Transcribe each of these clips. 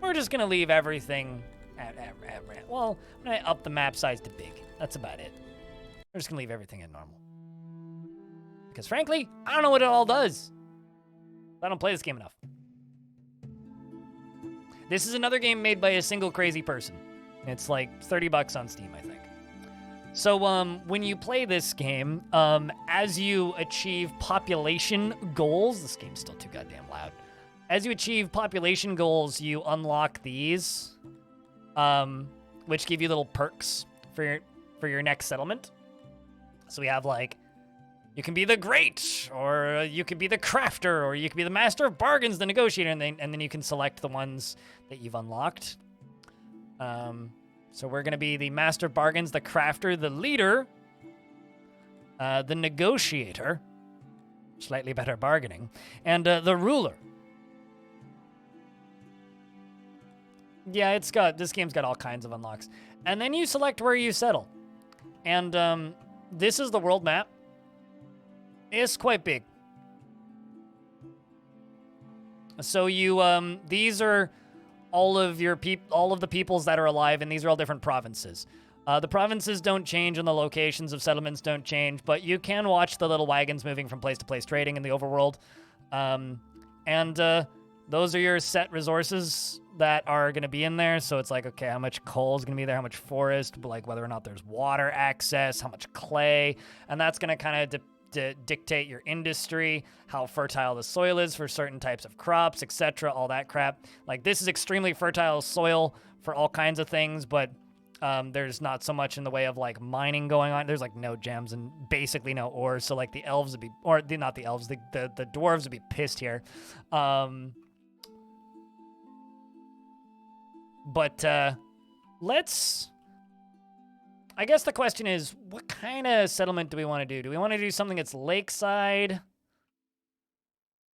We're just going to leave everything well, I'm going to up the map size to big. That's about it. We're just going to leave everything at normal. Because frankly, I don't know what it all does. I don't play this game enough. This is another game made by a single crazy person. It's like $30 on Steam, I think. So, when you play this game, as you achieve population goals, this game's still too goddamn loud. As you achieve population goals, you unlock these, which give you little perks for your next settlement. So we have like, you can be the great, or you can be the crafter, or you can be the master of bargains, the negotiator, and then you can select the ones that you've unlocked. So we're going to be the master of bargains, the crafter, the leader, the negotiator, slightly better bargaining, and the ruler. Yeah, this game's got all kinds of unlocks. And then you select where you settle. And this is the world map. It's quite big. So you these are all of the peoples that are alive, and these are all different provinces. The provinces don't change and the locations of settlements don't change, but you can watch the little wagons moving from place to place trading in the overworld. Those are your set resources that are going to be in there. So it's like, okay, how much coal is going to be there, how much forest, like whether or not there's water access, how much clay, and that's going to kind of dictate your industry, how fertile the soil is for certain types of crops, etc., all that crap. Like, this is extremely fertile soil for all kinds of things, but there's not so much in the way of like mining going on. There's like no gems and basically no ore. So like the elves would be, or not the elves, the dwarves would be pissed here. I guess the question is, what kind of settlement do we want to do? Do we want to do something that's lakeside?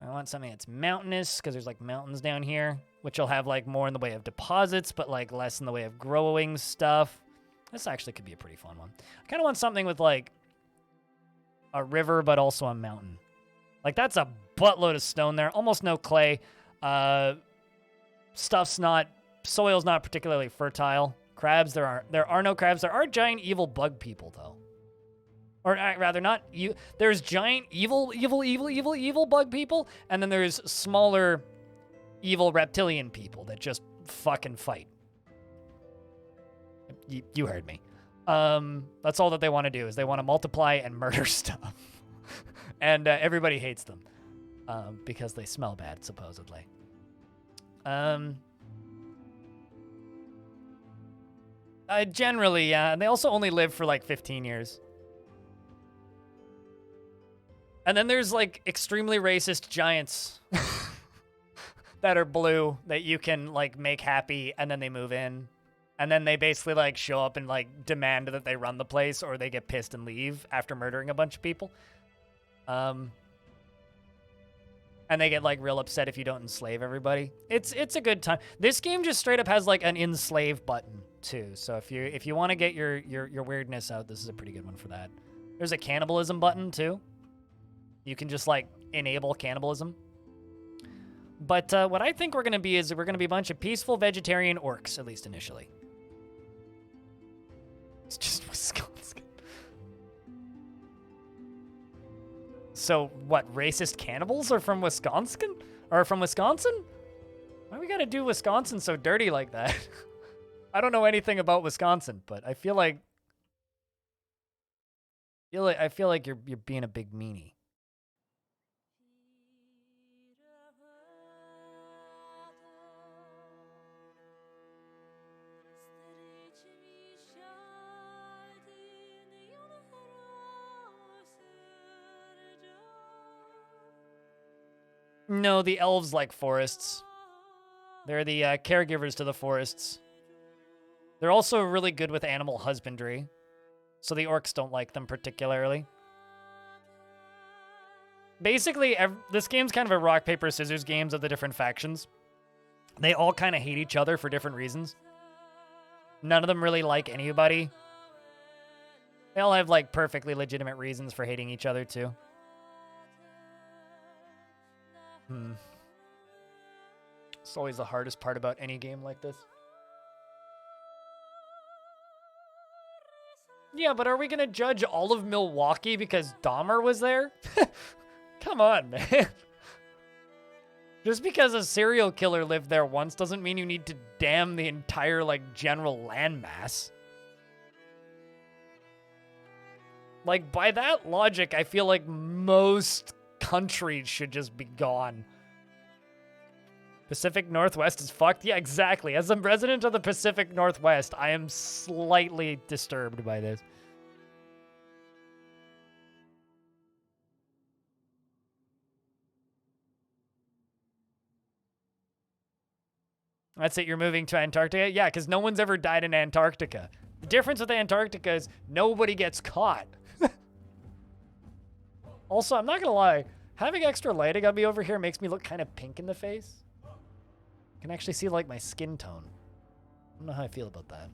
I want something that's mountainous, because there's like mountains down here, which will have like more in the way of deposits, but like less in the way of growing stuff. This actually could be a pretty fun one. I kind of want something with like a river, but also a mountain. Like, that's a buttload of stone there, almost no clay. Soil's not particularly fertile. Crabs, there are no crabs. There are giant evil bug people, though. Or rather, not you. There's giant evil bug people, and then there's smaller evil reptilian people that just fucking fight. You heard me. That's all that they want to do, is they want to multiply and murder stuff. And everybody hates them because they smell bad, supposedly. Generally, yeah. And they also only live for like 15 years. And then there's like extremely racist giants that are blue that you can like make happy, and then they move in. And then they basically like show up and like demand that they run the place, or they get pissed and leave after murdering a bunch of people. And they get like real upset if you don't enslave everybody. It's a good time. This game just straight up has like an enslave button too. So if you want to get your weirdness out, this is a pretty good one for that. There's a cannibalism button too. You can just like enable cannibalism. But what I think we're going to be is we're going to be a bunch of peaceful vegetarian orcs, at least initially. It's just Wisconsin. So what, racist cannibals are from Wisconsin? Or from Wisconsin? Why we gotta do Wisconsin so dirty like that? I don't know anything about Wisconsin, but I feel like you're being a big meanie. No, the elves like forests. They're the caregivers to the forests. They're also really good with animal husbandry, so the orcs don't like them particularly. Basically, this game's kind of a rock, paper, scissors games of the different factions. They all kind of hate each other for different reasons. None of them really like anybody. They all have like perfectly legitimate reasons for hating each other too. It's always the hardest part about any game like this. Yeah, but are we gonna judge all of Milwaukee because Dahmer was there? Come on, man. Just because a serial killer lived there once doesn't mean you need to damn the entire, like, general landmass. Like, by that logic, I feel like most countries should just be gone. Pacific Northwest is fucked? Yeah, exactly. As a resident of the Pacific Northwest, I am slightly disturbed by this. That's it, you're moving to Antarctica? Yeah, because no one's ever died in Antarctica. The difference with Antarctica is nobody gets caught. Also, I'm not gonna lie, having extra lighting on me over here makes me look kind of pink in the face. I can actually see, like, my skin tone. I don't know how I feel about that.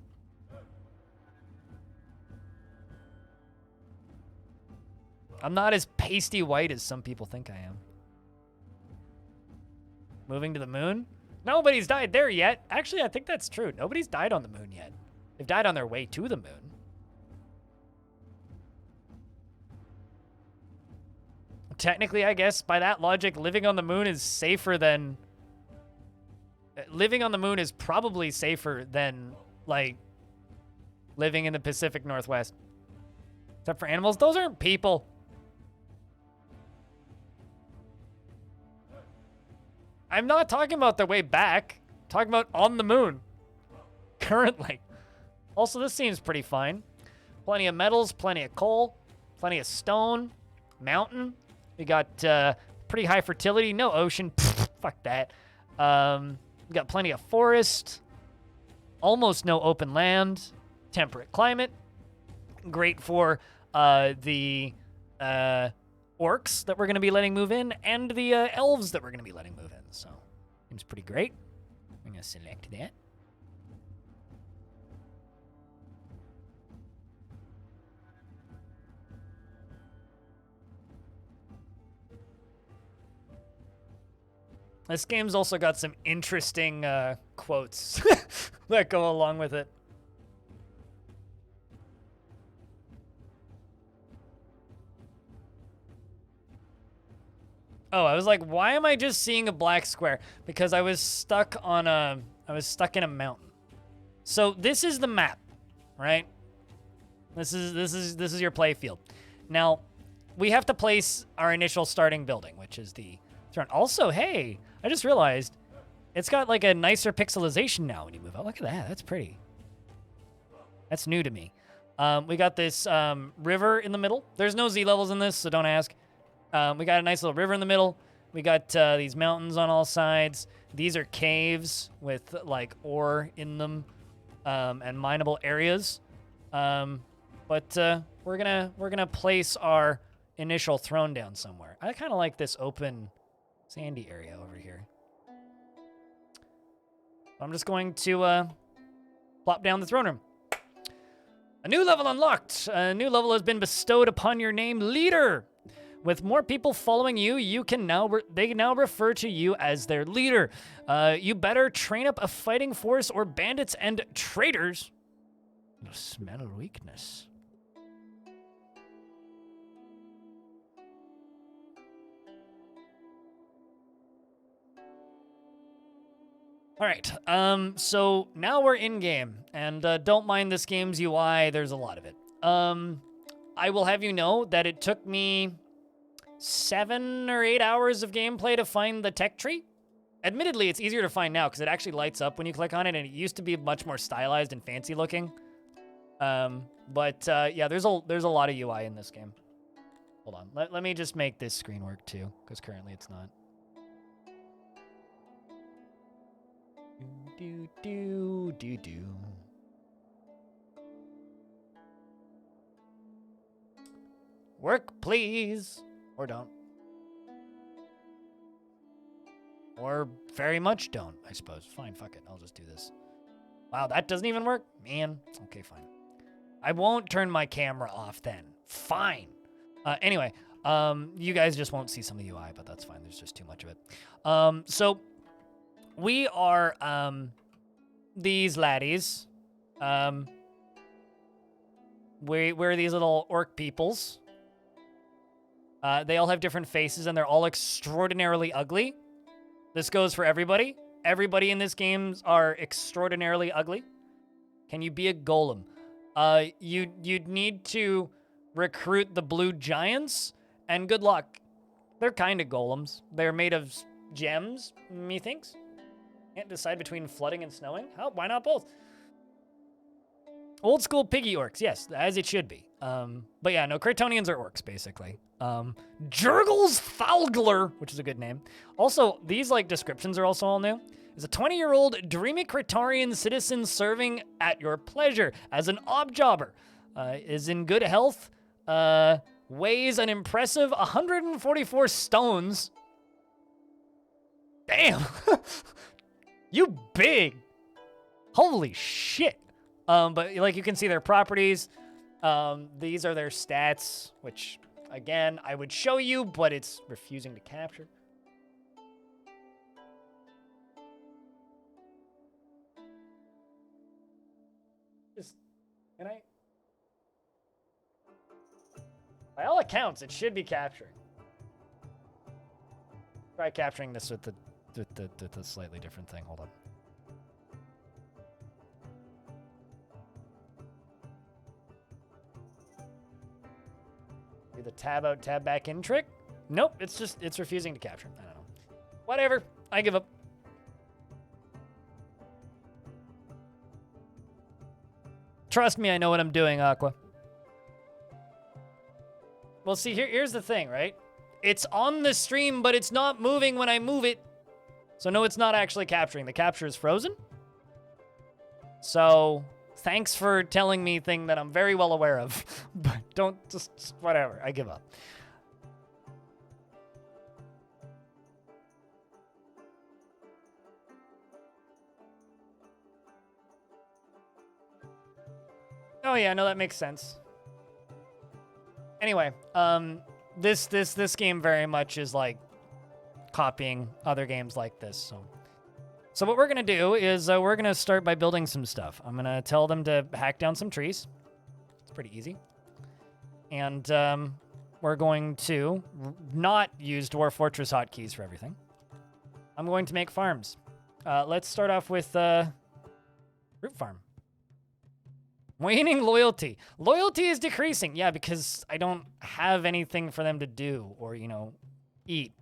I'm not as pasty white as some people think I am. Moving to the moon? Nobody's died there yet. Actually, I think that's true. Nobody's died on the moon yet. They've died on their way to the moon. Technically, I guess, by that logic, living on the moon is safer than... Living on the moon is probably safer than, like, living in the Pacific Northwest. Except for animals. Those aren't people. I'm not talking about their way back. I'm talking about on the moon. Currently. Also, this seems pretty fine. Plenty of metals, plenty of coal, plenty of stone, mountain. We got pretty high fertility, no ocean. Pfft, fuck that. We got plenty of forest, almost no open land, temperate climate. Great for the orcs that we're going to be letting move in and the elves that we're going to be letting move in. So, seems pretty great. I'm going to select that. This game's also got some interesting quotes that go along with it. Oh, I was like, why am I just seeing a black square? Because I was stuck on a, I was stuck in a mountain. So this is the map, right? This is your play field. Now, we have to place our initial starting building, which is the throne. Also, hey, I just realized it's got like a nicer pixelization now when you move out. Look at that. That's pretty. That's new to me. We got this river in the middle. There's no Z levels in this, so don't ask. We got a nice little river in the middle. We got these mountains on all sides. These are caves with like ore in them and mineable areas. But we're gonna place our initial throne down somewhere. I kind of like this open sandy area over here. I'm just going to plop down the throne room. A new level unlocked. A new level has been bestowed upon your name, Leader. With more people following you, you can now they now refer to you as their leader. You better train up a fighting force or bandits and traitors. No smell weakness. All right, so now we're in game, and don't mind this game's UI, there's a lot of it. I will have you know that it took me 7 or 8 hours of gameplay to find the tech tree. Admittedly, it's easier to find now because it actually lights up when you click on it, and it used to be much more stylized and fancy looking. Yeah, there's a lot of UI in this game. Hold on, let me just make this screen work too, because currently it's not. Do. Work, please. Or don't. Or very much don't, I suppose. Fine, fuck it. I'll just do this. Wow, that doesn't even work? Man. Okay, fine. I won't turn my camera off then. Fine. Anyway, you guys just won't see some of the UI, but that's fine. There's just too much of it. So we are these laddies. We're these little orc peoples. They all have different faces, and they're all extraordinarily ugly. This goes for everybody. Everybody in this game are extraordinarily ugly. Can you be a golem? You'd need to recruit the blue giants, and good luck. They're kind of golems. They're made of gems, methinks. Can't decide between flooding and snowing? How? Why not both? Old school piggy orcs, yes, as it should be. But yeah, no, Krytonians are orcs, basically. Jurgles Thalgler, which is a good name. Also, these, like, descriptions are also all new. Is a 20-year-old dreamy Krytarian citizen serving at your pleasure as an objobber. Is in good health. Weighs an impressive 144 stones. Damn. You big. Holy shit. But like you can see their properties. These are their stats, which again, I would show you, but it's refusing to capture. Can I? By all accounts, it should be capturing. Try capturing this with the slightly different thing. Hold on. Do the tab out, tab back in trick? Nope, it's refusing to capture. I don't know. Whatever, I give up. Trust me, I know what I'm doing, Aqua. Well, see, here's the thing, right? It's on the stream, but it's not moving when I move it. So no, it's not actually capturing. The capture is frozen. So thanks for telling me a thing that I'm very well aware of. But don't, just whatever. I give up. Oh yeah, no, that makes sense. Anyway, this game very much is like copying other games like this. So what we're gonna do is we're gonna start by building some stuff. I'm gonna tell them to hack down some trees. It's pretty easy. And we're going to not use Dwarf Fortress hotkeys for everything. I'm going to make farms. Let's start off with fruit farm. Waning loyalty. Loyalty is decreasing. Yeah, because I don't have anything for them to do or, you know, eat.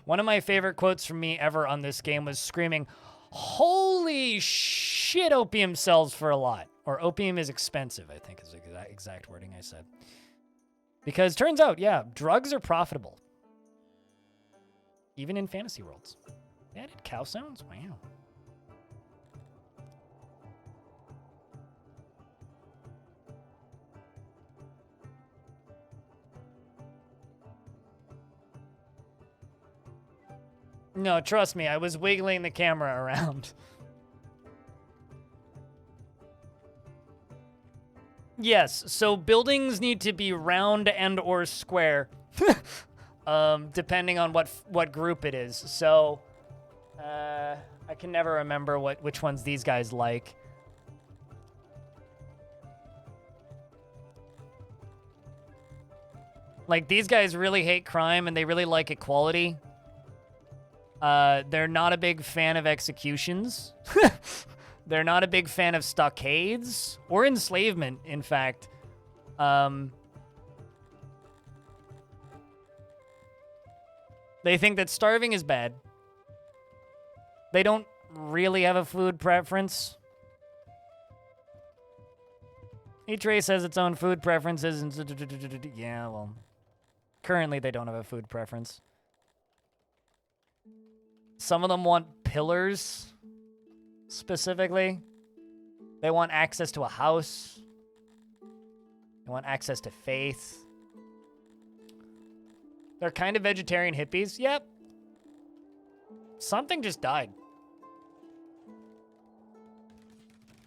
One of my favorite quotes from me ever on this game was screaming, "Holy shit, opium sells for a lot." Or opium is expensive, I think is the exact wording I said. Because turns out, yeah, drugs are profitable. Even in fantasy worlds. They added cow sounds? Wow. No, trust me, I was wiggling the camera around. Yes, so buildings need to be round and or square. Depending on what group it is. So, I can never remember which ones these guys like. Like, these guys really hate crime and they really like equality. They're not a big fan of executions. They're not a big fan of stockades or enslavement, in fact. They think that starving is bad. They don't really have a food preference. Each race has its own food preferences. And yeah, well, currently they don't have a food preference. Some of them want pillars, specifically. They want access to a house. They want access to faith. They're kind of vegetarian hippies. Yep. Something just died.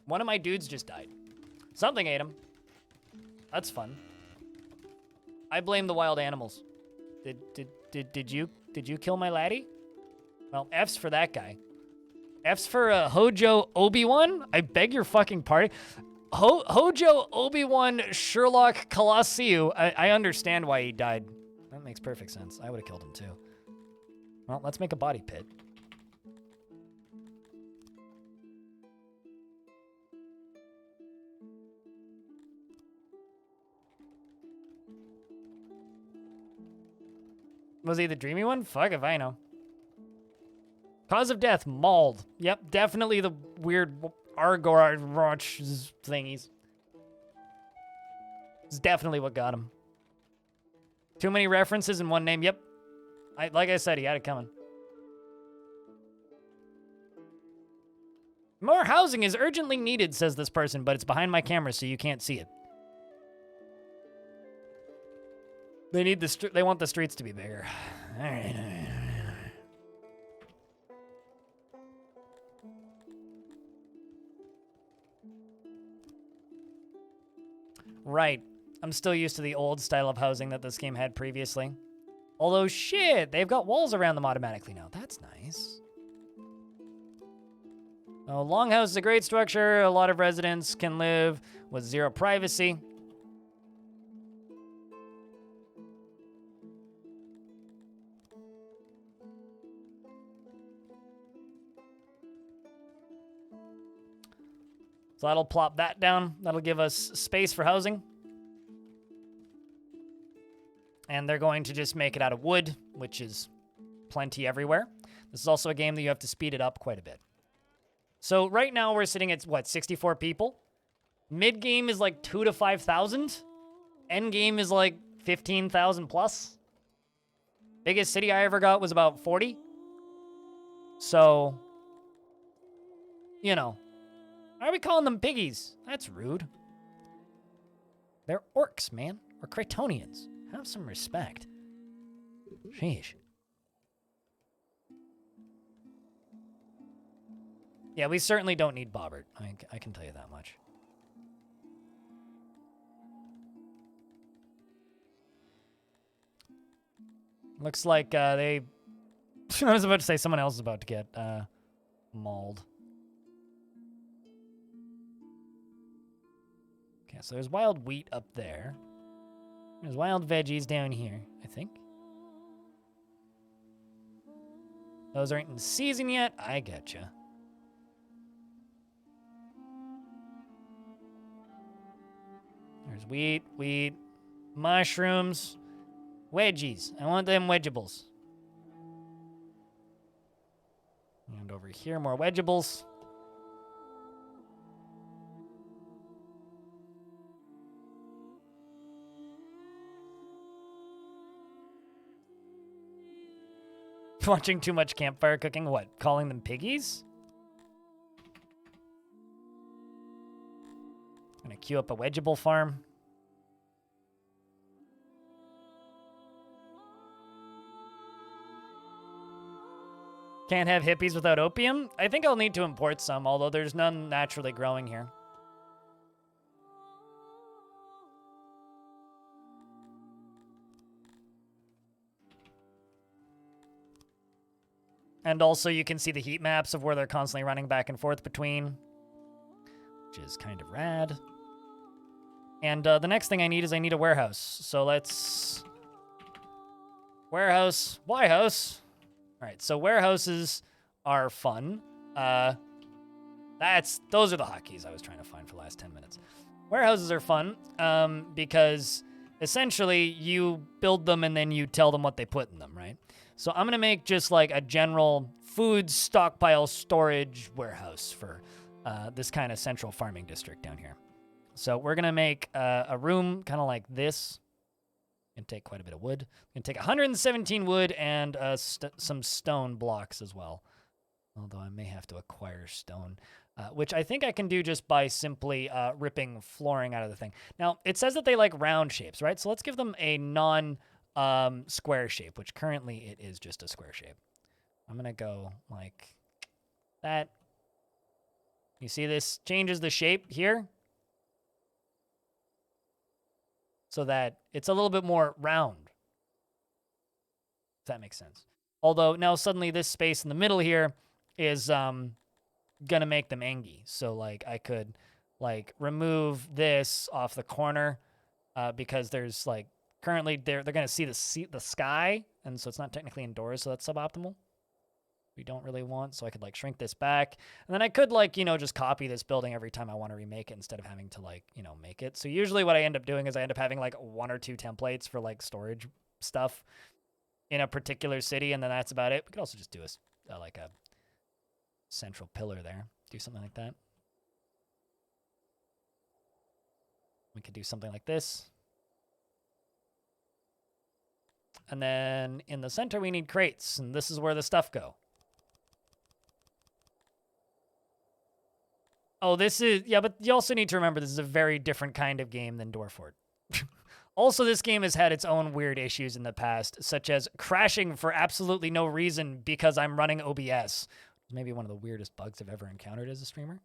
One of my dudes just died. Something ate him. That's fun. I blame the wild animals. Did you kill my laddie? Well, F's for that guy. F's for Hojo Obi-Wan? I beg your fucking pardon. Hojo Obi-Wan Sherlock Colossiu. I understand why he died. That makes perfect sense. I would have killed him too. Well, let's make a body pit. Was he the dreamy one? Fuck if I know. Cause of death, mauled. Yep, definitely the weird Argorach thingies. It's definitely what got him. Too many references in one name. Yep. Like I said, he had it coming. More housing is urgently needed, says this person, but it's behind my camera, so you can't see it. They need they want the streets to be bigger. All right. Right. I'm still used to the old style of housing that this game had previously. Although, shit, they've got walls around them automatically now. That's nice. Oh, Longhouse is a great structure. A lot of residents can live with zero privacy. So that'll plop that down. That'll give us space for housing. And they're going to just make it out of wood, which is plenty everywhere. This is also a game that you have to speed it up quite a bit. So right now we're sitting at, what, 64 people? Mid-game is like 2,000 to 5,000. End-game is like 15,000 plus. Biggest city I ever got was about 40. So, you know. Why are we calling them piggies? That's rude. They're orcs, man. Or Cretonians. Have some respect. Sheesh. Yeah, we certainly don't need Bobbert. I can tell you that much. Looks like they... I was about to say someone else is about to get mauled. Okay, so there's wild wheat up there. There's wild veggies down here, I think. Those aren't in season yet. I getcha. There's wheat, mushrooms, wedgies. I want them wedgeables. And over here, more wedgeables. Watching too much campfire cooking. What? Calling them piggies? Gonna queue up a wedgeable farm. Can't have hippies without opium? I think I'll need to import some, although there's none naturally growing here. And also you can see the heat maps of where they're constantly running back and forth between, which is kind of rad. And the next thing I need is I need a warehouse. So let's... Warehouse. Why house? All right, so warehouses are fun. Those are the hotkeys I was trying to find for the last 10 minutes. Warehouses are fun because essentially you build them and then you tell them what they put in them, right? So I'm going to make just like a general food stockpile storage warehouse for this kind of central farming district down here. So we're going to make a room kind of like this. Going to take quite a bit of wood. Going to take 117 wood and some stone blocks as well. Although I may have to acquire stone, which I think I can do just by simply ripping flooring out of the thing. Now, it says that they like round shapes, right? So let's give them a non-square shape, which currently it is just a square shape. I'm going to go like that. You see this changes the shape here? so that it's a little bit more round. If that makes sense. Although now suddenly this space in the middle here is gonna make them angy. So like I could like remove this off the corner because there's like currently they're gonna see the sky, and so it's not technically indoors, so that's suboptimal. We don't really want, so I could like shrink this back, and then I could like, you know, just copy this building every time I want to remake it instead of having to like, you know, make it. So usually what I end up doing is I end up having like 1 or 2 templates for like storage stuff in a particular city, and then that's about it. We could also just do a like a central pillar there. Do something like that. We could do something like this. And then in the center, we need crates, and this is where the stuff go. Oh, this is, yeah, but you also need to remember this is a very different kind of game than Dwarfort. Also, this game has had its own weird issues in the past, such as crashing for absolutely no reason because I'm running OBS. Maybe one of the weirdest bugs I've ever encountered as a streamer.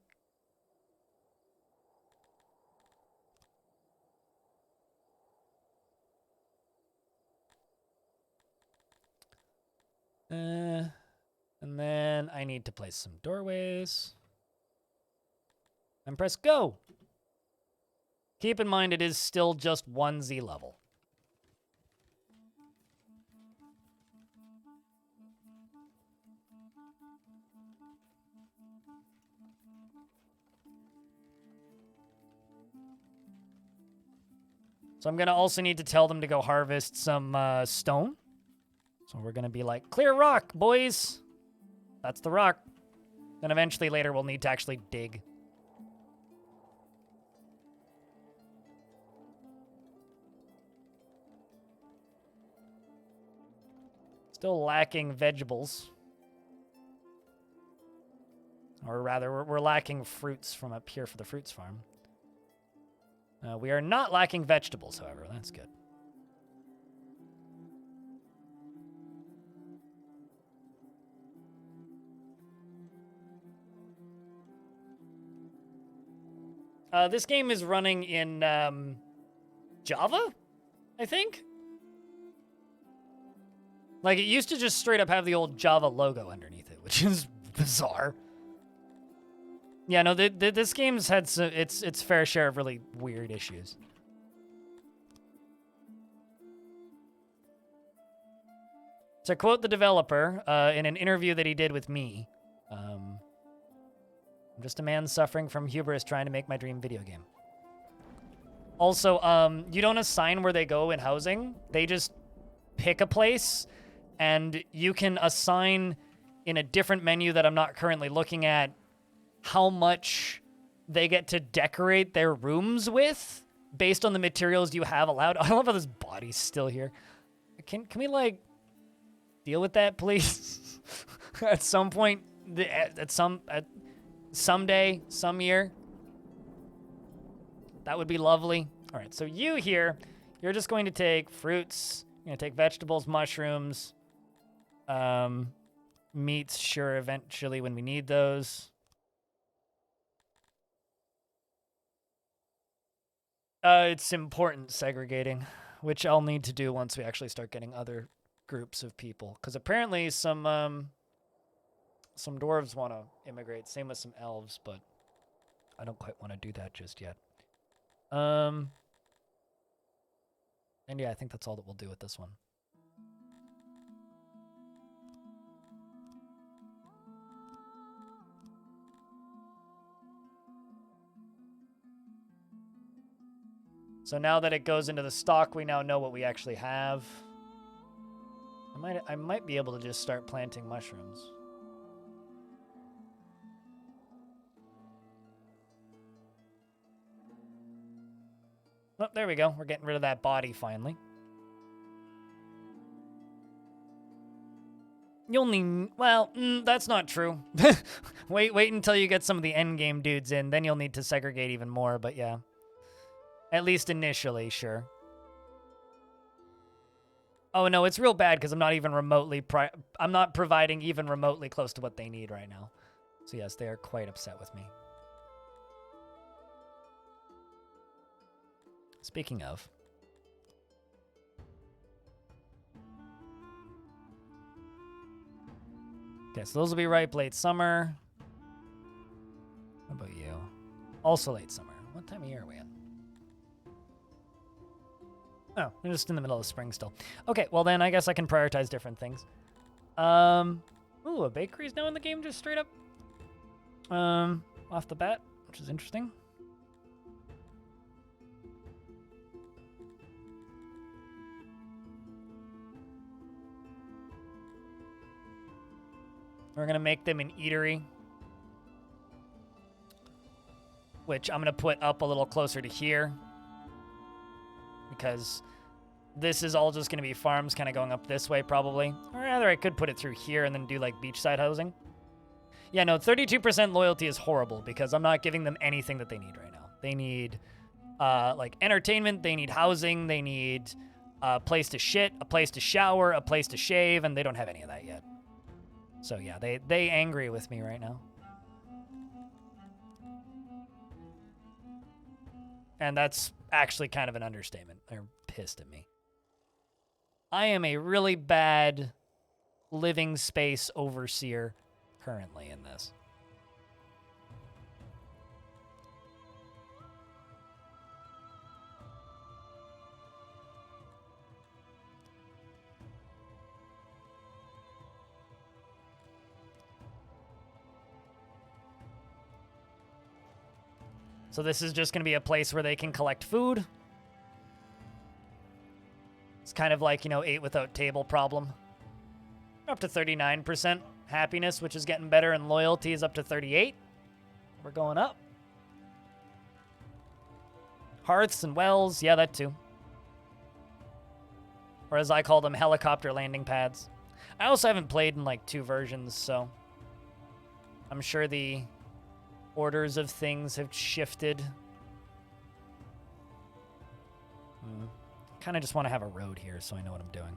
And then I need to place some doorways. And press go. Keep in mind, it is still just 1Z level. So I'm going to also need to tell them to go harvest some stone. So we're going to be like, clear rock, boys. That's the rock. Then eventually later we'll need to actually dig. Still lacking vegetables. Or rather, we're lacking fruits from up here for the fruits farm. We are not lacking vegetables, however. That's good. This game is running in Java, I think? Like, it used to just straight up have the old Java logo underneath it, which is bizarre. Yeah, no, this game's had its fair share of really weird issues. To quote the developer in an interview that he did with me, I'm just a man suffering from hubris trying to make my dream video game. Also, you don't assign where they go in housing. They just pick a place, and you can assign in a different menu that I'm not currently looking at how much they get to decorate their rooms with based on the materials you have allowed. I love how this body's still here. Can we, like, deal with that, please? At some point, someday, some year. That would be lovely. All right, so you here, you're just going to take fruits, you're going to take vegetables, mushrooms, meats, sure, eventually when we need those. It's important segregating, which I'll need to do once we actually start getting other groups of people. Because apparently some dwarves want to immigrate. Same with some elves, but I don't quite want to do that just yet. And yeah, I think that's all that we'll do with this one. So now that it goes into the stock, we now know what we actually have. I might be able to just start planting mushrooms. Oh, there we go. We're getting rid of that body finally. You'll need, well, that's not true. Wait until you get some of the endgame dudes in, then you'll need to segregate even more, but yeah. At least initially, sure. Oh no, it's real bad because I'm not even remotely I'm not providing even remotely close to what they need right now. So yes, they are quite upset with me. Speaking of, Okay, so those will be ripe late summer. How about you? Also late summer. What time of year are we in? Oh, we're just in the middle of spring still. Okay, well then I guess I can prioritize different things. Ooh, a bakery's now in the game just straight up. Off the bat, which is interesting. We're gonna make them an eatery, which I'm gonna put up a little closer to here because this is all just gonna be farms kind of going up this way probably. Or rather, I could put it through here and then do like beachside housing. Yeah, no, 32% loyalty is horrible because I'm not giving them anything that they need right now. They need like entertainment, they need housing, they need a place to shit, a place to shower, a place to shave, and they don't have any of that yet. So yeah, they angry with me right now. And that's actually kind of an understatement. They're pissed at me. I am a really bad living space overseer currently in this. So this is just going to be a place where they can collect food. It's kind of like, you know, 8 without table problem. We're up to 39% happiness, which is getting better, and loyalty is up to 38. We're going up. Hearths and wells, yeah, that too. Or as I call them, helicopter landing pads. I also haven't played in like 2 versions, so I'm sure the orders of things have shifted. Kind of just want to have a road here so I know what I'm doing.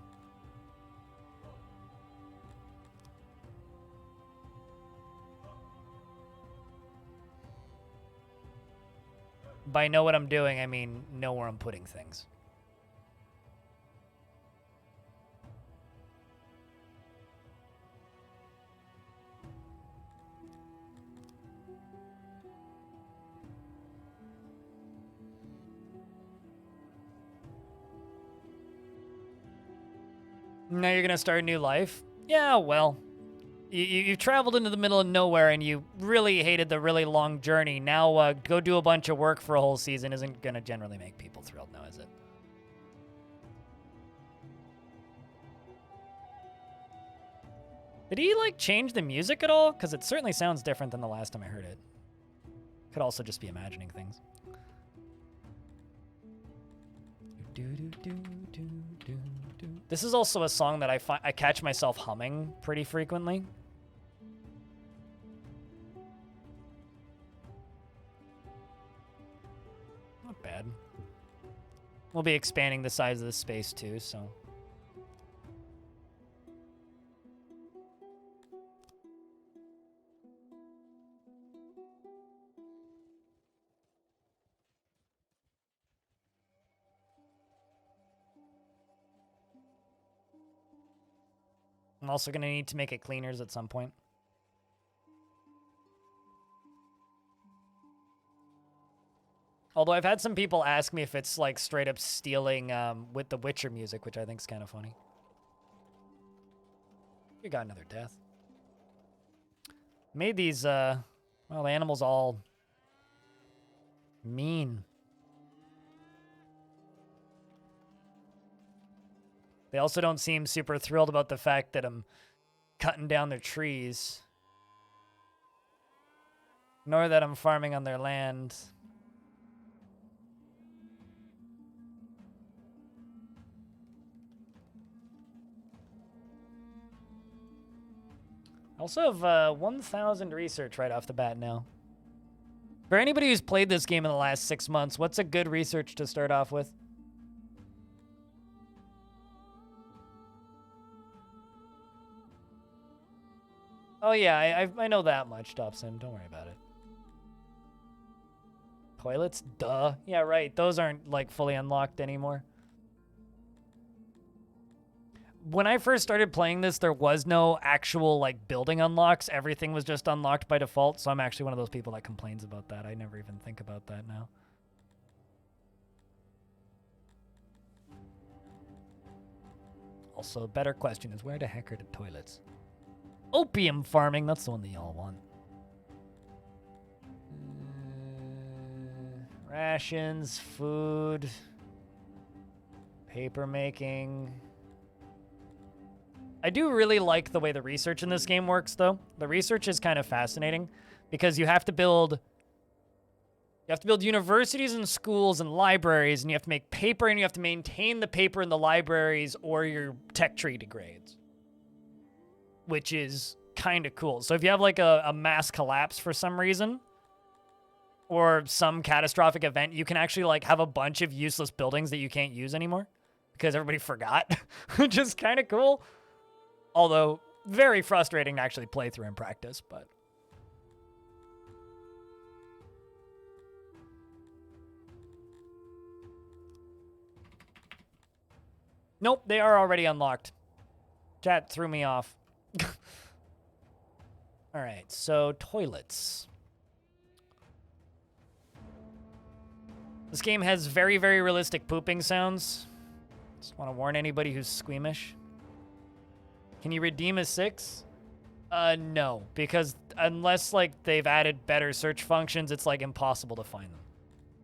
By know what I'm doing, I mean know where I'm putting things. Now you're going to start a new life? Yeah, well, you've traveled into the middle of nowhere and you really hated the really long journey. Now go do a bunch of work for a whole season isn't going to generally make people thrilled now, is it? Did he, like, change the music at all? Because it certainly sounds different than the last time I heard it. Could also just be imagining things. This is also a song that I catch myself humming pretty frequently. Not bad. We'll be expanding the size of the space too, so. I'm also going to need to make it cleaners at some point. Although I've had some people ask me if it's like straight up stealing with the Witcher music, which I think is kind of funny. We got another death. Made these, well, the animals all mean. They also don't seem super thrilled about the fact that I'm cutting down their trees. Nor that I'm farming on their land. I also have 1,000 research right off the bat now. For anybody who's played this game in the last 6 months, what's a good research to start off with? Oh yeah, I know that much, Dobson. Don't worry about it. Toilets? Duh. Yeah, right. Those aren't, like, fully unlocked anymore. when I first started playing this, there was no actual, like, building unlocks. Everything was just unlocked by default, so I'm actually one of those people that complains about that. I never even think about that now. Also, a better question is, where the heck are the toilets? Opium farming, that's the one that y'all want. Rations, food, paper making. I do really like the way the research in this game works, though. The research is kind of fascinating because you have to build universities and schools and libraries, and you have to make paper, and you have to maintain the paper in the libraries, or your tech tree degrades, which is kind of cool. So if you have like a mass collapse for some reason, or some catastrophic event, you can actually like have a bunch of useless buildings that you can't use anymore because everybody forgot, which is kind of cool. Although very frustrating to actually play through in practice, but. Nope, they are already unlocked. Chat threw me off. All right, so toilets. This game has very, very realistic pooping sounds. Just want to warn anybody who's squeamish. Can you redeem a 6? No, because unless like they've added better search functions, it's like impossible to find them.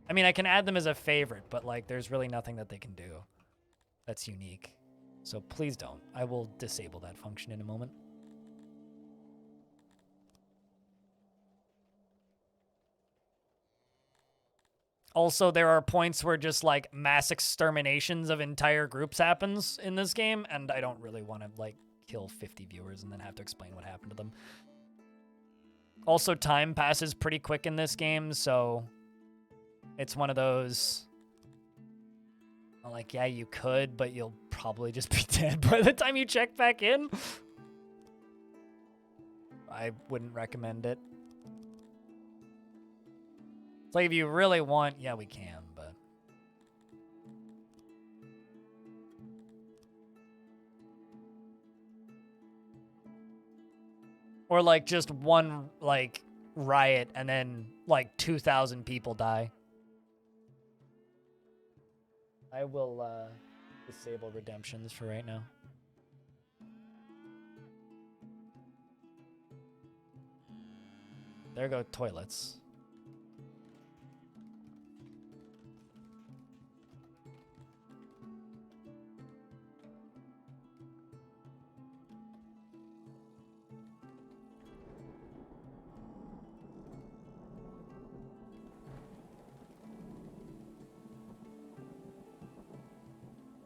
I mean, I can add them as a favorite, but like there's really nothing that they can do that's unique. So please don't. I will disable that function in a moment. Also, there are points where just like mass exterminations of entire groups happens in this game, and I don't really want to like kill 50 viewers and then have to explain what happened to them. Also, time passes pretty quick in this game, so it's one of those, like, yeah, you could, but you'll probably just be dead by the time you check back in. I wouldn't recommend it. It's like if you really want, yeah, we can, but. Or like just one like riot and then like 2,000 people die. I will disable redemptions for right now. There go toilets.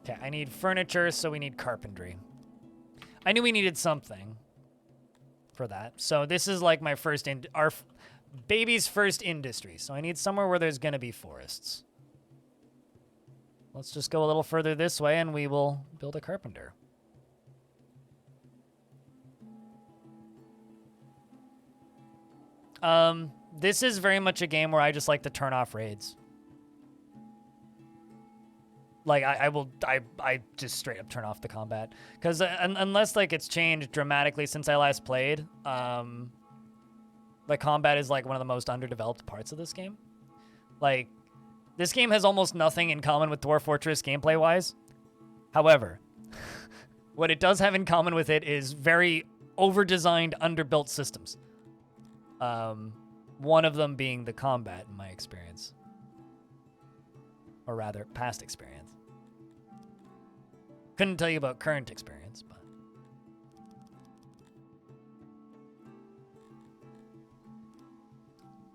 Okay, I need furniture, so we need carpentry. I knew we needed something for that. So this is like my first, our baby's first industry. So I need somewhere where there's gonna be forests. Let's just go a little further this way and we will build a carpenter. This is very much a game where I just like to turn off raids. Like, I just straight up turn off the combat. Because unless, like, it's changed dramatically since I last played, the combat is, like, one of the most underdeveloped parts of this game. Like, this game has almost nothing in common with Dwarf Fortress gameplay-wise. However, what it does have in common with it is very over-designed, underbuilt systems. One of them being the combat, in my experience. Or rather, past experience. Couldn't tell you about current experience, but.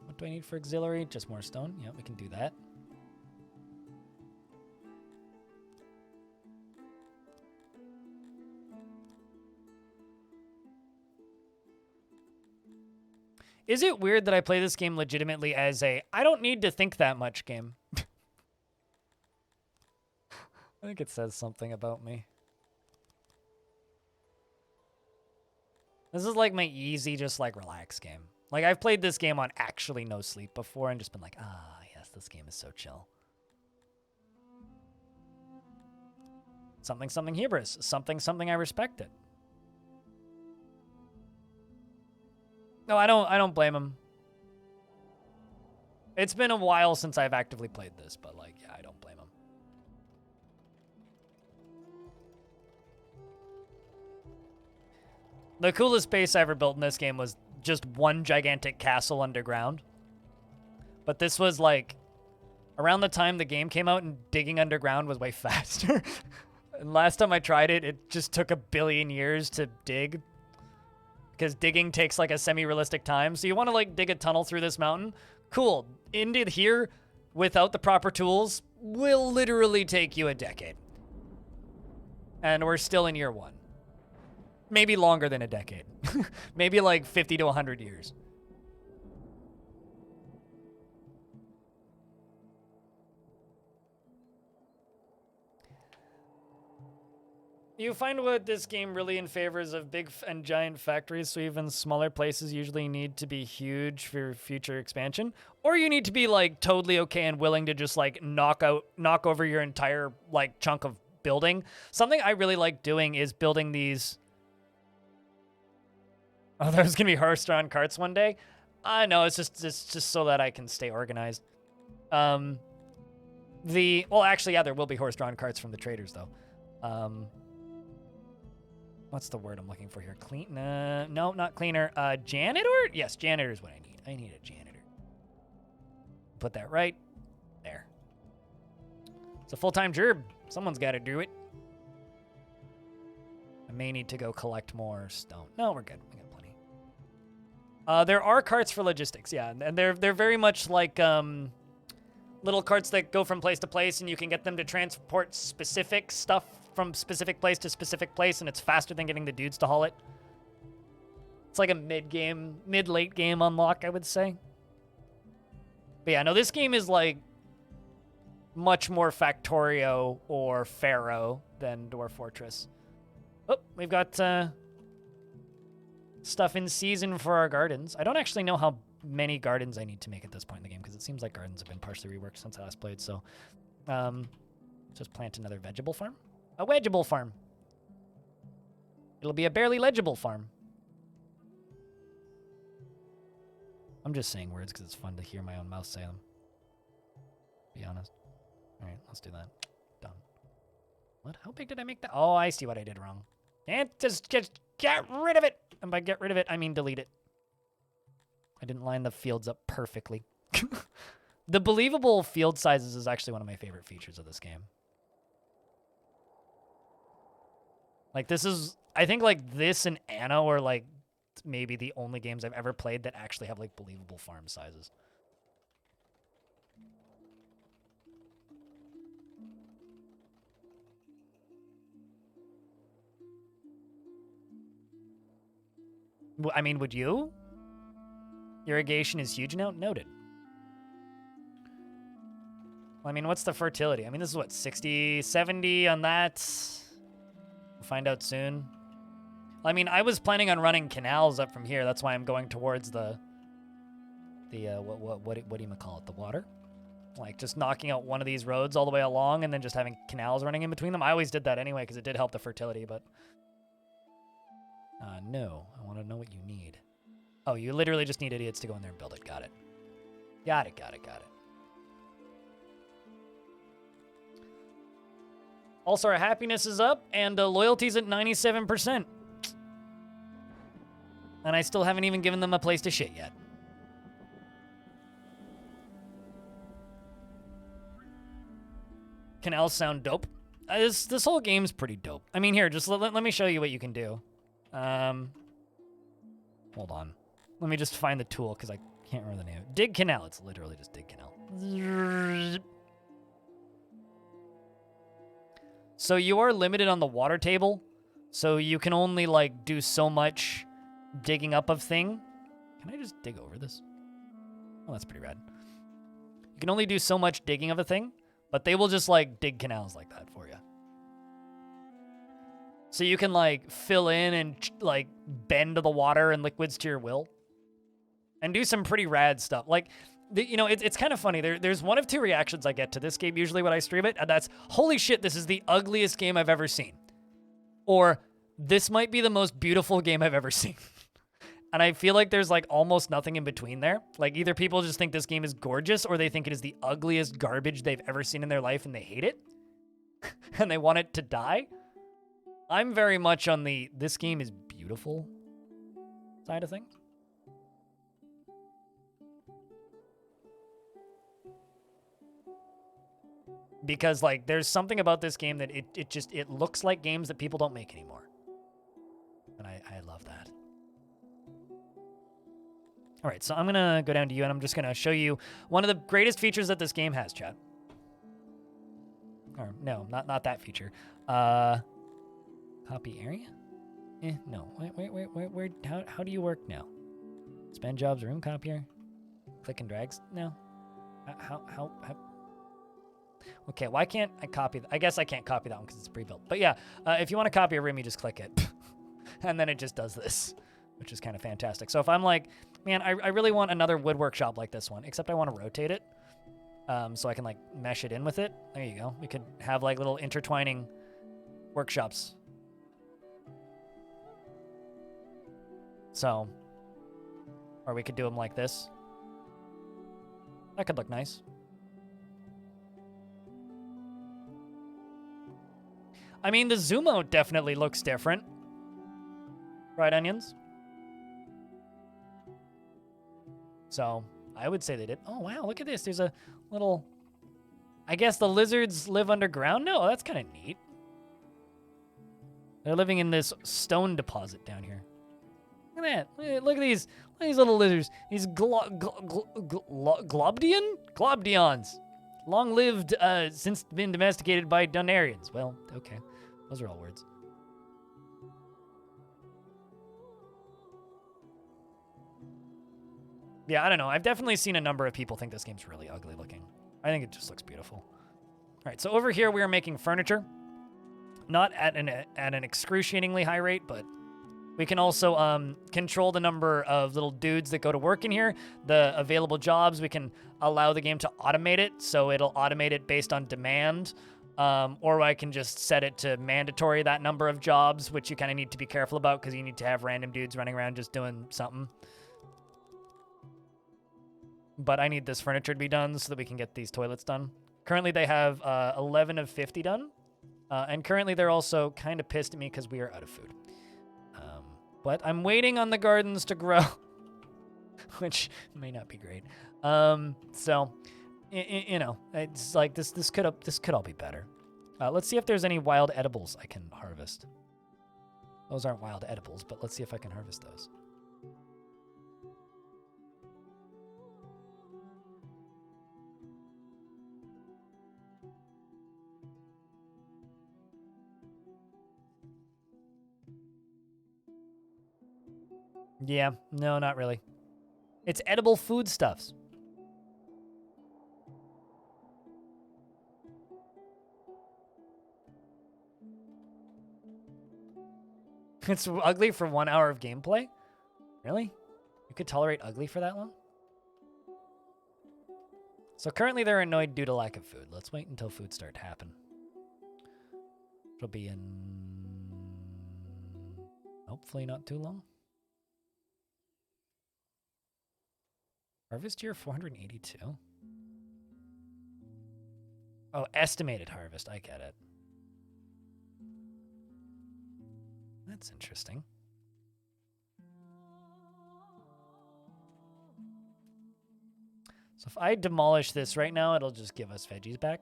What do I need for auxiliary? Just more stone? Yeah, we can do that. Is it weird that I play this game legitimately as a I don't need to think that much game? I think it says something about me. This is like my easy, just like relax game. Like I've played this game on actually no sleep before and just been like, ah, yes, this game is so chill. Something, something hubris. Something, something I respected. No, I don't blame him. It's been a while since I've actively played this, but like, yeah, I don't blame him. The coolest base I ever built in this game was just one gigantic castle underground. But this was like around the time the game came out, and digging underground was way faster. And last time I tried it, it just took 1 billion years to dig. Because digging takes like a semi-realistic time. So you want to like dig a tunnel through this mountain? Cool. Into here without the proper tools will literally take you a decade. And we're still in year 1. Maybe longer than a decade. Maybe like 50 to 100 years. You find what this game really in favors of big and giant factories, so even smaller places usually need to be huge for future expansion, or you need to be like totally okay and willing to just like knock over your entire like chunk of building. Something I really like doing is building these. Oh, there's gonna be horse-drawn carts one day. I know, it's just so that I can stay organized. Well, actually, yeah, there will be horse-drawn carts from the traders though. What's the word I'm looking for here? Clean? No, not cleaner. Janitor? Yes, janitor is what I need. I need a janitor. Put that right there. It's a full-time job. Someone's got to do it. I may need to go collect more stone. No, we're good. We got plenty. There are carts for logistics, yeah, and they're very much like little carts that go from place to place, and you can get them to transport specific stuff from specific place to specific place, and it's faster than getting the dudes to haul it. It's like a mid-late game unlock, I would say. But yeah, no, this game is like much more Factorio or Pharaoh than Dwarf Fortress. Oh, we've got stuff in season for our gardens. I don't actually know how many gardens I need to make at this point in the game, because it seems like gardens have been partially reworked since I last played, so just plant another vegetable farm. A wedgeable farm. It'll be a barely legible farm. I'm just saying words because it's fun to hear my own mouth say them. Be honest. All right, let's do that. Done. What? How big did I make that? Oh, I see what I did wrong. And just get rid of it. And by get rid of it, I mean delete it. I didn't line the fields up perfectly. The believable field sizes is actually one of my favorite features of this game. Like, this is, I think, like, this and Anno are, like, maybe the only games I've ever played that actually have, like, believable farm sizes. I mean, would you? Irrigation is huge now? Noted. Well, I mean, what's the fertility? I mean, this is what, 60, 70 on that? We'll find out soon. I mean, I was planning on running canals up from here. That's why I'm going towards what do you call it? The water? Like, just knocking out one of these roads all the way along and then just having canals running in between them. I always did that anyway because it did help the fertility, but... no. I want to know what you need. Oh, you literally just need idiots to go in there and build it. Got it. Got it. Also, our happiness is up, and loyalty's at 97%. And I still haven't even given them a place to shit yet. Canals sound dope. This whole game's pretty dope. I mean, here, just let me show you what you can do. Hold on. Let me just find the tool, because I can't remember the name. Dig canal. It's literally just dig canal. So you are limited on the water table. So you can only, like, do so much digging up of thing. Can I just dig over this? Oh, that's pretty rad. You can only do so much digging of a thing, but they will just, like, dig canals like that for you. So you can, like, fill in and, like, bend the water and liquids to your will. And do some pretty rad stuff. Like, You know, it's kind of funny. There's one of two reactions I get to this game usually when I stream it, and that's, holy shit, this is the ugliest game I've ever seen. Or, this might be the most beautiful game I've ever seen. And I feel like there's like almost nothing in between there. Like either people just think this game is gorgeous or they think it is the ugliest garbage they've ever seen in their life and they hate it. And they want it to die. I'm very much on the this game is beautiful side of things. Because like there's something about this game that it looks like games that people don't make anymore. And I love that. All right, so I'm going to go down to you, and I'm just going to show you one of the greatest features that this game has, chat. Or, no, not that feature. Copy area? No. Wait, how do you work now? Spend jobs, room copier? Click and drags? No. How? Okay, why can't I copy? I guess I can't copy that one because it's pre-built. But yeah, if you want to copy a room, you just click it. And then it just does this, which is kind of fantastic. So if I'm like, man, I really want another wood workshop like this one, except I want to rotate it so I can like mesh it in with it. There you go. We could have like little intertwining workshops. So, or we could do them like this. That could look nice. I mean, the zoom out definitely looks different. Right, onions? So, I would say they did. Oh, wow, look at this. There's a little... I guess the lizards live underground now? Oh, that's kind of neat. They're living in this stone deposit down here. Look at that. Look at these little lizards. These globdions. Long-lived, since been domesticated by Dunarians. Well, okay. Those are all words. Yeah, I don't know. I've definitely seen a number of people think this game's really ugly looking. I think it just looks beautiful. All right, so over here we are making furniture. Not at an excruciatingly high rate, but we can also control the number of little dudes that go to work in here, the available jobs. We can allow the game to automate it, so it'll automate it based on demand. Or I can just set it to mandatory, that number of jobs, which you kind of need to be careful about because you need to have random dudes running around just doing something. But I need this furniture to be done so that we can get these toilets done. Currently, they have 11 of 50 done. And currently, they're also kind of pissed at me because we are out of food. But I'm waiting on the gardens to grow, which may not be great. So, you know, it's like this could all be better. Let's see if there's any wild edibles I can harvest. Those aren't wild edibles, but let's see if I can harvest those. Yeah, no, not really. It's edible foodstuffs. It's ugly for 1 hour of gameplay? Really? You could tolerate ugly for that long? So currently they're annoyed due to lack of food. Let's wait until food start to happen. It'll be in... hopefully not too long. Harvest year 482. Oh, estimated harvest. I get it. That's interesting. So if I demolish this right now, it'll just give us veggies back.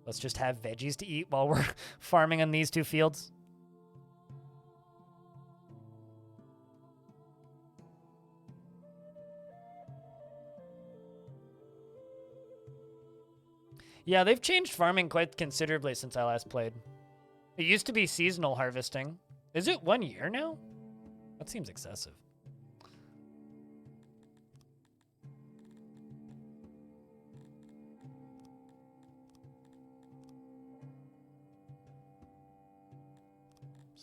Let's just have veggies to eat while we're farming on these two fields. Yeah, they've changed farming quite considerably since I last played. It used to be seasonal harvesting. Is it 1 year now? That seems excessive.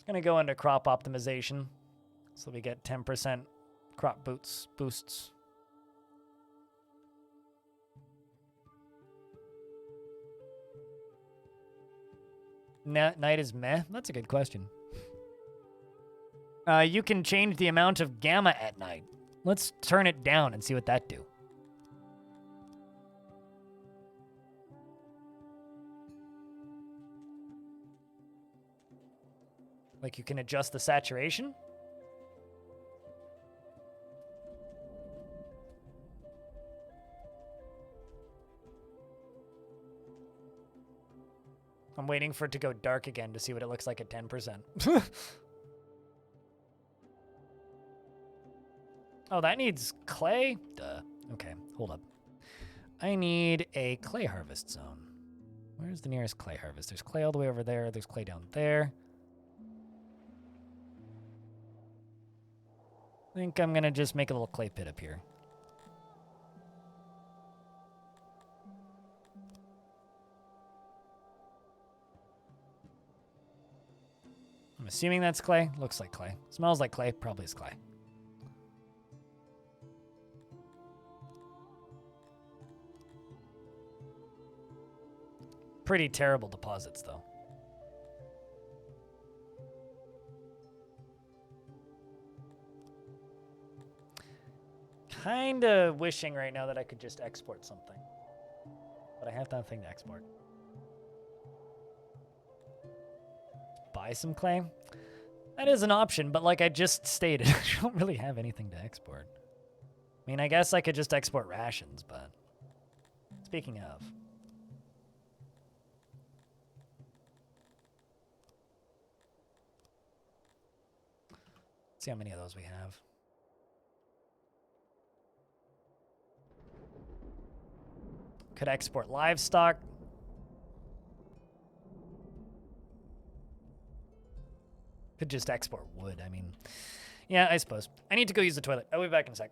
Gonna go into crop optimization, so we get 10% crop boosts. Night is meh? That's a good question. You can change the amount of gamma at night. Let's turn it down and see what that do. Like you can adjust the saturation? I'm waiting for it to go dark again to see what it looks like at 10%. Oh, that needs clay? Duh. Okay, hold up. I need a clay harvest zone. Where's the nearest clay harvest? There's clay all the way over there. There's clay down there. I think I'm gonna just make a little clay pit up here. I'm assuming that's clay. Looks like clay. Smells like clay. Probably is clay. Pretty terrible deposits, though. Kinda wishing right now that I could just export something. But I have nothing to export. Buy some clay? That is an option, but like I just stated, I don't really have anything to export. I mean, I guess I could just export rations, but... Speaking of... See how many of those we have. Could export livestock. Could just export wood, I mean. Yeah, I suppose. I need to go use the toilet. I'll be back in a sec.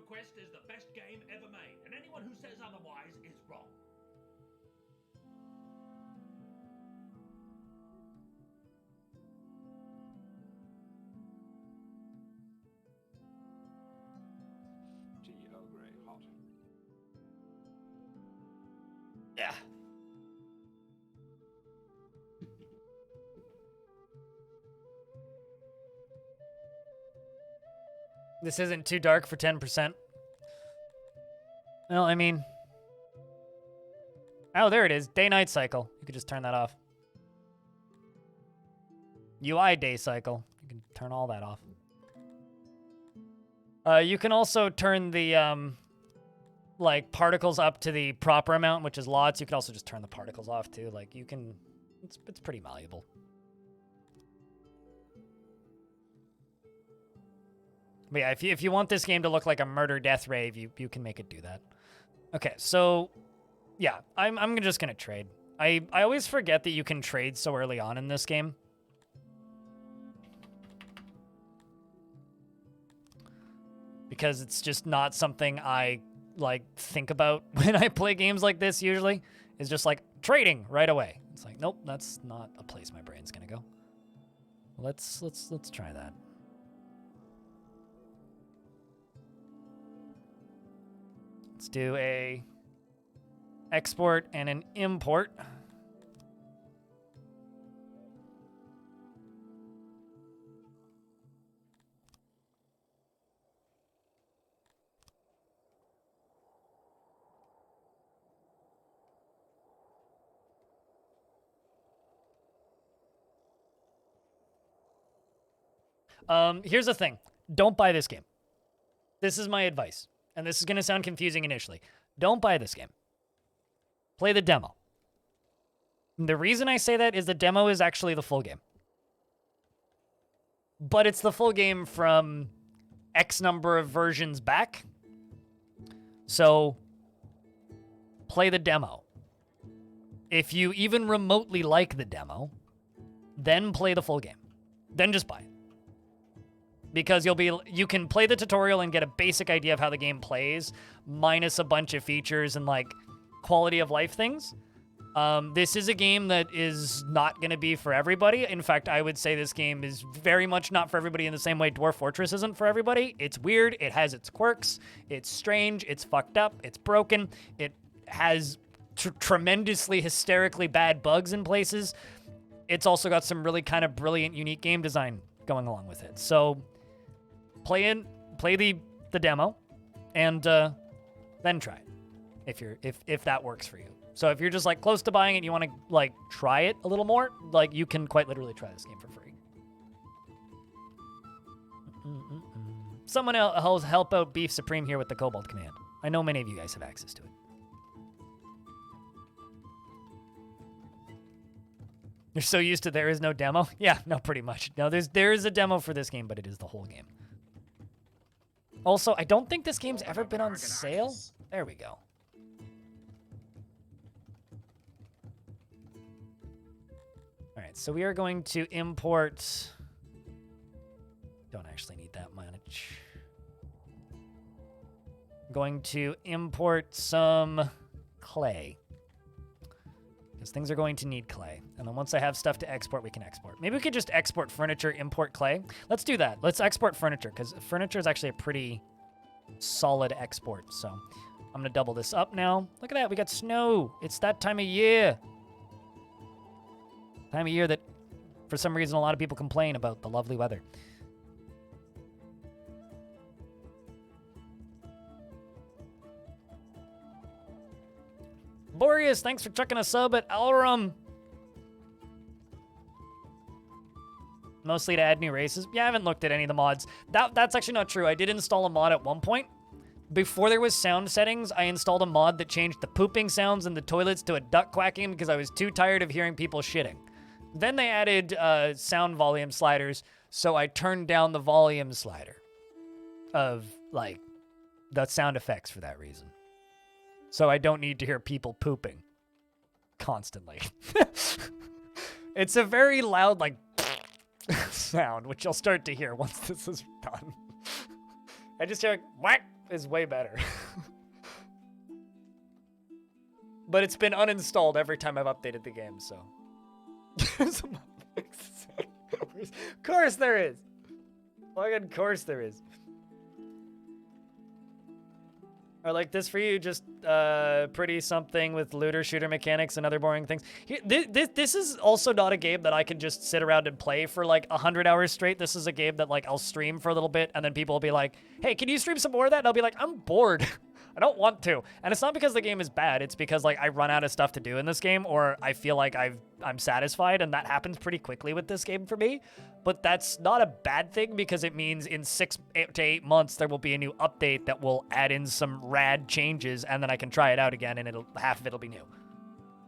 Quest is the best game ever made, and anyone who says otherwise is wrong. Tea, Earl Grey, hot. Yeah. This isn't too dark for 10%. Well, I mean... Oh, there it is. Day-night cycle. You could just turn that off. UI day cycle. You can turn all that off. You can also turn the, like, particles up to the proper amount, which is lots. You can also just turn the particles off, too. Like, you can... It's pretty malleable. But yeah, if you want this game to look like a murder death rave, you can make it do that. Okay, so yeah, I'm just gonna trade. I always forget that you can trade so early on in this game. Because it's just not something I like think about when I play games like this usually. It's just like trading right away. It's like, nope, that's not a place my brain's gonna go. Let's try that. Let's do a export and an import. Here's the thing. Don't buy this game. This is my advice. And this is going to sound confusing initially. Don't buy this game. Play the demo. The reason I say that is the demo is actually the full game. But it's the full game from X number of versions back. So, play the demo. If you even remotely like the demo, then play the full game. Then just buy it. Because you can play the tutorial and get a basic idea of how the game plays, minus a bunch of features and like quality of life things. This is a game that is not going to be for everybody. In fact, I would say this game is very much not for everybody in the same way Dwarf Fortress isn't for everybody. It's weird. It has its quirks. It's strange. It's fucked up. It's broken. It has tremendously, hysterically bad bugs in places. It's also got some really kind of brilliant, unique game design going along with it. So play the demo, and then try it if that works for you. So if you're just like close to buying it, and you want to like try it a little more, like you can quite literally try this game for free. Someone else help out Beef Supreme here with the Cobalt command. I know many of you guys have access to it. You're so used to there is no demo? Yeah, no, pretty much. No, there is a demo for this game, but it is the whole game. Also, I don't think this game's ever been on sale. There we go. All right, so we are going to import... Don't actually need that much. I'm going to import some clay. Because things are going to need clay. And then once I have stuff to export, we can export. Maybe we could just export furniture, import clay. Let's do that. Let's export furniture, because furniture is actually a pretty solid export. So I'm going to double this up now. Look at that. We got snow. It's that time of year. Time of year that, for some reason, a lot of people complain about the lovely weather. Boreas, thanks for chucking a sub at Alrum. Mostly to add new races. Yeah, I haven't looked at any of the mods. That's actually not true. I did install a mod at one point. Before there was sound settings, I installed a mod that changed the pooping sounds in the toilets to a duck quacking because I was too tired of hearing people shitting. Then they added sound volume sliders, so I turned down the volume slider of, like, the sound effects for that reason. So I don't need to hear people pooping constantly. It's a very loud, like, sound, which you'll start to hear once this is done. I just hear, like, whack is way better. But it's been uninstalled every time I've updated the game, so. Of course there is. Of course there is. Or like this for you, just pretty something with looter shooter mechanics and other boring things. This is also not a game that I can just sit around and play for like 100 hours straight. This is a game that like I'll stream for a little bit and then people will be like, hey, can you stream some more of that? And I'll be like, I'm bored. I don't want to. And it's not because the game is bad. It's because like I run out of stuff to do in this game, or I feel like I'm satisfied, and that happens pretty quickly with this game for me. But that's not a bad thing, because it means in 6 to 8 months there will be a new update that will add in some rad changes, and then I can try it out again, and half of it'll be new.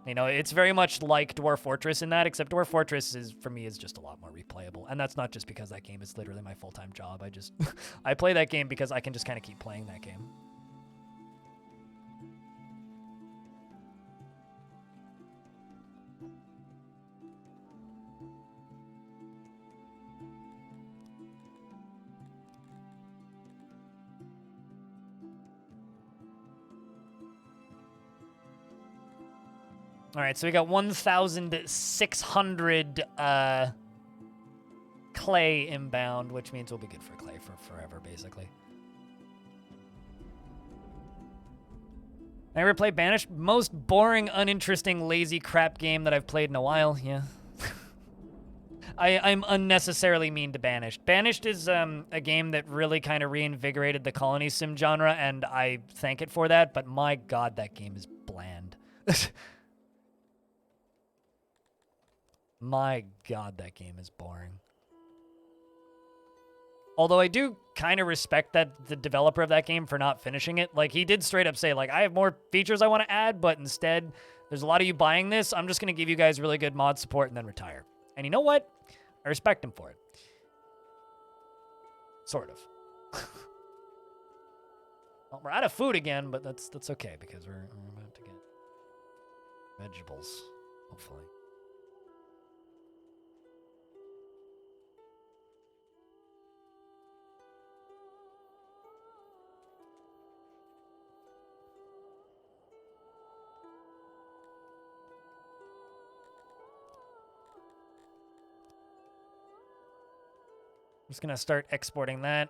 You know, it's very much like Dwarf Fortress in that, except Dwarf Fortress for me is just a lot more replayable. And that's not just because that game is literally my full-time job. I play that game because I can just kind of keep playing that game. All right, so we got 1,600 clay inbound, which means we'll be good for clay for forever, basically. I ever play Banished? Most boring, uninteresting, lazy crap game that I've played in a while, yeah. I'm unnecessarily mean to Banished. Banished is a game that really kind of reinvigorated the colony sim genre, and I thank it for that, but my god, that game is bland. My god, that game is boring. Although I do kind of respect that the developer of that game for not finishing it. Like, he did straight up say, like, I have more features I want to add, but instead, there's a lot of you buying this. I'm just going to give you guys really good mod support and then retire. And you know what? I respect him for it. Sort of. Well, we're out of food again, but that's okay because we're about to get vegetables, hopefully. I'm just gonna start exporting that.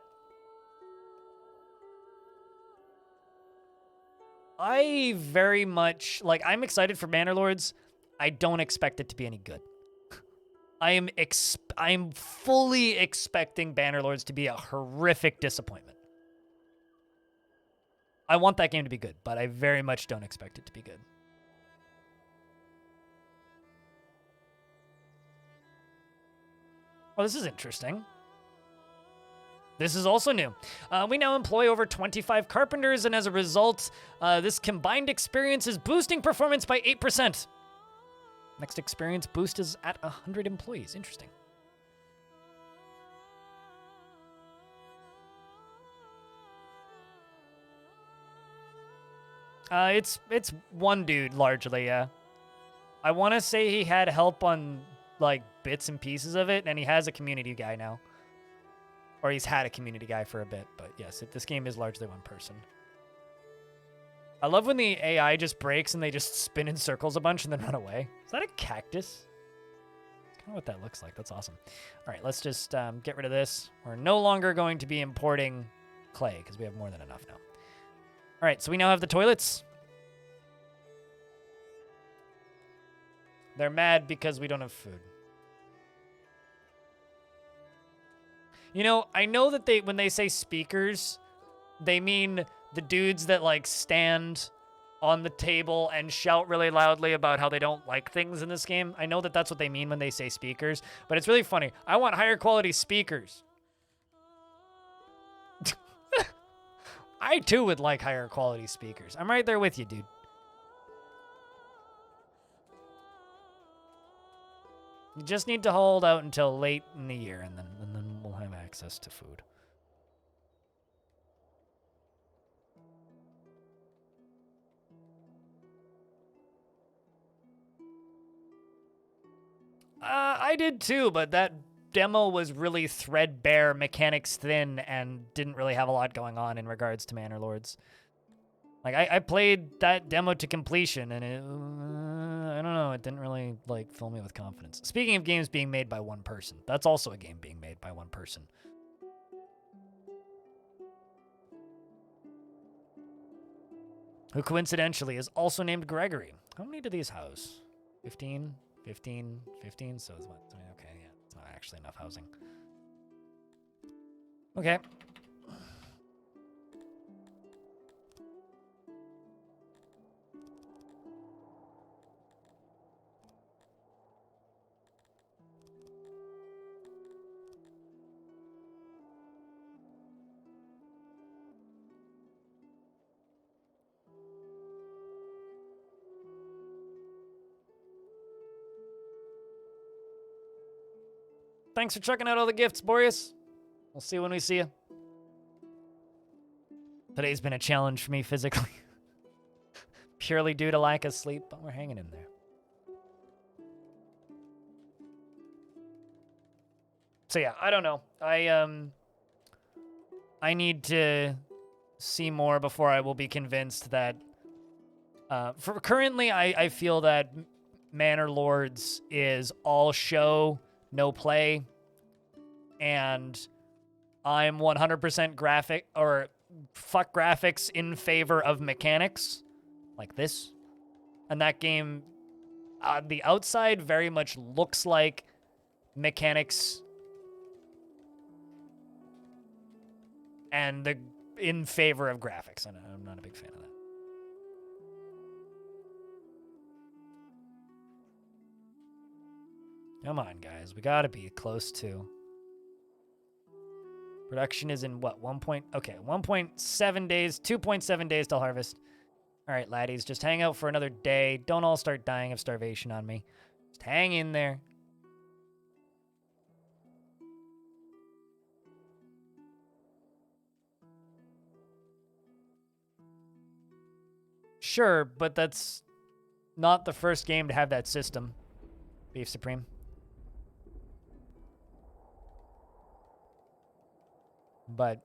I very much, like, I'm excited for Bannerlords. I don't expect it to be any good. I'm fully expecting Bannerlords to be a horrific disappointment. I want that game to be good, but I very much don't expect it to be good. Oh, this is interesting. This is also new. We now employ over 25 carpenters, and as a result, this combined experience is boosting performance by 8%. Next experience boost is at 100 employees. Interesting. It's one dude, largely, yeah. I want to say he had help on, like, bits and pieces of it, and he has a community guy now. Or he's had a community guy for a bit, but yes, this game is largely one person. I love when the AI just breaks and they just spin in circles a bunch and then run away. Is that a cactus? That's kind of what that looks like. That's awesome. All right, let's just get rid of this. We're no longer going to be importing clay because we have more than enough now. All right, so we now have the toilets. They're mad because we don't have food. You know, I know that when they say speakers, they mean the dudes that, like, stand on the table and shout really loudly about how they don't like things in this game. I know that that's what they mean when they say speakers, but it's really funny. I want higher quality speakers. I, too, would like higher quality speakers. I'm right there with you, dude. You just need to hold out until late in the year, and then we'll have access to food. I did too, but that demo was really threadbare, mechanics thin, and didn't really have a lot going on in regards to Manor Lords. Like, I played that demo to completion, and it, I don't know, it didn't really, like, fill me with confidence. Speaking of games being made by one person, that's also a game being made by one person. Who coincidentally is also named Gregory. How many do these house? 15? 15? 15? So it's what? Okay, yeah, it's not actually enough housing. Okay. Thanks for checking out all the gifts, Boreas. We'll see you when we see you. Today's been a challenge for me physically. Purely due to lack of sleep, but we're hanging in there. So yeah, I don't know. I need to see more before I will be convinced that for currently I feel that Manor Lords is all show, no play, and I'm 100% graphic or fuck graphics in favor of mechanics like this. And that game on the outside very much looks like mechanics and in favor of graphics, and I'm not a big fan of that. Come on, guys. We gotta be close to Production is in what? 1.7 days, 2.7 days till harvest. All right, laddies, just hang out for another day. Don't all start dying of starvation on me. Just hang in there. Sure, but that's not the first game to have that system, Beef Supreme. But,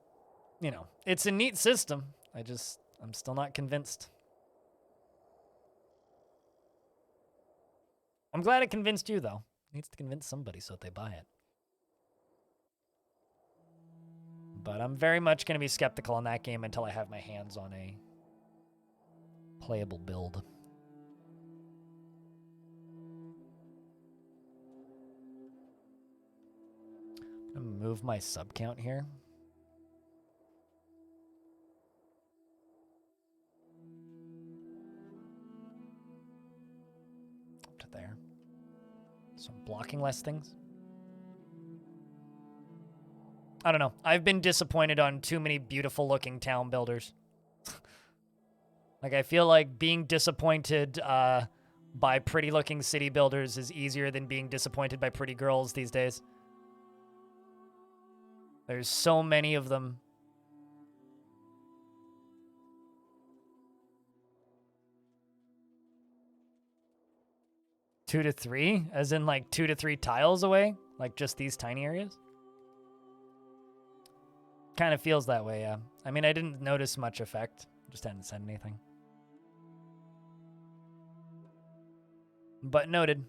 you know, it's a neat system. I'm still not convinced. I'm glad it convinced you, though. It needs to convince somebody so that they buy it. But I'm very much going to be skeptical on that game until I have my hands on a playable build. I'm going to move my sub count here. Up to there. So I'm blocking less things. I don't know. I've been disappointed on too many beautiful looking town builders. Like, I feel like being disappointed by pretty looking city builders is easier than being disappointed by pretty girls these days. There's so many of them. Two to three? As in, like, 2 to 3 tiles away? Like, just these tiny areas? Kind of feels that way, yeah. I mean, I didn't notice much effect. Just hadn't said anything. But noted.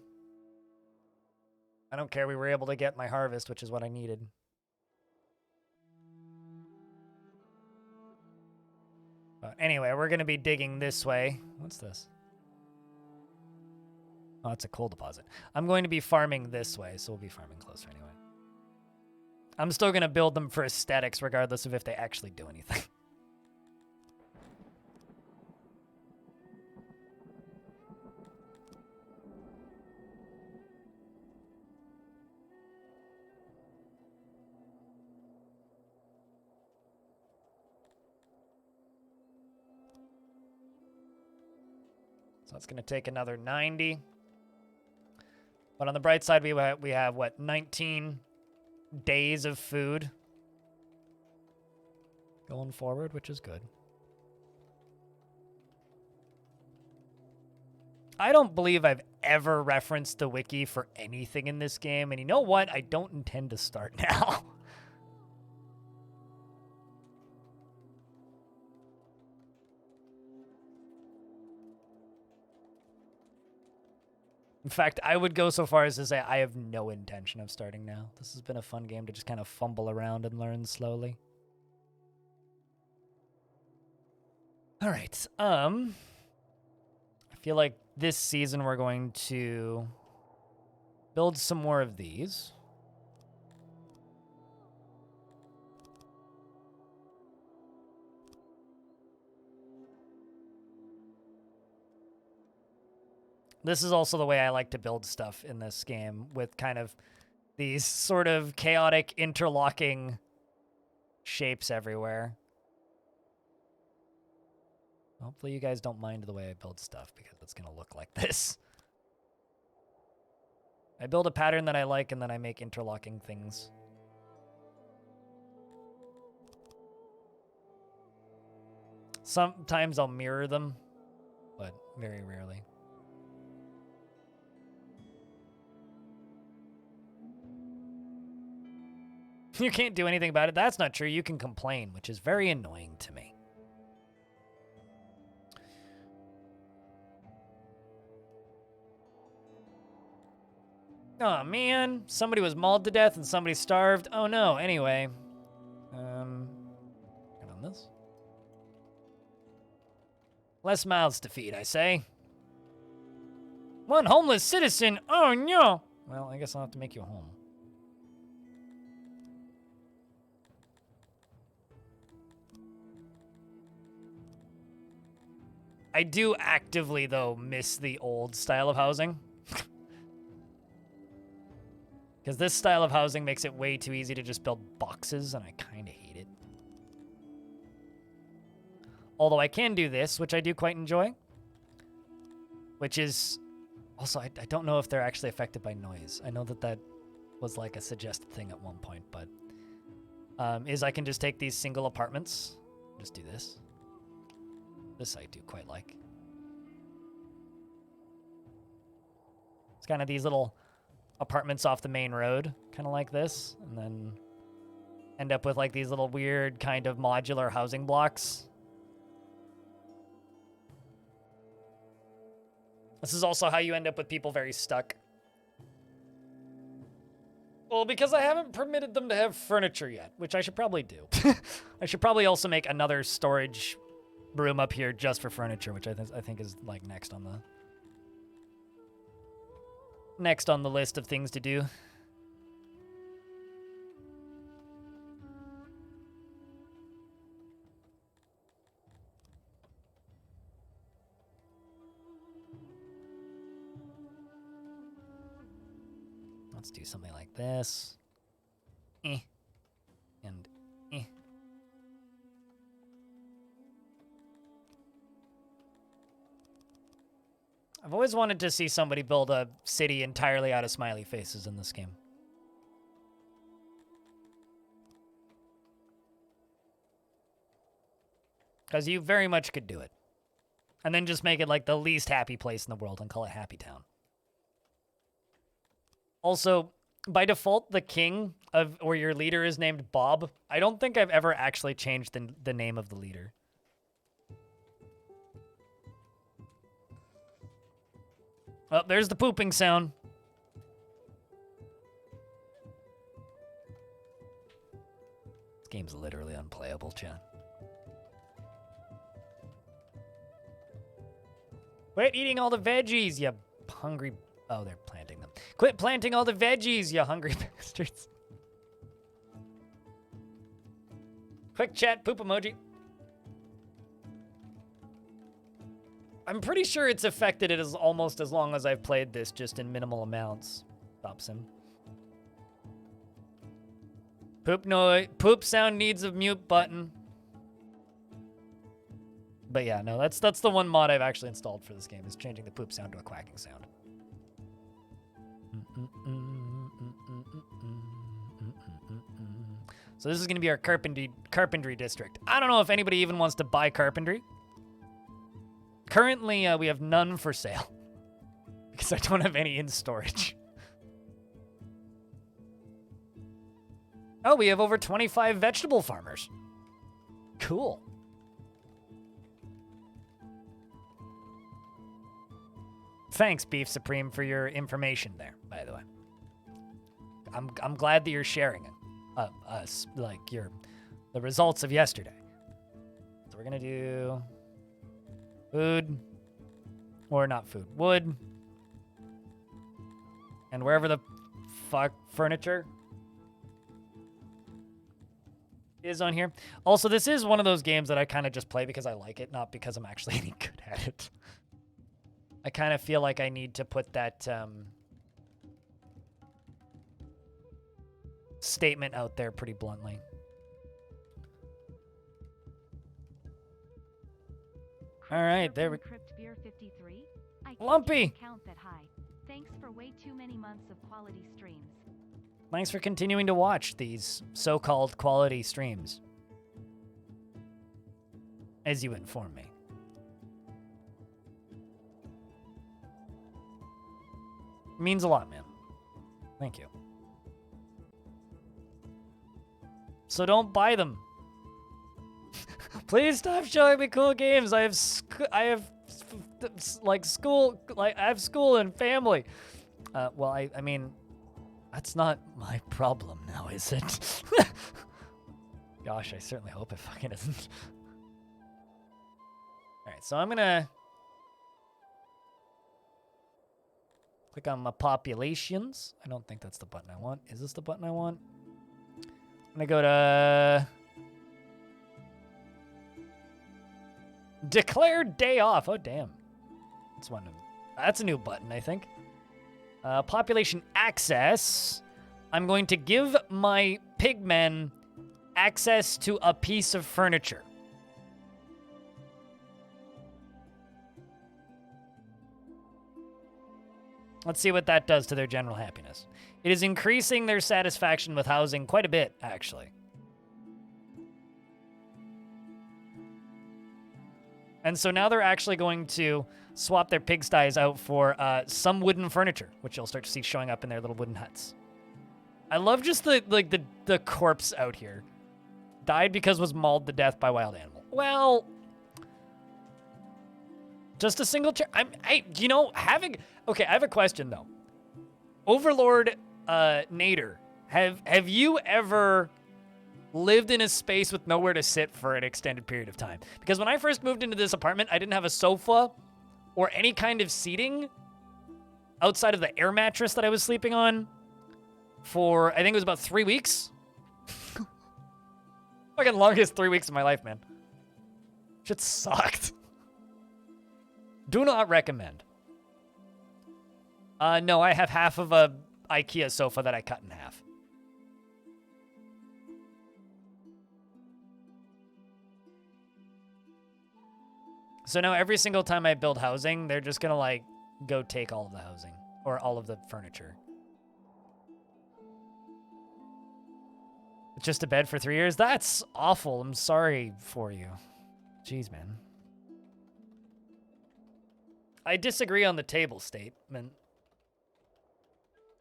I don't care. We were able to get my harvest, which is what I needed. But anyway, we're going to be digging this way. What's this? Oh, it's a coal deposit. I'm going to be farming this way, so we'll be farming closer anyway. I'm still going to build them for aesthetics, regardless of if they actually do anything. So it's going to take another 90. But on the bright side, we have what, 19 days of food going forward, which is good. I don't believe I've ever referenced the wiki for anything in this game, and you know what? I don't intend to start now. In fact, I would go so far as to say I have no intention of starting now. This has been a fun game to just kind of fumble around and learn slowly. All right. I feel like this season we're going to build some more of these. This is also the way I like to build stuff in this game, with kind of these sort of chaotic interlocking shapes everywhere. Hopefully you guys don't mind the way I build stuff, because it's going to look like this. I build a pattern that I like, and then I make interlocking things. Sometimes I'll mirror them, but very rarely. You can't do anything about it. That's not true. You can complain, which is very annoying to me. Oh, man. Somebody was mauled to death and somebody starved. Oh, no. Anyway. Get on this. Less mouths to feed, I say. One homeless citizen. Oh, no. Well, I guess I'll have to make you a home. I do actively, though, miss the old style of housing. Because this style of housing makes it way too easy to just build boxes, and I kind of hate it. Although I can do this, which I do quite enjoy. Which is... Also, I don't know if they're actually affected by noise. I know that that was like a suggested thing at one point, but... is I can just take these single apartments. Just do this. This I do quite like. It's kind of these little apartments off the main road, kind of like this, and then end up with like these little weird kind of modular housing blocks. This is also how you end up with people very stuck. Well, because I haven't permitted them to have furniture yet, which I should probably do. I should probably also make another storage room up here just for furniture, which I think is like next on the list of things to do. Let's do something like this. And I've always wanted to see somebody build a city entirely out of smiley faces in this game. Because you very much could do it. And then just make it like the least happy place in the world and call it Happy Town. Also, by default, the king of, or your leader is named Bob. I don't think I've ever actually changed the name of the leader. Oh, there's the pooping sound. This game's literally unplayable, chat. Quit eating all the veggies, you hungry... Oh, they're planting them. Quit planting all the veggies, you hungry bastards. Quick chat, poop emoji. I'm pretty sure it's affected it as almost as long as I've played this, just in minimal amounts. Stops him. Poop sound needs a mute button. But yeah, no, that's the one mod I've actually installed for this game, is changing the poop sound to a quacking sound. So this is going to be our carpentry district. I don't know if anybody even wants to buy carpentry. Currently, we have none for sale because I don't have any in storage. Oh, we have over 25 vegetable farmers. Cool. Thanks, Beef Supreme, for your information there, by the way. I'm glad that you're sharing us, like the results of yesterday. So we're gonna do food, or not food, wood, and wherever the fuck furniture is on here. Also, this is one of those games that I kind of just play because I like it, not because I'm actually any good at it. I kind of feel like I need to put that statement out there pretty bluntly. All right, there we go. Lumpy! Count that high. Thanks for way too many months of quality streams. Thanks for continuing to watch these so-called quality streams. As you inform me. Means a lot, man. Thank you. So don't buy them. Please stop showing me cool games. I have school, I have school and family. Well, I mean, that's not my problem now, is it? Gosh, I certainly hope it fucking isn't. All right, so I'm gonna click on my populations. I don't think that's the button I want. Is this the button I want? I'm gonna go to declare day off. Oh, damn. That's a new button, I think. Population access. I'm going to give my pigmen access to a piece of furniture. Let's see what that does to their general happiness. It is increasing their satisfaction with housing quite a bit, actually. And so now they're actually going to swap their pigsties out for some wooden furniture, which you'll start to see showing up in their little wooden huts. I love just the corpse out here. Died because was mauled to death by wild animal. Well, just a single chair. Okay, I have a question though. Overlord Nader, have you ever lived in a space with nowhere to sit for an extended period of time? Because when I first moved into this apartment, I didn't have a sofa or any kind of seating outside of the air mattress that I was sleeping on for, I think it was about 3 weeks. Fucking longest 3 weeks of my life, man. Shit sucked. Do not recommend. No, I have half of a IKEA sofa that I cut in half. So now every single time I build housing, they're just gonna like go take all of the housing or all of the furniture. Just a bed for 3 years? That's awful. I'm sorry for you. Jeez, man. I disagree on the table statement.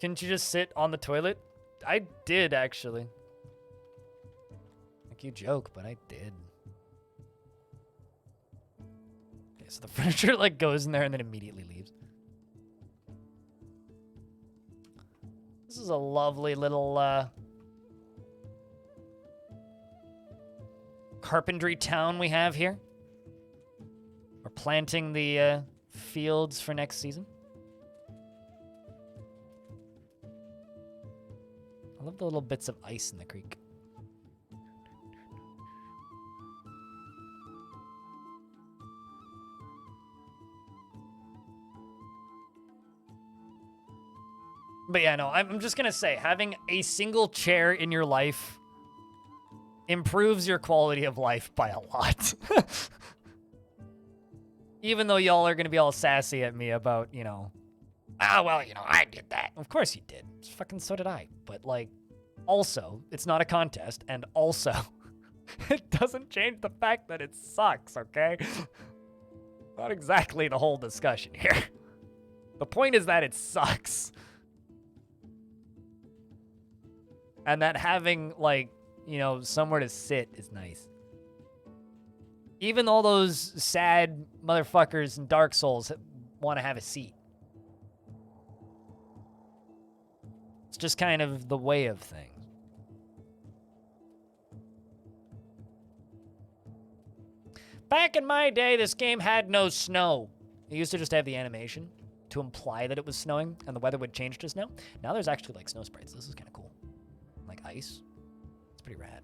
Couldn't you just sit on the toilet? I did, actually. Like, you joke, but I did. Okay, so the furniture, like, goes in there and then immediately leaves. This is a lovely little, carpentry town we have here. We're planting the, fields for next season. I love the little bits of ice in the creek. But yeah, no, I'm just gonna say, having a single chair in your life improves your quality of life by a lot. Even though y'all are gonna be all sassy at me about, you know, well, you know, I did that. Of course you did. Fucking so did I. But, like, also, it's not a contest, and also, it doesn't change the fact that it sucks, okay? Not exactly the whole discussion here. The point is that it sucks. And that having, like, you know, somewhere to sit is nice. Even all those sad motherfuckers in Dark Souls want to have a seat. It's just kind of the way of things. Back in my day, this game had no snow. It used to just have the animation to imply that it was snowing and the weather would change to snow. Now there's actually, like, snow sprites. This is kind of cool. Like ice. It's pretty rad.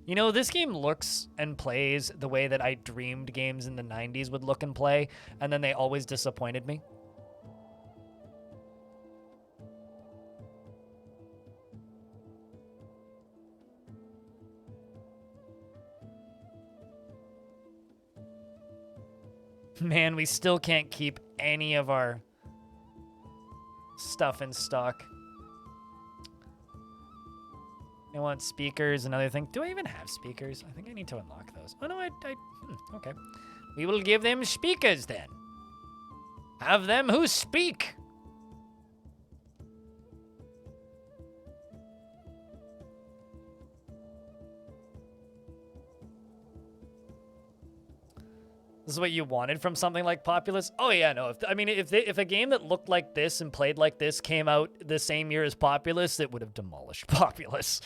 You know, this game looks and plays the way that I dreamed games in the 90s would look and play, and then they always disappointed me. Man, we still can't keep any of our stuff in stock. I want speakers, another thing. Do I even have speakers? I think I need to unlock those. Oh, no, okay. We will give them speakers, then. Have them who speak. This is what you wanted from something like Populous? Oh, yeah, no. If a game that looked like this and played like this came out the same year as Populous, it would have demolished Populous.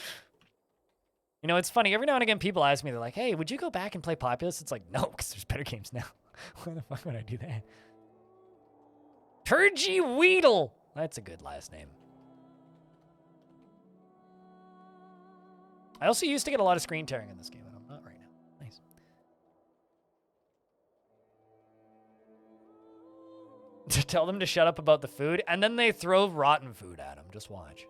You know, it's funny. Every now and again, people ask me, they're like, hey, would you go back and play Populous? It's like, no, because there's better games now. Why the fuck would I do that? Turgy Weedle. That's a good last name. I also used to get a lot of screen tearing in this game, and I'm not right now. Nice. to tell them to shut up about the food, and then they throw rotten food at them. Just watch.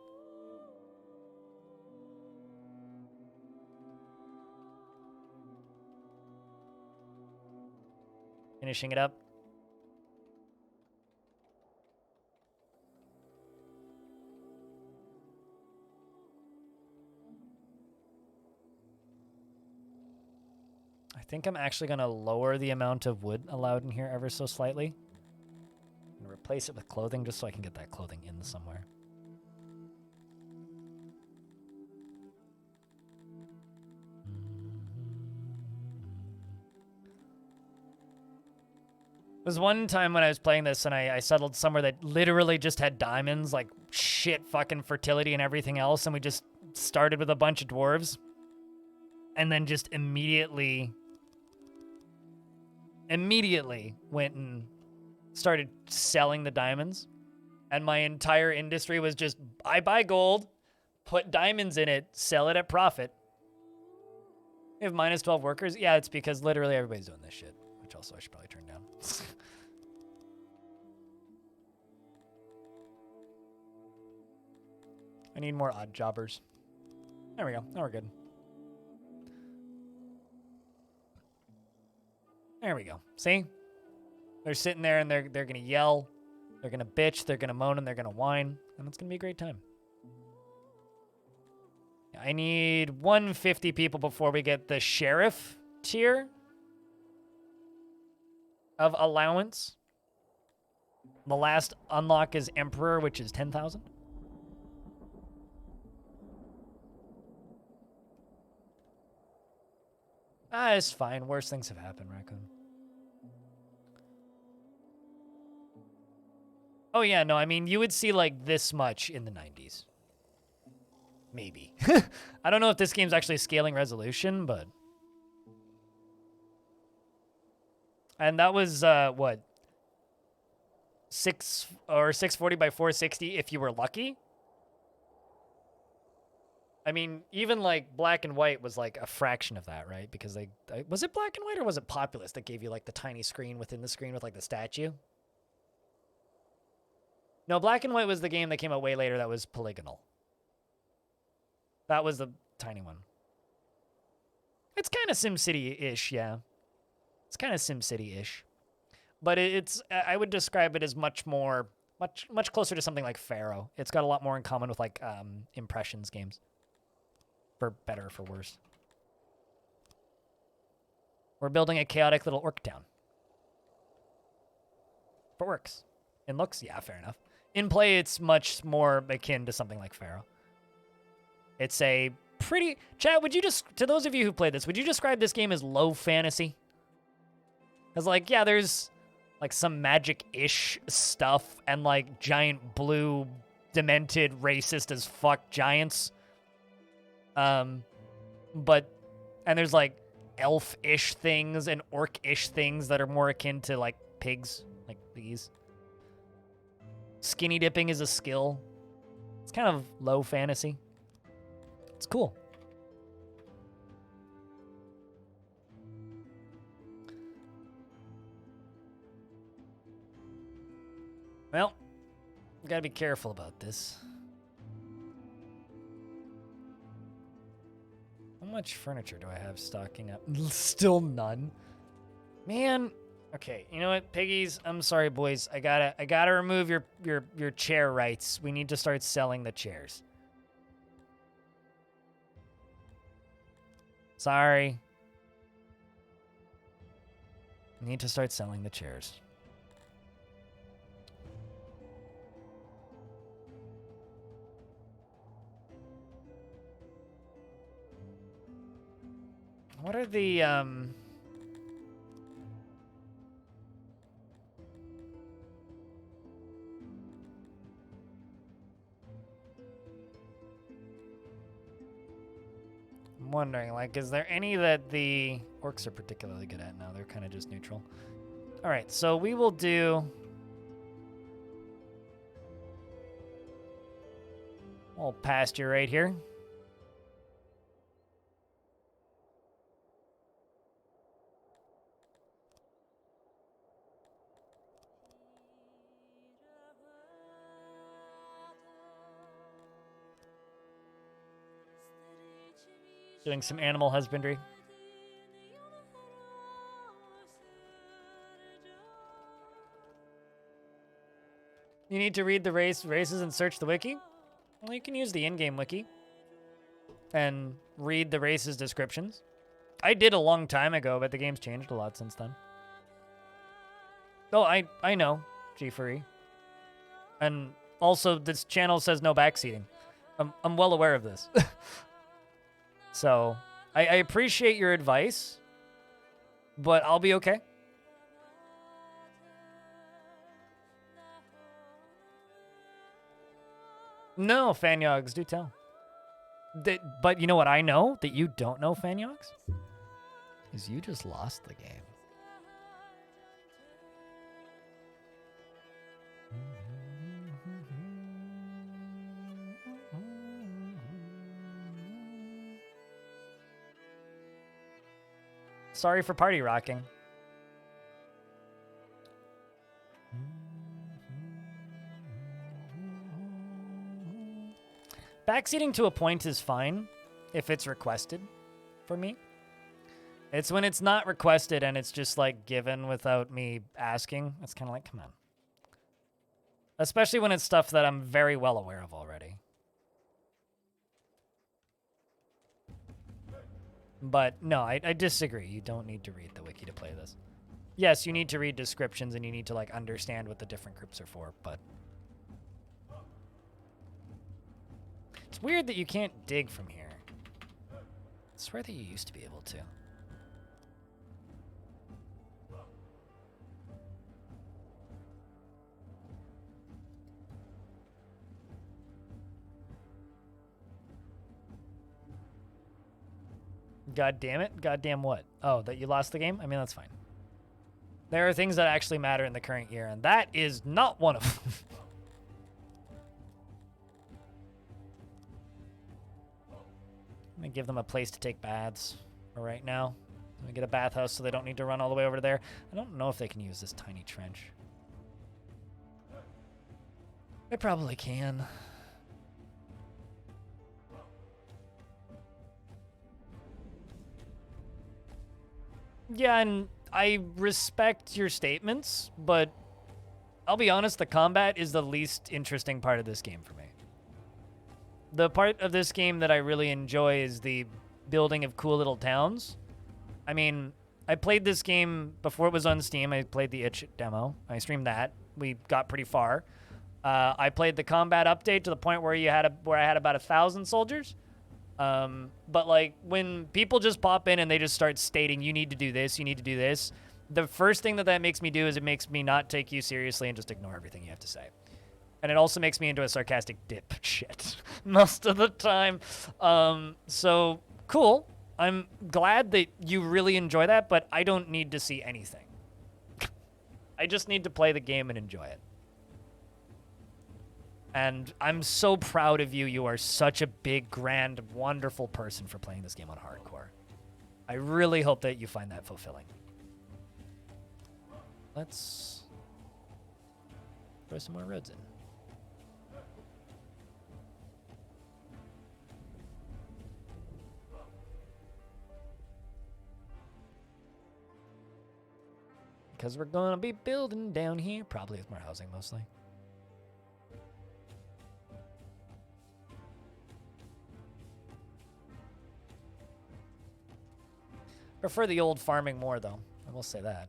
Finishing it up. I think I'm actually going to lower the amount of wood allowed in here ever so slightly. And replace it with clothing just so I can get that clothing in somewhere. There was one time when I was playing this and I settled somewhere that literally just had diamonds, like shit fucking fertility and everything else, and we just started with a bunch of dwarves. And then just immediately went and started selling the diamonds. And my entire industry was just, I buy gold, put diamonds in it, sell it at profit. We have minus 12 workers. Yeah, it's because literally everybody's doing this shit, which also I should probably turn down. I need more odd jobbers. There we go. Now we're good. There we go. See? They're sitting there and they're going to yell. They're going to bitch. They're going to moan and they're going to whine. And it's going to be a great time. I need 150 people before we get the sheriff tier of allowance. The last unlock is Emperor, which is 10,000. Ah, it's fine. Worse things have happened, Raccoon. Oh, yeah, no, I mean, you would see, like, this much in the 90s. Maybe. I don't know if this game's actually scaling resolution, but... And that was, what? 640 by 460 if you were lucky? I mean, even, like, black and white was, like, a fraction of that, right? Because they... Was it black and white or was it Populous that gave you, like, the tiny screen within the screen with, like, the statue? No, black and white was the game that came out way later that was polygonal. That was the tiny one. It's kind of SimCity-ish, yeah. It's kind of SimCity-ish. But it's... I would describe it as much more... Much closer to something like Pharaoh. It's got a lot more in common with, like, Impressions games. For better or for worse. We're building a chaotic little orc town. For orcs. In looks, yeah, fair enough. In play, it's much more akin to something like Pharaoh. It's a pretty... Chat, would you just... To those of you who played this, would you describe this game as low fantasy? Because, like, yeah, there's, like, some magic-ish stuff and, like, giant blue, demented, racist as fuck giants. But... And there's, like, elf-ish things and orc-ish things that are more akin to, like, pigs. Like these. Skinny dipping is a skill. It's kind of low fantasy. It's cool. Well, gotta be careful about this. How much furniture do I have stocking up? Still none. Man. Okay, you know what, piggies? I'm sorry, boys. I gotta remove your chair rights. We need to start selling the chairs. Sorry. Need to start selling the chairs. What are the I'm wondering, like, is there any that the orcs are particularly good at? No, they're kind of just neutral. All right, so we will do... We'll pasture right here. Doing some animal husbandry. You need to read the races and search the wiki? Well, you can use the in-game wiki and read the races descriptions. I did a long time ago, but the game's changed a lot since then. Oh, I know, G-Furry. And also, this channel says no backseating. I'm well aware of this. So, I appreciate your advice, but I'll be okay. No, Fanyogs, do tell. But you know what I know that you don't know, Fanyogs? Is you just lost the game. Sorry for party rocking. Backseating to a point is fine if it's requested for me. It's when it's not requested and it's just like given without me asking. It's kind of like, come on. Especially when it's stuff that I'm very well aware of already. But no, I disagree. You don't need to read the wiki to play this. Yes, you need to read descriptions and you need to like understand what the different groups are for, but it's weird that you can't dig from here. I swear that you used to be able to. God damn it. God damn what? Oh, that you lost the game? I mean, that's fine. There are things that actually matter in the current year, and that is not one of them. I'm going to give them a place to take baths for right now. I'm going to get a bathhouse so they don't need to run all the way over there. I don't know if they can use this tiny trench. They probably can. Yeah, and I respect your statements, but I'll be honest, the combat is the least interesting part of this game for me. The part of this game that I really enjoy is the building of cool little towns. I mean, I played this game before it was on Steam. I played the itch demo. I streamed that. We got pretty far. I played the combat update to the point where I had about 1,000 soldiers. But like when people just pop in and they just start stating, you need to do this, you need to do this. The first thing that makes me do is it makes me not take you seriously and just ignore everything you have to say. And it also makes me into a sarcastic dipshit most of the time. So cool. I'm glad that you really enjoy that, but I don't need to see anything. I just need to play the game and enjoy it. And I'm so proud of you. You are such a big, grand, wonderful person for playing this game on hardcore. I really hope that you find that fulfilling. Let's throw some more roads in. Because we're going to be building down here. Probably with more housing, mostly. Prefer the old farming more, though. I will say that.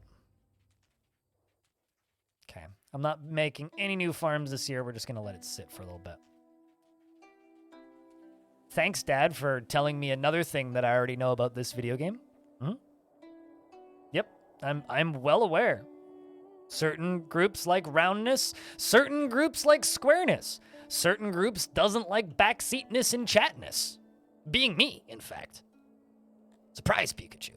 Okay. I'm not making any new farms this year. We're just going to let it sit for a little bit. Thanks, Dad, for telling me another thing that I already know about this video game. Yep. I'm well aware. Certain groups like roundness. Certain groups like squareness. Certain groups doesn't like backseatness and chatness. Being me, in fact. Surprise, Pikachu.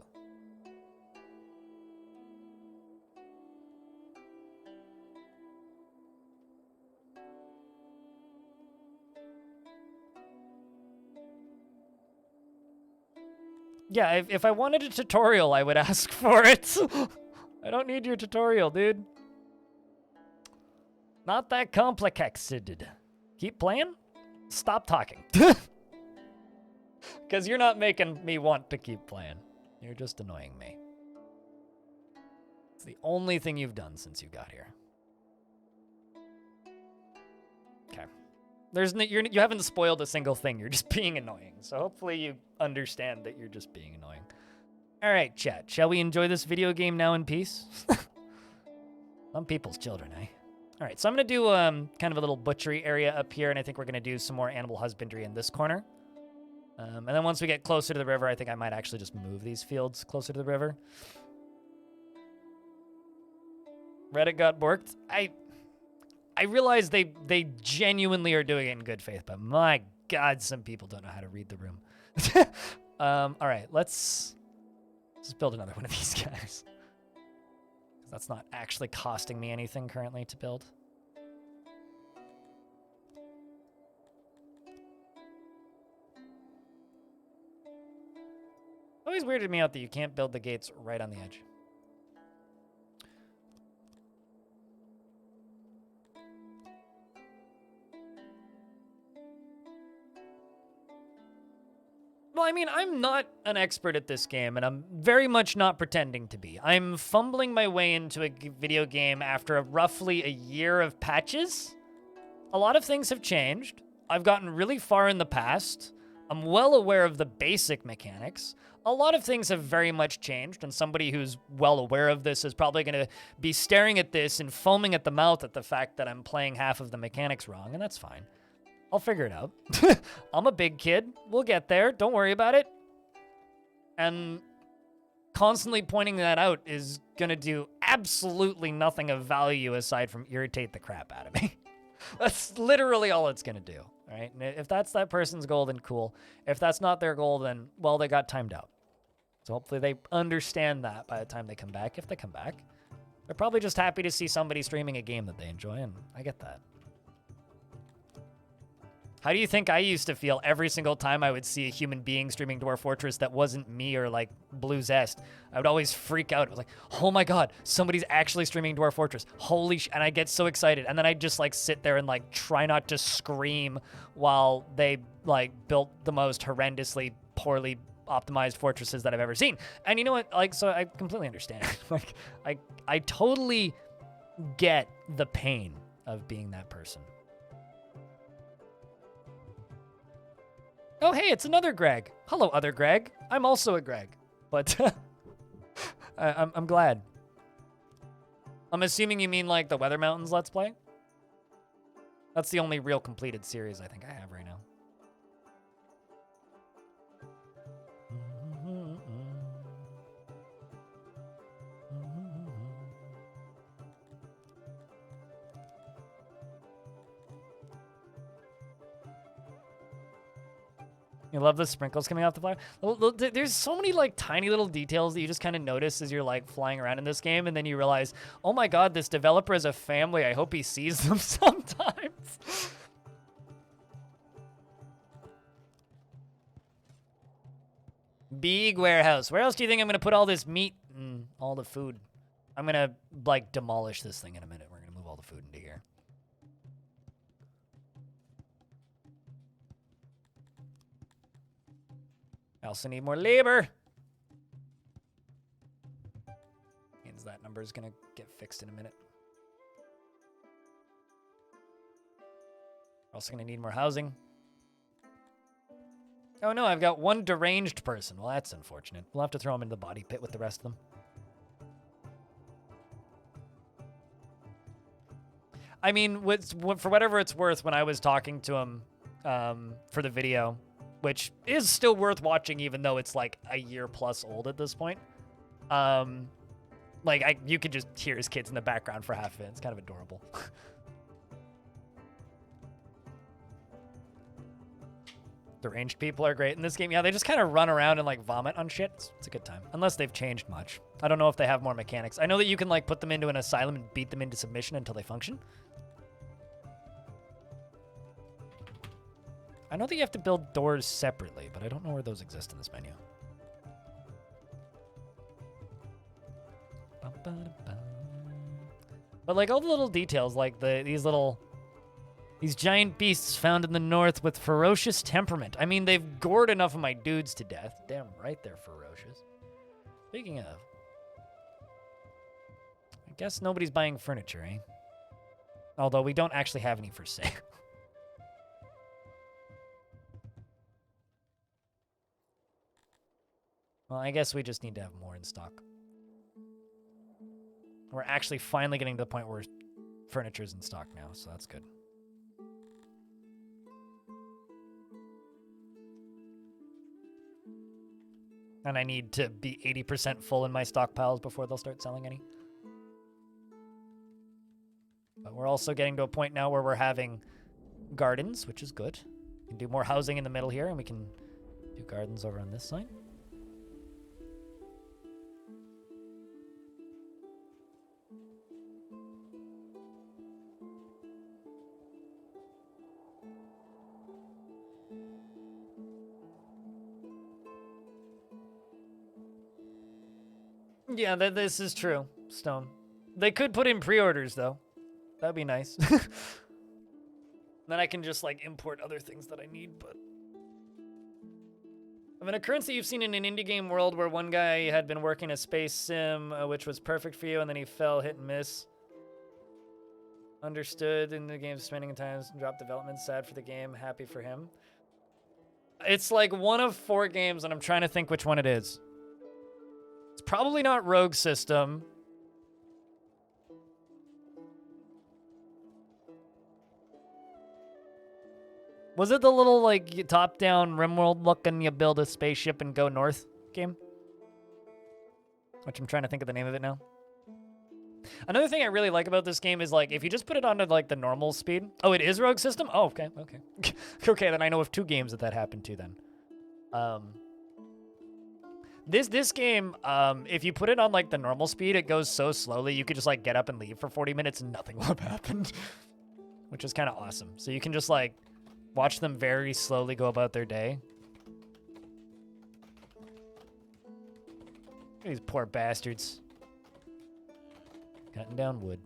Yeah, if I wanted a tutorial, I would ask for it. I don't need your tutorial, dude. Not that complicated. Keep playing? Stop talking. Because you're not making me want to keep playing. You're just annoying me. It's the only thing you've done since you got here. Okay. You haven't spoiled a single thing. You're just being annoying. So hopefully you understand that you're just being annoying. All right, chat. Shall we enjoy this video game now in peace? Some people's children, eh? All right, so I'm going to do kind of a little butchery area up here, and I think we're going to do some more animal husbandry in this corner. And then once we get closer to the river, I think I might actually just move these fields closer to the river. Reddit got borked. I realize they genuinely are doing it in good faith, but my God, some people don't know how to read the room. All right, let's build another one of these guys. That's not actually costing me anything currently to build. Always weirded me out that you can't build the gates right on the edge. Well, I mean, I'm not an expert at this game, and I'm very much not pretending to be. I'm fumbling my way into a video game after roughly a year of patches. A lot of things have changed. I've gotten really far in the past. I'm well aware of the basic mechanics. A lot of things have very much changed, and somebody who's well aware of this is probably going to be staring at this and foaming at the mouth at the fact that I'm playing half of the mechanics wrong, and that's fine. I'll figure it out. I'm a big kid. We'll get there. Don't worry about it. And constantly pointing that out is going to do absolutely nothing of value aside from irritate the crap out of me. That's literally all it's going to do. All right? And if that's that person's goal, then cool. If that's not their goal, then, well, they got timed out. So hopefully they understand that by the time they come back, if they come back. They're probably just happy to see somebody streaming a game that they enjoy, and I get that. How do you think I used to feel every single time I would see a human being streaming Dwarf Fortress that wasn't me or like Blue Zest? I would always freak out. It was like, oh my God, somebody's actually streaming Dwarf Fortress. Holy sh! And I get so excited. And then I just like sit there and like try not to scream while they like built the most horrendously poorly optimized fortresses that I've ever seen. And you know what? Like, so I completely understand. Like, I totally get the pain of being that person. Oh, hey, it's another Greg. Hello, other Greg. I'm also a Greg, but I'm glad. I'm assuming you mean like the Weather Mountains Let's Play? That's the only real completed series I think I have right now. You love the sprinkles coming off the flower? There's so many like tiny little details that you just kind of notice as you're like flying around in this game, and then you realize, oh my God, this developer is a family. I hope he sees them sometimes. Big warehouse. Where else do you think I'm gonna put all this meat and all the food? I'm gonna like demolish this thing in a minute. We're gonna move all the food into here. I also need more labor. Means that number is gonna get fixed in a minute. We're also gonna need more housing. Oh no, I've got one deranged person. Well, that's unfortunate. We'll have to throw him into the body pit with the rest of them. I mean, for whatever it's worth, when I was talking to him for the video, which is still worth watching even though it's like a year plus old at this point. Like, you could just hear his kids in the background for half of it. It's kind of adorable. The ranged people are great in this game. Yeah, they just kind of run around and like vomit on shit. It's a good time. Unless they've changed much. I don't know if they have more mechanics. I know that you can like put them into an asylum and beat them into submission until they function. I know that you have to build doors separately, but I don't know where those exist in this menu. But like all the little details, like these little These giant beasts found in the north with ferocious temperament. I mean, they've gored enough of my dudes to death. Damn right they're ferocious. Speaking of, I guess nobody's buying furniture, eh? Although we don't actually have any for sale. Well, I guess we just need to have more in stock. We're actually finally getting to the point where furniture's in stock now, so that's good. And I need to be 80% full in my stockpiles before they'll start selling any. But we're also getting to a point now where we're having gardens, which is good. We can do more housing in the middle here, and we can do gardens over on this side. Yeah, this is true, Stone. They could put in pre-orders, though. That'd be nice. Then I can just, like, import other things that I need, but... I mean, a currency you've seen in an indie game world where one guy had been working a space sim, which was perfect for you, and then he fell, hit and miss. Understood in the game, spending time, dropped development, sad for the game, happy for him. It's like one of 4 games, and I'm trying to think which one it is. It's probably not Rogue System. Was it the little, like, top-down RimWorld look and you build a spaceship and go north game? Which I'm trying to think of the name of it now. Another thing I really like about this game is, like, if you just put it onto, like, the normal speed... Oh, it is Rogue System? Oh, okay, okay. Okay, then I know of 2 games that happened to then. This game, if you put it on, like, the normal speed, it goes so slowly, you could just, like, get up and leave for 40 minutes and nothing will have happened. Which is kind of awesome. So you can just, like, watch them very slowly go about their day. These poor bastards. Cutting down wood.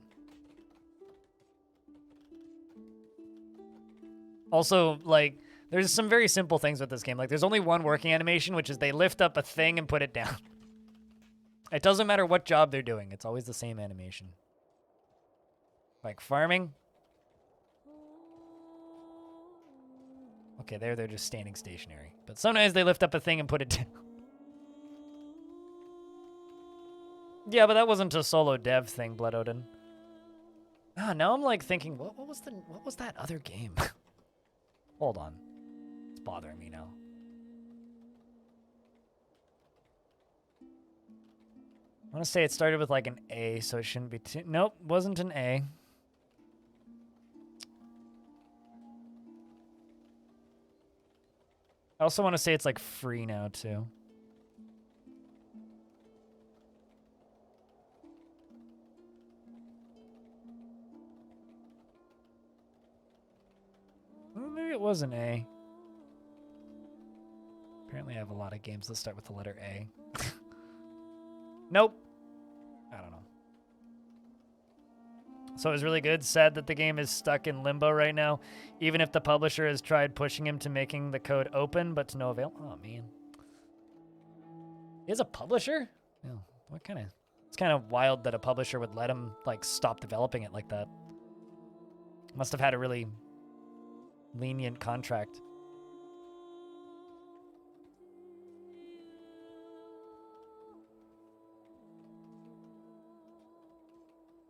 Also, like... There's some very simple things with this game. Like, there's only one working animation, which is they lift up a thing and put it down. It doesn't matter what job they're doing. It's always the same animation. Like farming. Okay, they're just standing stationary. But sometimes they lift up a thing and put it down. Yeah, but that wasn't a solo dev thing, Blood Odin. Ah, now I'm like thinking, what was that other game? Hold on. It's bothering me now. I want to say it started with like an A, so it shouldn't be too... Nope, wasn't an A. I also want to say it's like free now, too. Well, maybe it was an A. Apparently I have a lot of games that start with the letter A. Nope. I don't know. So it was really good. Sad that the game is stuck in limbo right now, even if the publisher has tried pushing him to making the code open, but to no avail. Oh, man. He is a publisher? Yeah. What kind of... It's kind of wild that a publisher would let him, like, stop developing it like that. Must have had a really lenient contract.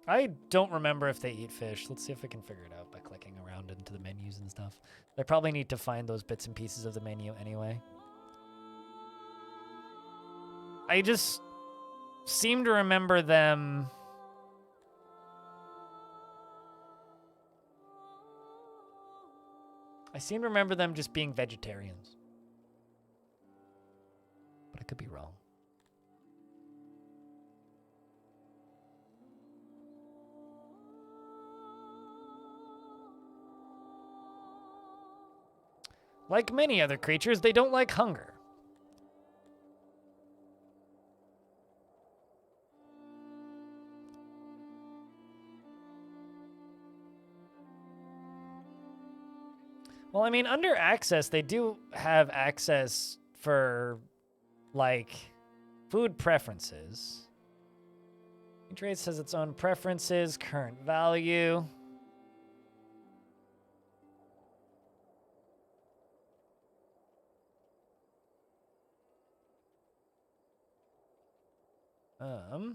I don't remember if they eat fish. Let's see if we can figure it out by clicking around into the menus and stuff. They probably need to find those bits and pieces of the menu anyway. I just seem to remember them... I seem to remember them just being vegetarians. But I could be wrong. Like many other creatures, they don't like hunger. Well, I mean, under access, they do have access for, like, food preferences. Trade has its own preferences, current value. Hmm.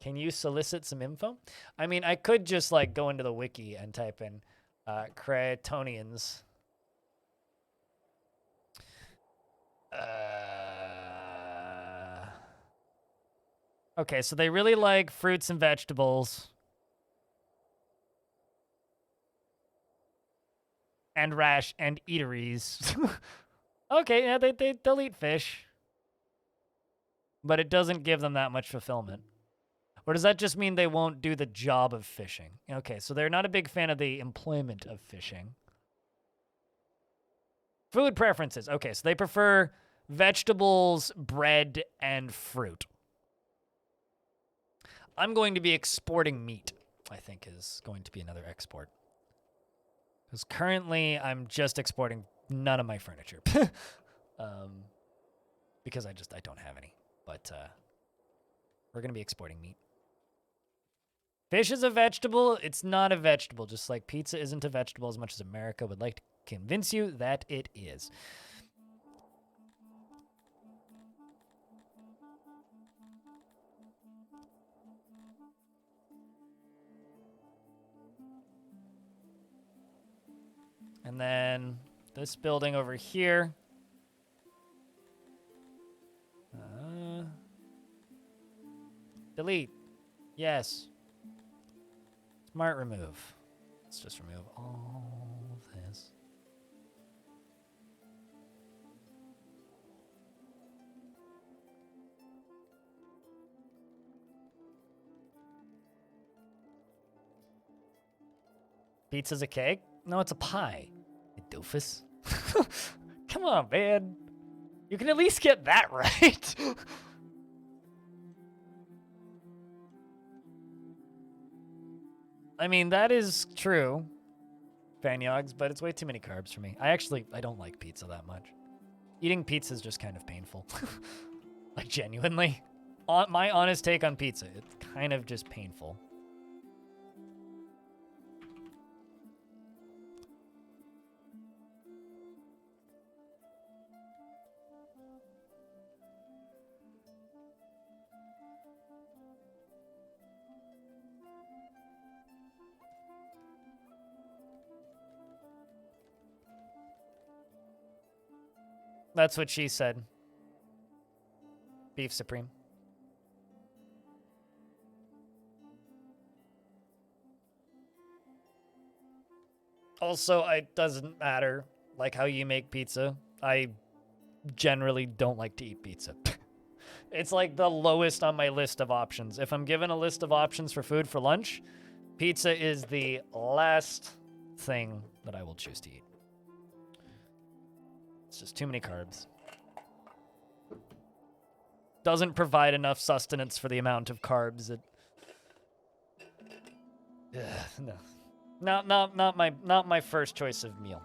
Can you solicit some info? I mean, I could just like go into the wiki and type in Cretonians. Okay, so they really like fruits and vegetables. And rash and eateries. Okay, yeah, they'll eat fish. But it doesn't give them that much fulfillment. Or does that just mean they won't do the job of fishing? Okay, so they're not a big fan of the employment of fishing. Food preferences. Okay, so they prefer vegetables, bread, and fruit. I'm going to be exporting meat, I think is going to be another export. Because currently I'm just exporting none of my furniture. Because I don't have any. But we're going to be exporting meat. Fish is a vegetable. It's not a vegetable, just like pizza isn't a vegetable as much as America would like to convince you that it is. And then this building over here. Delete. Yes. Smart remove. Let's just remove all of this. Pizza's a cake? No, it's a pie. You doofus. Come on, man. You can at least get that right. I mean, that is true, Fanyogs, but it's way too many carbs for me. I don't like pizza that much. Eating pizza is just kind of painful. Like, genuinely. My honest take on pizza, it's kind of just painful. That's what she said. Beef Supreme. Also, it doesn't matter, like, how you make pizza. I generally don't like to eat pizza. It's like the lowest on my list of options. If I'm given a list of options for food for lunch, pizza is the last thing that I will choose to eat. It's just too many carbs. Doesn't provide enough sustenance for the amount of carbs it... No. Not my first choice of meal.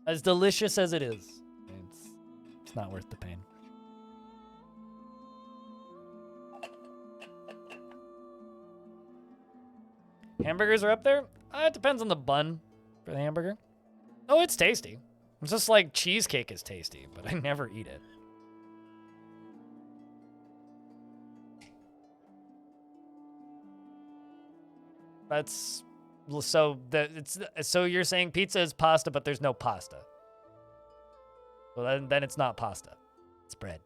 As delicious as it is, it's not worth the pain. Hamburgers are up there? It depends on the bun for the hamburger. Oh, it's tasty. It's just like cheesecake is tasty, but I never eat it. That's so you're saying pizza is pasta, but there's no pasta. Well, then it's not pasta. It's bread.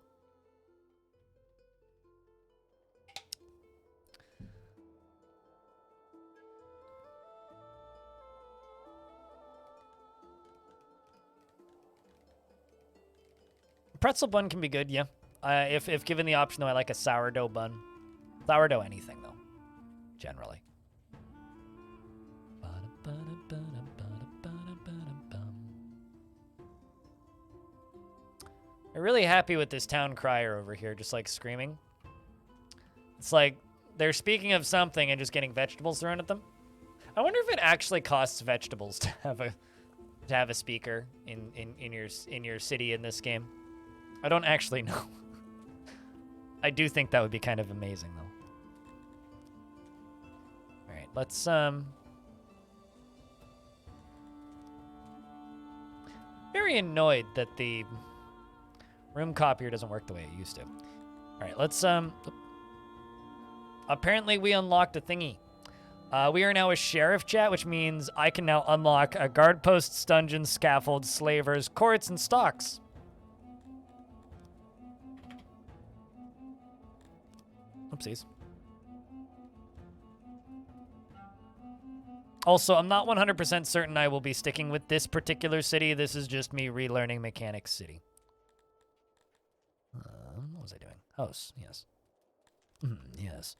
Pretzel bun can be good, yeah. If given the option, though, I like a sourdough bun. Sourdough anything, though, generally. I'm really happy with this town crier over here, just like screaming. It's like they're speaking of something and just getting vegetables thrown at them. I wonder if it actually costs vegetables to have a speaker in your city in this game. I don't actually know. I do think that would be kind of amazing though. All right, let's very annoyed that the room copier doesn't work the way it used to. All right, let's apparently we unlocked a thingy. We are now a sheriff chat, which means I can now unlock a guard posts, dungeons, scaffolds, slavers, courts, and stocks. Oopsies. Also, I'm not 100% certain I will be sticking with this particular city. This is just me relearning Mechanics City. What was I doing? House, yes. Yes.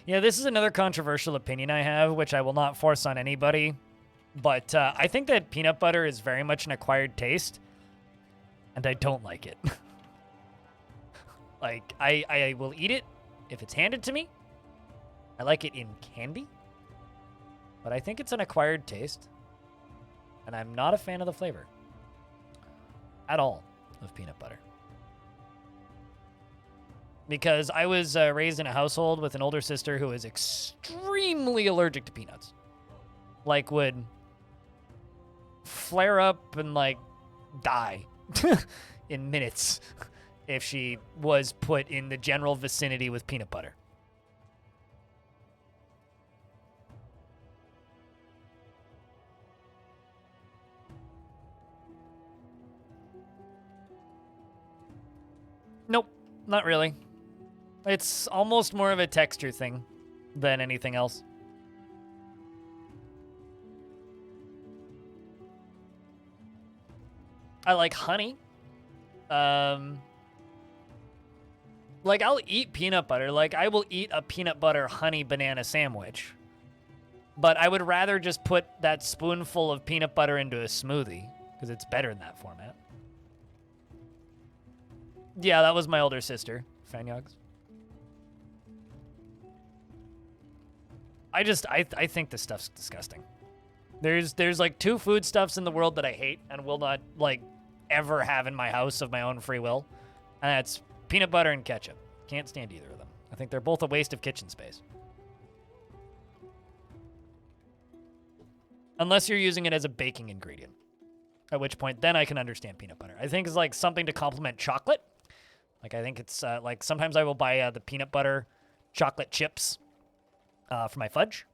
Yeah, this is another controversial opinion I have, which I will not force on anybody. But I think that peanut butter is very much an acquired taste, and I don't like it. Like, I will eat it if it's handed to me. I like it in candy, but I think it's an acquired taste, and I'm not a fan of the flavor at all of peanut butter. Because I was raised in a household with an older sister who is extremely allergic to peanuts. Like, would flare up and, like, die in minutes if she was put in the general vicinity with peanut butter. Nope, not really. It's almost more of a texture thing than anything else. I like honey. Like, I'll eat peanut butter. Like, I will eat a peanut butter honey banana sandwich. But I would rather just put that spoonful of peanut butter into a smoothie, because it's better in that format. Yeah, that was my older sister, Fanyogs. I think this stuff's disgusting. There's like 2 foodstuffs in the world that I hate and will not, like, ever have in my house of my own free will. And that's peanut butter and ketchup. Can't stand either of them. I think they're both a waste of kitchen space. Unless you're using it as a baking ingredient. At which point, then I can understand peanut butter. I think it's like something to complement chocolate. Like, I think it's, like, sometimes I will buy the peanut butter chocolate chips for my fudge.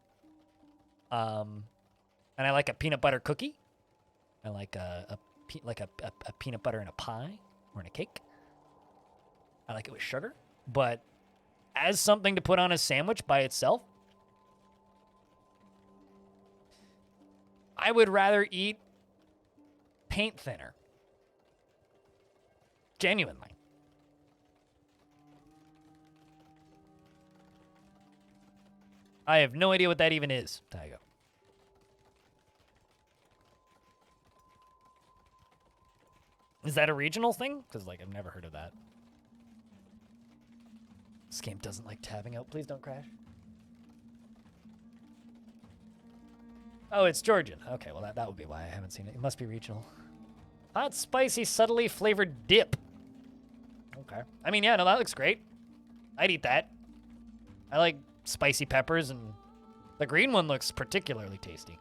And I like a peanut butter cookie. I like a peanut butter in a pie or in a cake. I like it with sugar. But as something to put on a sandwich by itself, I would rather eat paint thinner. Genuinely. I have no idea what that even is, Taigo. Is that a regional thing? Because, like, I've never heard of that. This game doesn't like tabbing out. Please don't crash. Oh, it's Georgian. Okay, well, that would be why I haven't seen it. It must be regional. Hot, spicy, subtly flavored dip. Okay. I mean, yeah, no, that looks great. I'd eat that. I like spicy peppers, and the green one looks particularly tasty.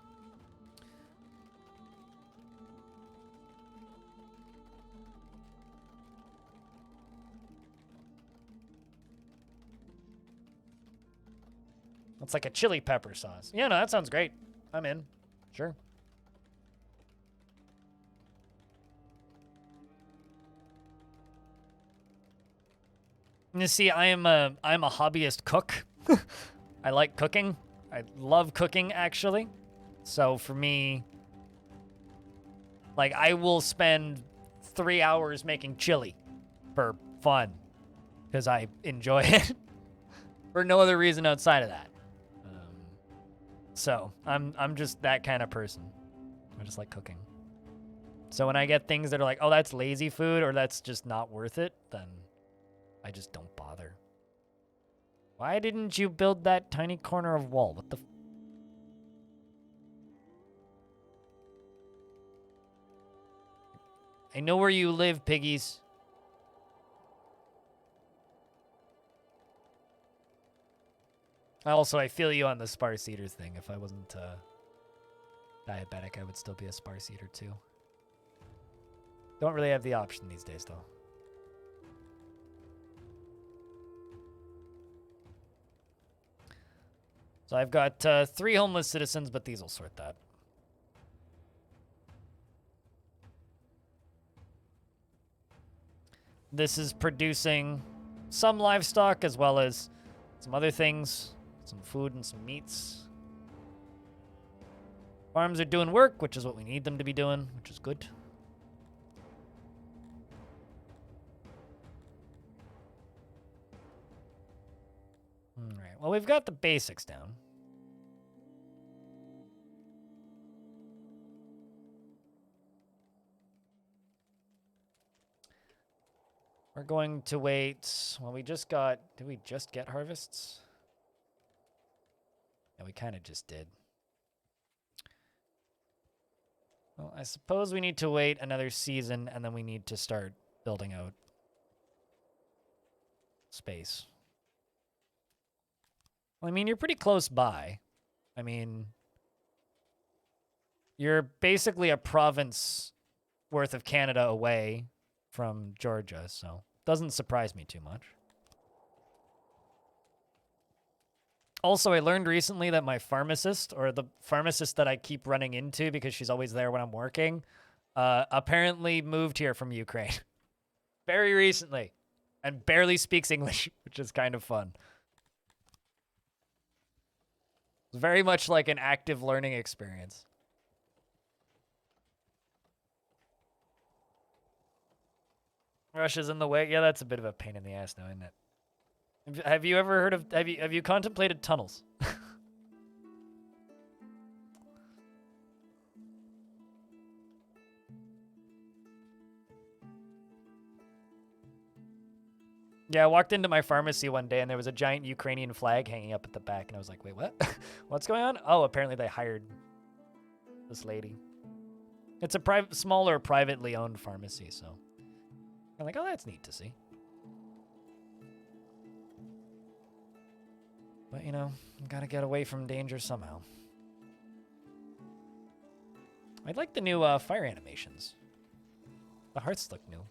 It's like a chili pepper sauce. Yeah, no, that sounds great. I'm in. Sure. You see, I'm a hobbyist cook. I like cooking. I love cooking, actually. So for me, like, I will spend 3 hours making chili for fun because I enjoy it for no other reason outside of that. So I'm just that kind of person. I just like cooking. So when I get things that are like, oh, that's lazy food or that's just not worth it, then I just don't bother. Why didn't you build that tiny corner of wall? What the... I know where you live, piggies. Also, I feel you on the sparse eaters thing. If I wasn't diabetic, I would still be a sparse eater too. Don't really have the option these days, though. So I've got 3 homeless citizens, but these will sort that. This is producing some livestock as well as some other things, some food and some meats. Farms are doing work, which is what we need them to be doing, which is good. All right, well, we've got the basics down. We're going to wait. Well, we just got... Did we just get harvests? Yeah, we kind of just did. Well, I suppose we need to wait another season, and then we need to start building out space. Well, I mean, you're pretty close by. I mean, you're basically a province worth of Canada away from Georgia, so doesn't surprise me too much. Also, I learned recently that my pharmacist, or the pharmacist that I keep running into because she's always there when I'm working, apparently moved here from Ukraine. Very recently. And barely speaks English, which is kind of fun. It's very much like an active learning experience. Russia's in the way. Yeah, that's a bit of a pain in the ass now, isn't it? Have you ever heard of... Have you contemplated tunnels? Yeah, I walked into my pharmacy one day and there was a giant Ukrainian flag hanging up at the back, and I was like, wait, what? What's going on? Oh, apparently they hired this lady. It's a smaller, privately owned pharmacy, so... I'm like, oh, that's neat to see. But, you know, gotta get away from danger somehow. I like the new fire animations. The hearts look new.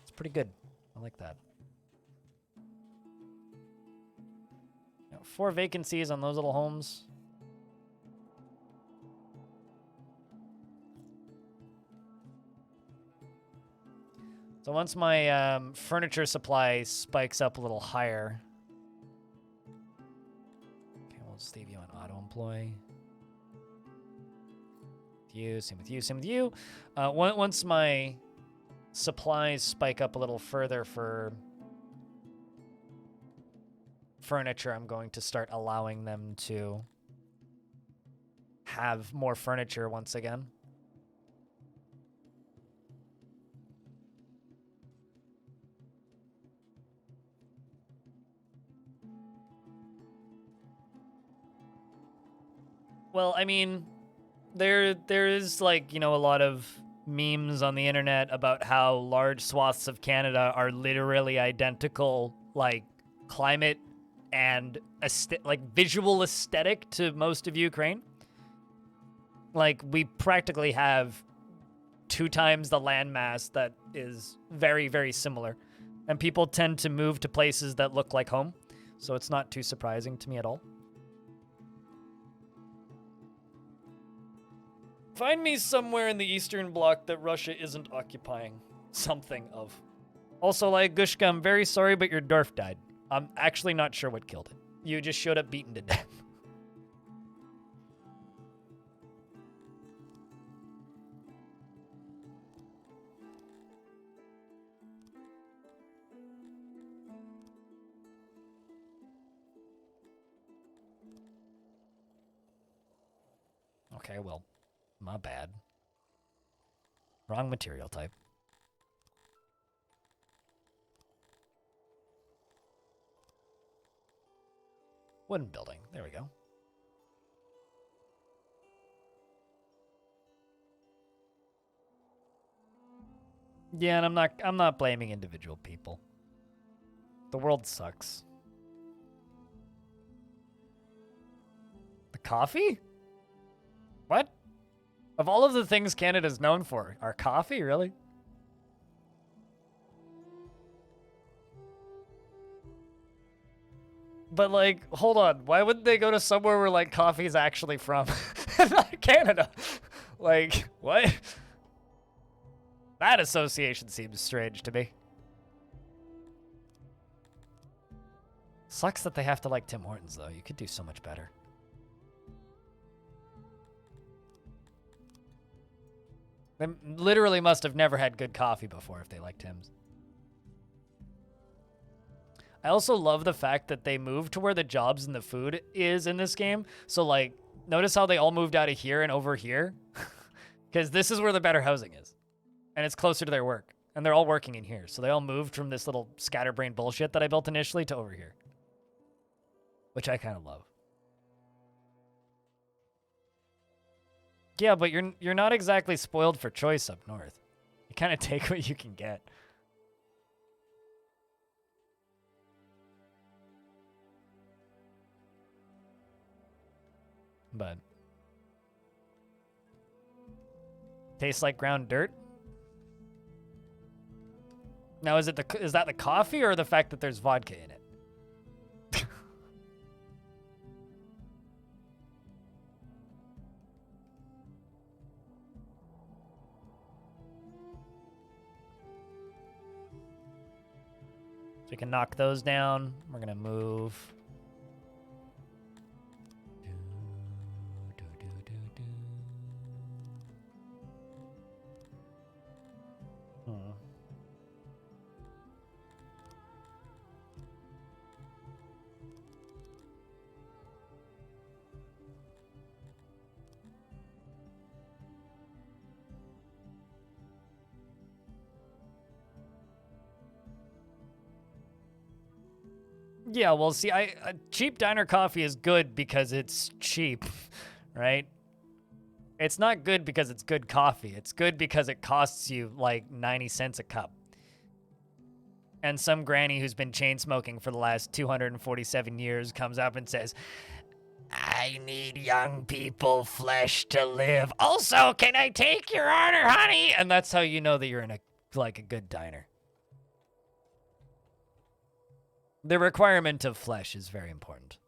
It's pretty good. I like that. 4 vacancies on those little homes. So once my furniture supply spikes up a little higher... Okay, we'll just leave you on auto-employ. You, same with you, same with you. Once my supplies spike up a little further for furniture, I'm going to start allowing them to have more furniture once again. Well, I mean, there's like, you know, a lot of memes on the internet about how large swaths of Canada are literally identical, like climate and like visual aesthetic to most of Ukraine. Like, we practically have 2 times the landmass that is very, very similar. And people tend to move to places that look like home. So it's not too surprising to me at all. Find me somewhere in the Eastern Bloc that Russia isn't occupying something of. Also, like, Gushka, I'm very sorry, but your dwarf died. I'm actually not sure what killed it. You just showed up beaten to death. Okay, well, my bad. Wrong material type. Wooden building. There we go. Yeah, and I'm not blaming individual people. The world sucks. The coffee? What? Of all of the things Canada's known for, our coffee, really? But, like, hold on. Why wouldn't they go to somewhere where, like, coffee's actually from? Not Canada. Like, what? That association seems strange to me. Sucks that they have to like Tim Hortons, though. You could do so much better. They literally must have never had good coffee before if they like Tim's. I also love the fact that they moved to where the jobs and the food is in this game. So, like, notice how they all moved out of here and over here? Because this is where the better housing is. And it's closer to their work. And they're all working in here. So they all moved from this little scatterbrain bullshit that I built initially to over here. Which I kind of love. Yeah, but you're not exactly spoiled for choice up north. You kind of take what you can get. But tastes like ground dirt. Now, is that the coffee or the fact that there's vodka in it? So we can knock those down. We're gonna move. Yeah, well, see, cheap diner coffee is good because it's cheap, right? It's not good because it's good coffee. It's good because it costs you like 90 cents a cup. And some granny who's been chain smoking for the last 247 years comes up and says, I need young people flesh to live. Also, can I take your order, honey? And that's how you know that you're in a good diner. The requirement of flesh is very important.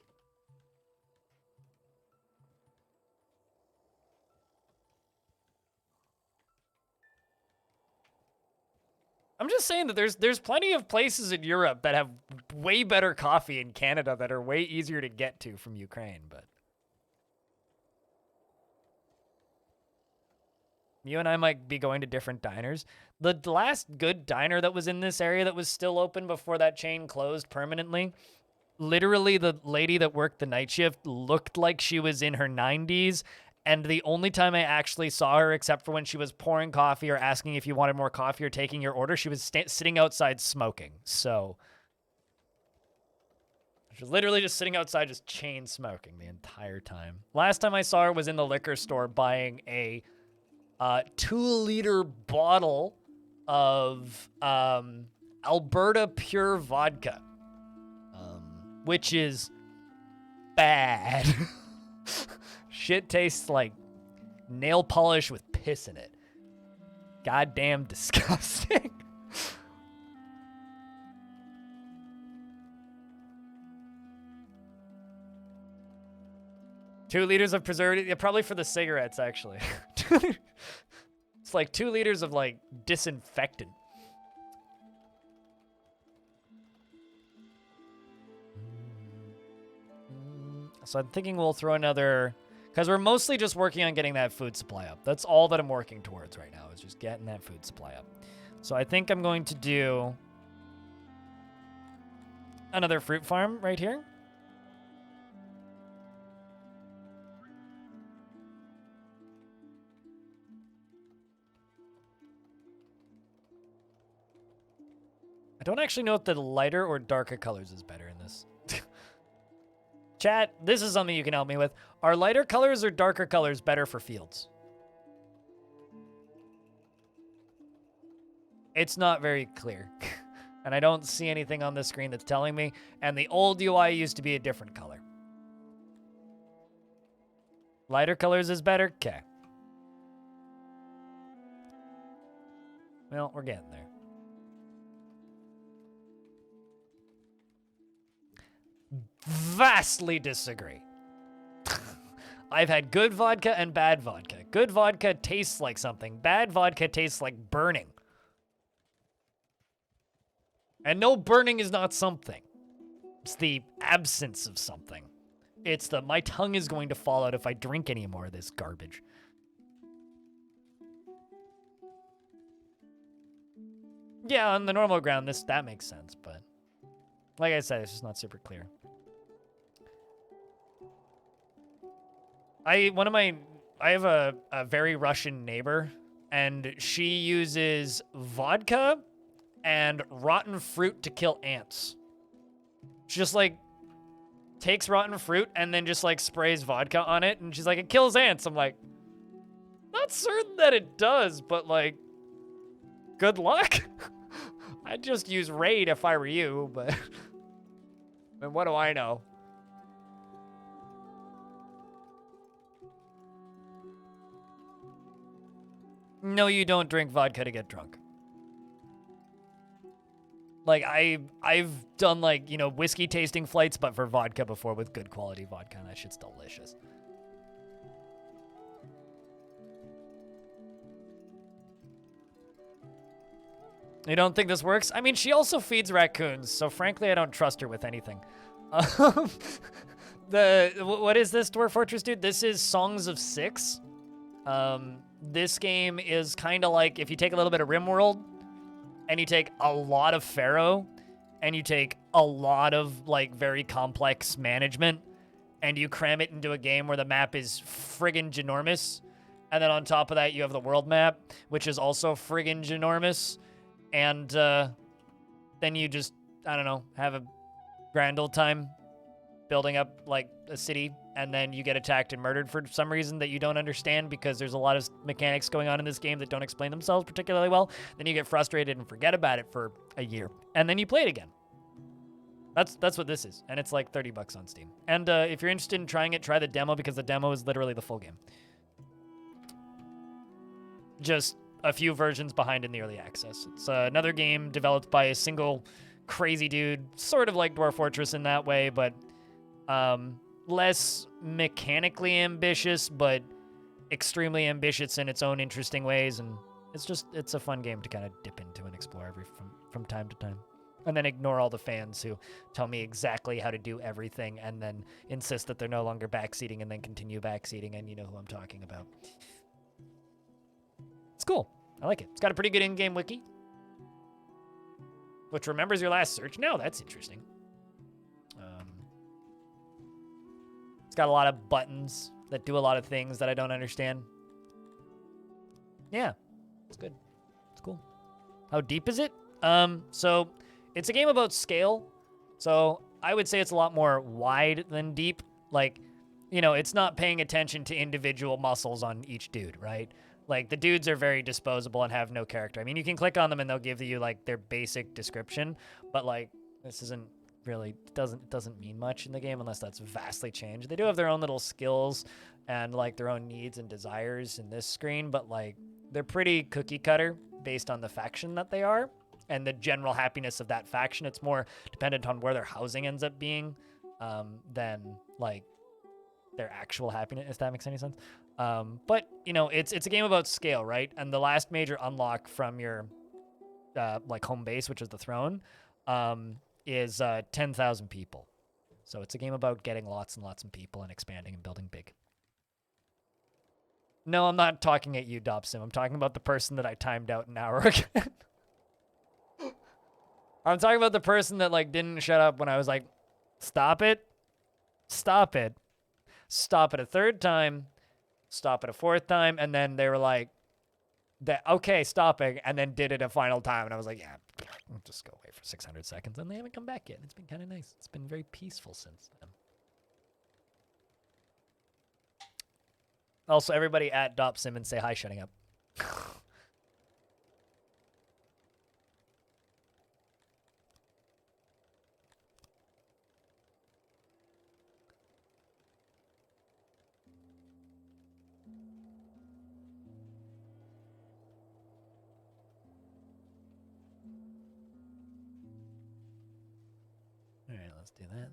I'm just saying that there's plenty of places in Europe that have way better coffee in Canada that are way easier to get to from Ukraine, but you and I might be going to different diners. The last good diner that was in this area that was still open before that chain closed permanently, literally the lady that worked the night shift looked like she was in her 90s, and the only time I actually saw her, except for when she was pouring coffee or asking if you wanted more coffee or taking your order, she was sitting outside smoking. So she was literally just sitting outside just chain smoking the entire time. Last time I saw her was in the liquor store buying a 2-liter bottle of Alberta Pure Vodka, which is bad. Shit tastes like nail polish with piss in it. Goddamn disgusting. Two liters of preservative, yeah, probably for the cigarettes, actually. It's like 2 liters of, like, disinfectant. So I'm thinking we'll throw another, because we're mostly just working on getting that food supply up. That's all that I'm working towards right now, is just getting that food supply up. So I think I'm going to do another fruit farm right here. I don't actually know if the lighter or darker colors is better in this. Chat, this is something you can help me with. Are lighter colors or darker colors better for fields? It's not very clear. And I don't see anything on the screen that's telling me. And the old UI used to be a different color. Lighter colors is better? Okay. Well, we're getting there. Vastly disagree. I've had good vodka and bad vodka. Good vodka tastes like something. Bad vodka tastes like burning. And no, burning is not something. It's the absence of something. It's the, my tongue is going to fall out if I drink any more of this garbage. Yeah, on the normal ground, that makes sense, but like I said, it's just not super clear. I have a very Russian neighbor, and she uses vodka and rotten fruit to kill ants. She just like takes rotten fruit and then just like sprays vodka on it, and she's like, it kills ants. I'm like, not certain that it does, but like, good luck. I'd just use Raid if I were you, but and what do I know? No, you don't drink vodka to get drunk. Like, I've done, like, you know, whiskey tasting flights, but for vodka before with good quality vodka, and that shit's delicious. You don't think this works? I mean, she also feeds raccoons, so frankly, I don't trust her with anything. What is this, Dwarf Fortress, dude? This is Songs of Six. This game is kind of like if you take a little bit of RimWorld and you take a lot of Pharaoh and you take a lot of like very complex management and you cram it into a game where the map is friggin' ginormous. And then on top of that, you have the world map, which is also friggin' ginormous. And then you just, I don't know, have a grand old time building up like a city, and then you get attacked and murdered for some reason that you don't understand because there's a lot of mechanics going on in this game that don't explain themselves particularly well. Then you get frustrated and forget about it for a year, and then you play it again. That's what this is, and it's like $30 on Steam. And if you're interested in trying it, try the demo because the demo is literally the full game. Just a few versions behind in the early access. It's another game developed by a single crazy dude, sort of like Dwarf Fortress in that way, but less mechanically ambitious, but extremely ambitious in its own interesting ways. And it's a fun game to kind of dip into and explore from time to time. And then ignore all the fans who tell me exactly how to do everything and then insist that they're no longer backseating and then continue backseating, and you know who I'm talking about. It's cool. I like it. It's got a pretty good in-game wiki, which remembers your last search. No, that's interesting. It's got a lot of buttons that do a lot of things that I don't understand. Yeah, it's good. It's cool. How deep is it? So it's a game about scale. So I would say it's a lot more wide than deep. Like, you know, it's not paying attention to individual muscles on each dude, right? Like, the dudes are very disposable and have no character. I mean, you can click on them and they'll give you, like, their basic description, but, like, this isn't really, doesn't mean much in the game unless that's vastly changed. They do have their own little skills and, like, their own needs and desires in this screen, but, like, they're pretty cookie cutter based on the faction that they are and the general happiness of that faction. It's more dependent on where their housing ends up being than, like, their actual happiness, if that makes any sense. But, you know, it's a game about scale, right? And the last major unlock from your, like, home base, which is the throne, is 10,000 people. So it's a game about getting lots and lots of people and expanding and building big. No, I'm not talking at you, Dobson. I'm talking about the person that I timed out an hour ago. I'm talking about the person that, like, didn't shut up when I was like, stop it. Stop it. Stop it a third time. Stop it a fourth time. And then they were like, okay, stopping. And then did it a final time. And I was like, yeah, I'll just go away for 600 seconds. And they haven't come back yet. It's been kind of nice. It's been very peaceful since then. Also, everybody at Dop Simmons say hi, shutting up. All right, let's do that.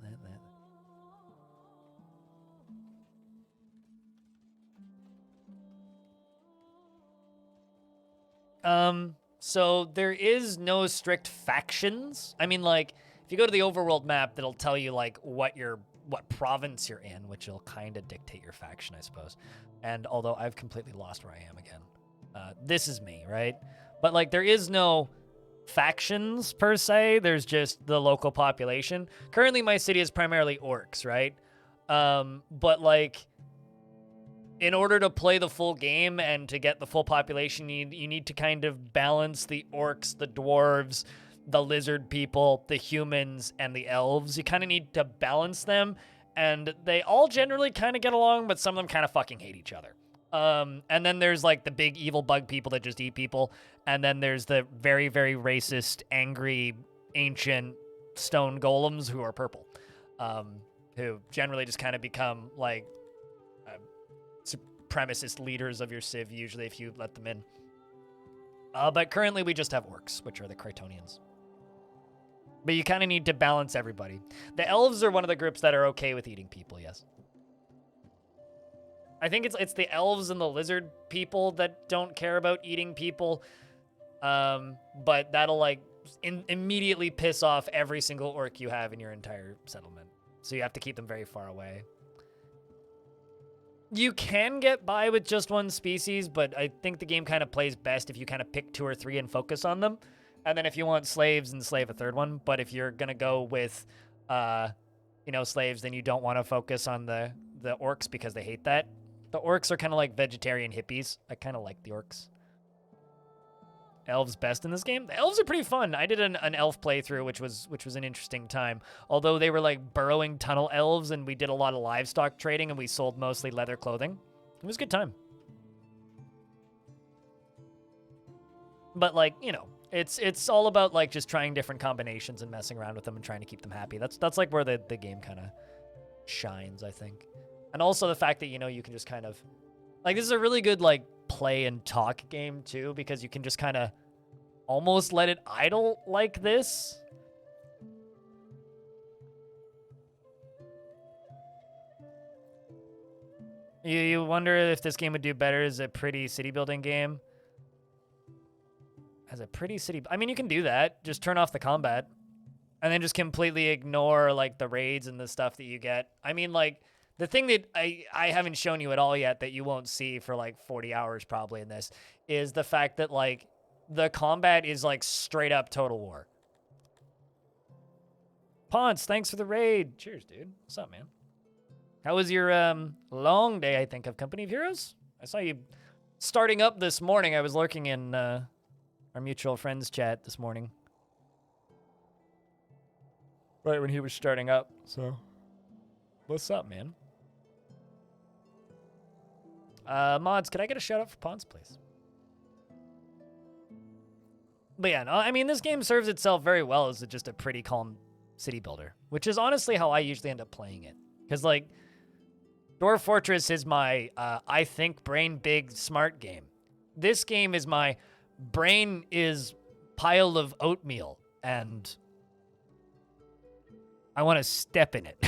So there is no strict factions. I mean, like, if you go to the overworld map, that'll tell you, like, what province you're in, which will kind of dictate your faction, I suppose. And although I've completely lost where I am again. This is me, right? But, like, there is no factions, per se. There's just the local population. Currently, my city is primarily orcs, right? But, like, in order to play the full game and to get the full population, you need to kind of balance the orcs, the dwarves, the lizard people, the humans, and the elves. You kind of need to balance them, and they all generally kind of get along, but some of them kind of fucking hate each other. And then there's, like, the big evil bug people that just eat people, and then there's the very, very racist, angry, ancient stone golems who are purple, who generally just kind of become, like, supremacist leaders of your civ, usually, if you let them in. But currently we just have orcs, which are the Krytonians. But you kind of need to balance everybody. The elves are one of the groups that are okay with eating people, yes. I think it's the elves and the lizard people that don't care about eating people. But that'll, like, immediately piss off every single orc you have in your entire settlement. So you have to keep them very far away. You can get by with just one species, but I think the game kind of plays best if you kind of pick 2 or 3 and focus on them. And then if you want slaves, and slave a third one. But if you're going to go with, slaves, then you don't want to focus on the orcs because they hate that. The orcs are kind of like vegetarian hippies. I kind of like the orcs. Elves best in this game? The elves are pretty fun. I did an elf playthrough, which was an interesting time. Although they were like burrowing tunnel elves, and we did a lot of livestock trading, and we sold mostly leather clothing. It was a good time. But, like, you know, it's all about, like, just trying different combinations and messing around with them and trying to keep them happy. That's like where the game kind of shines, I think. And also the fact that, you know, you can just kind of, like, this is a really good, like, play and talk game too, because you can just kind of almost let it idle like this. You wonder if this game would do better as a pretty city building game. As a pretty city, I mean, you can do that. Just turn off the combat and then just completely ignore, like, the raids and the stuff that you get. I mean, like, the thing that I haven't shown you at all yet that you won't see for, like, 40 hours probably in this is the fact that, like, the combat is, like, straight up Total War. Ponce, thanks for the raid. Cheers, dude. What's up, man? How was your long day, I think, of Company of Heroes? I saw you starting up this morning. I was lurking in our mutual friends chat this morning. Right when he was starting up, so what's up, man? Mods, could I get a shout out for Ponce, please? But yeah, no, I mean, this game serves itself very well as just a pretty calm city builder, which is honestly how I usually end up playing it. Because, like, Dwarf Fortress is my, I think, brain big smart game. This game is my brain is pile of oatmeal, and I want to step in it.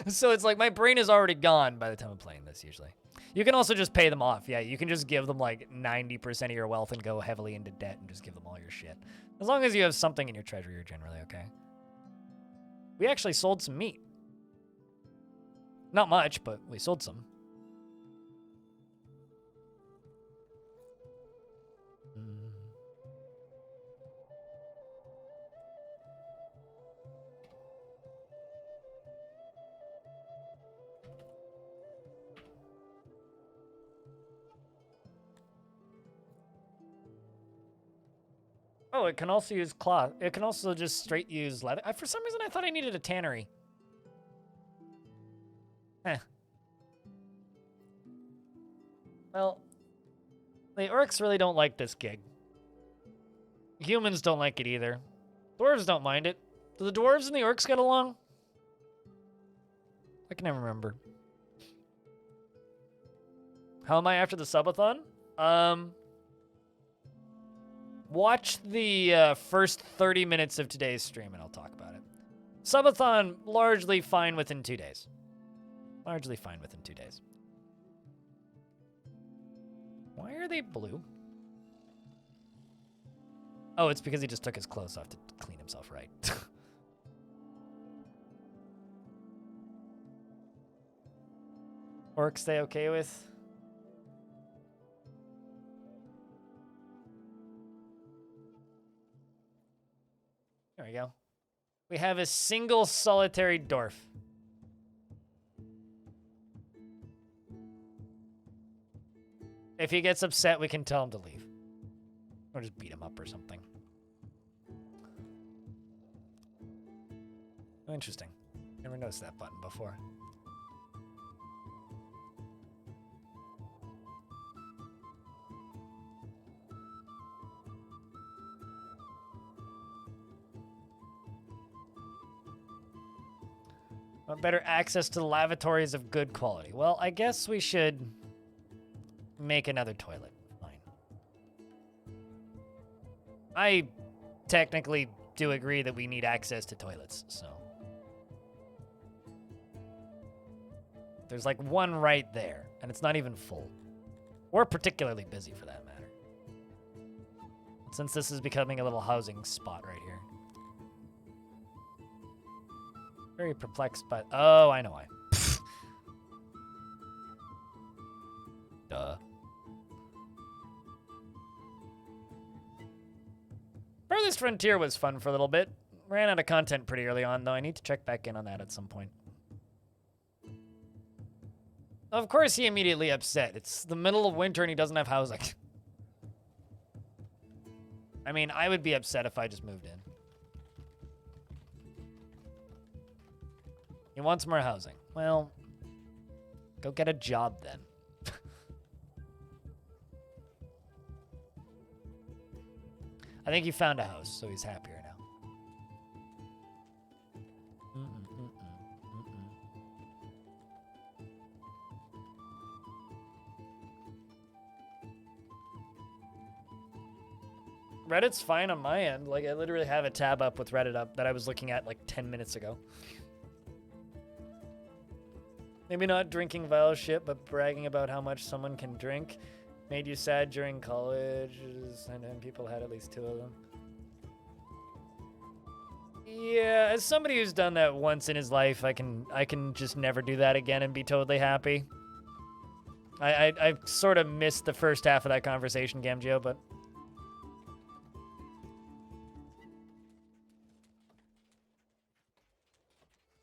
So it's like my brain is already gone by the time I'm playing this, usually. You can also just pay them off. Yeah, you can just give them like 90% of your wealth and go heavily into debt and just give them all your shit. As long as you have something in your treasury, you're generally okay. We actually sold some meat. Not much, but we sold some. Oh, it can also use cloth. It can also just straight use leather. For some reason, I thought I needed a tannery. Well, the orcs really don't like this gig. Humans don't like it either. Dwarves don't mind it. Do the dwarves and the orcs get along? I can never remember. How am I after the subathon? Watch the first 30 minutes of today's stream and I'll talk about it. Subathon, largely fine within 2 days. Largely fine within 2 days. Why are they blue? Oh, it's because he just took his clothes off to clean himself right. Orcs they okay with? There we go. We have a single solitary dwarf. If he gets upset, we can tell him to leave. Or just beat him up or something. Oh, interesting. Never noticed that button before. Want better access to the lavatories of good quality. Well, I guess we should make another toilet. Fine. I technically do agree that we need access to toilets, so. There's like one right there, and it's not even full. Or particularly busy for that matter. Since this is becoming a little housing spot right here. Very perplexed, but oh, I know why. Duh. Furthest Frontier was fun for a little bit. Ran out of content pretty early on, though. I need to check back in on that at some point. Of course he immediately upset. It's the middle of winter and he doesn't have housing. I mean, I would be upset if I just moved in. He wants more housing. Well, go get a job then. I think he found a house, so he's happier now. Reddit's fine on my end. Like, I literally have a tab up with Reddit up that I was looking at like 10 minutes ago. Maybe not drinking vile shit, but bragging about how much someone can drink made you sad during college, and then people had at least 2 of them. Yeah, as somebody who's done that once in his life, I can just never do that again and be totally happy. I sort of missed the first half of that conversation, Gamgeo, but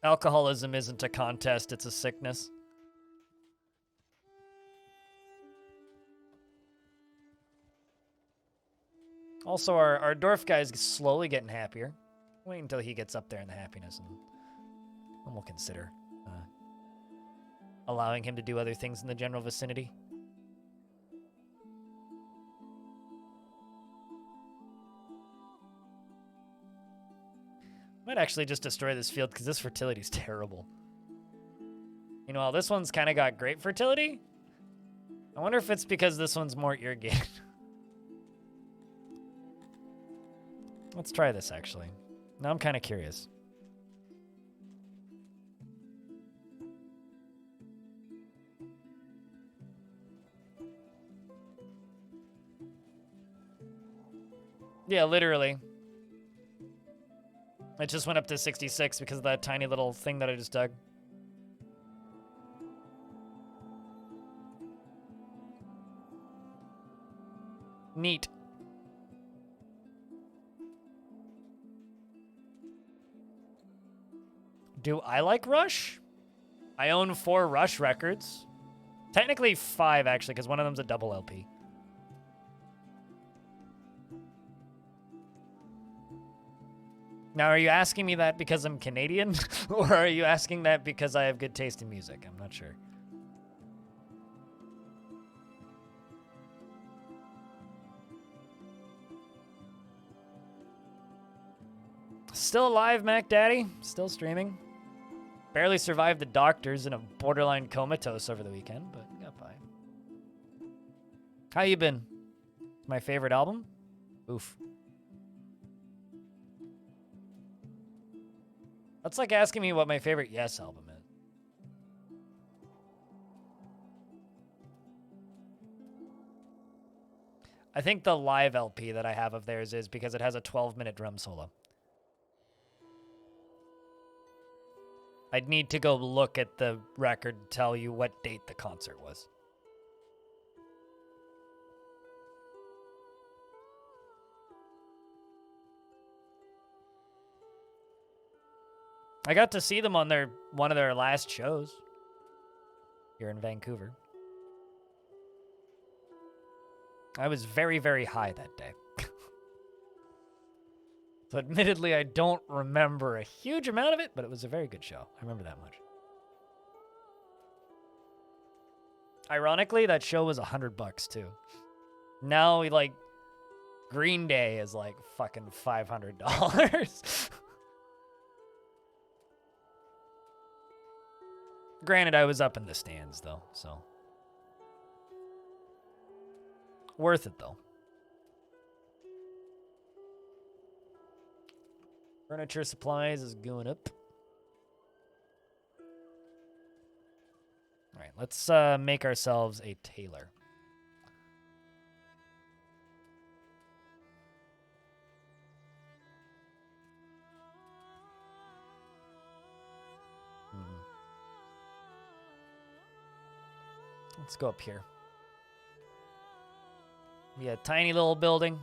alcoholism isn't a contest, it's a sickness. Also, our dwarf guy's slowly getting happier. Wait until he gets up there in the happiness, and we'll consider allowing him to do other things in the general vicinity. Might actually just destroy this field because this fertility is terrible. Meanwhile, this one's kind of got great fertility. I wonder if it's because this one's more irrigated. Let's try this, actually. Now I'm kind of curious. Yeah, literally. It just went up to 66 because of that tiny little thing that I just dug. Neat. Do I like Rush? I own 4 Rush records. Technically 5, actually, because one of them's a double LP. Now, are you asking me that because I'm Canadian? Or are you asking that because I have good taste in music? I'm not sure. Still alive, Mac Daddy. Still streaming. Barely survived the doctors in a borderline comatose over the weekend, but got by. How you been? My favorite album? Oof. That's like asking me what my favorite Yes album is. I think the live LP that I have of theirs is because it has a 12-minute drum solo. I'd need to go look at the record to tell you what date the concert was. I got to see them on one of their last shows here in Vancouver. I was very, very high that day. So admittedly, I don't remember a huge amount of it, but it was a very good show. I remember that much. Ironically, that show was $100 too. Now, like, Green Day is like fucking $500. Granted, I was up in the stands though, so. Worth it though. Furniture supplies is going up. All right, let's make ourselves a tailor. Let's go up here. We got a tiny little building.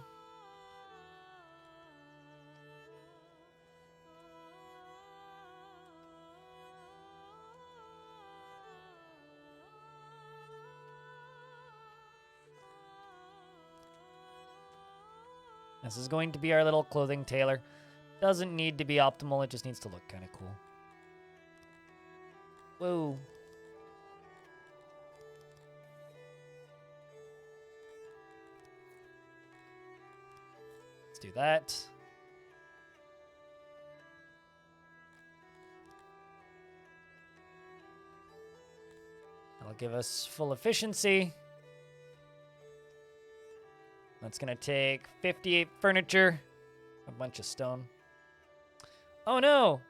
This is going to be our little clothing tailor. Doesn't need to be optimal, it just needs to look kind of cool. Whoa. Let's do that. That'll give us full efficiency. That's gonna take 58 furniture, a bunch of stone. Oh no!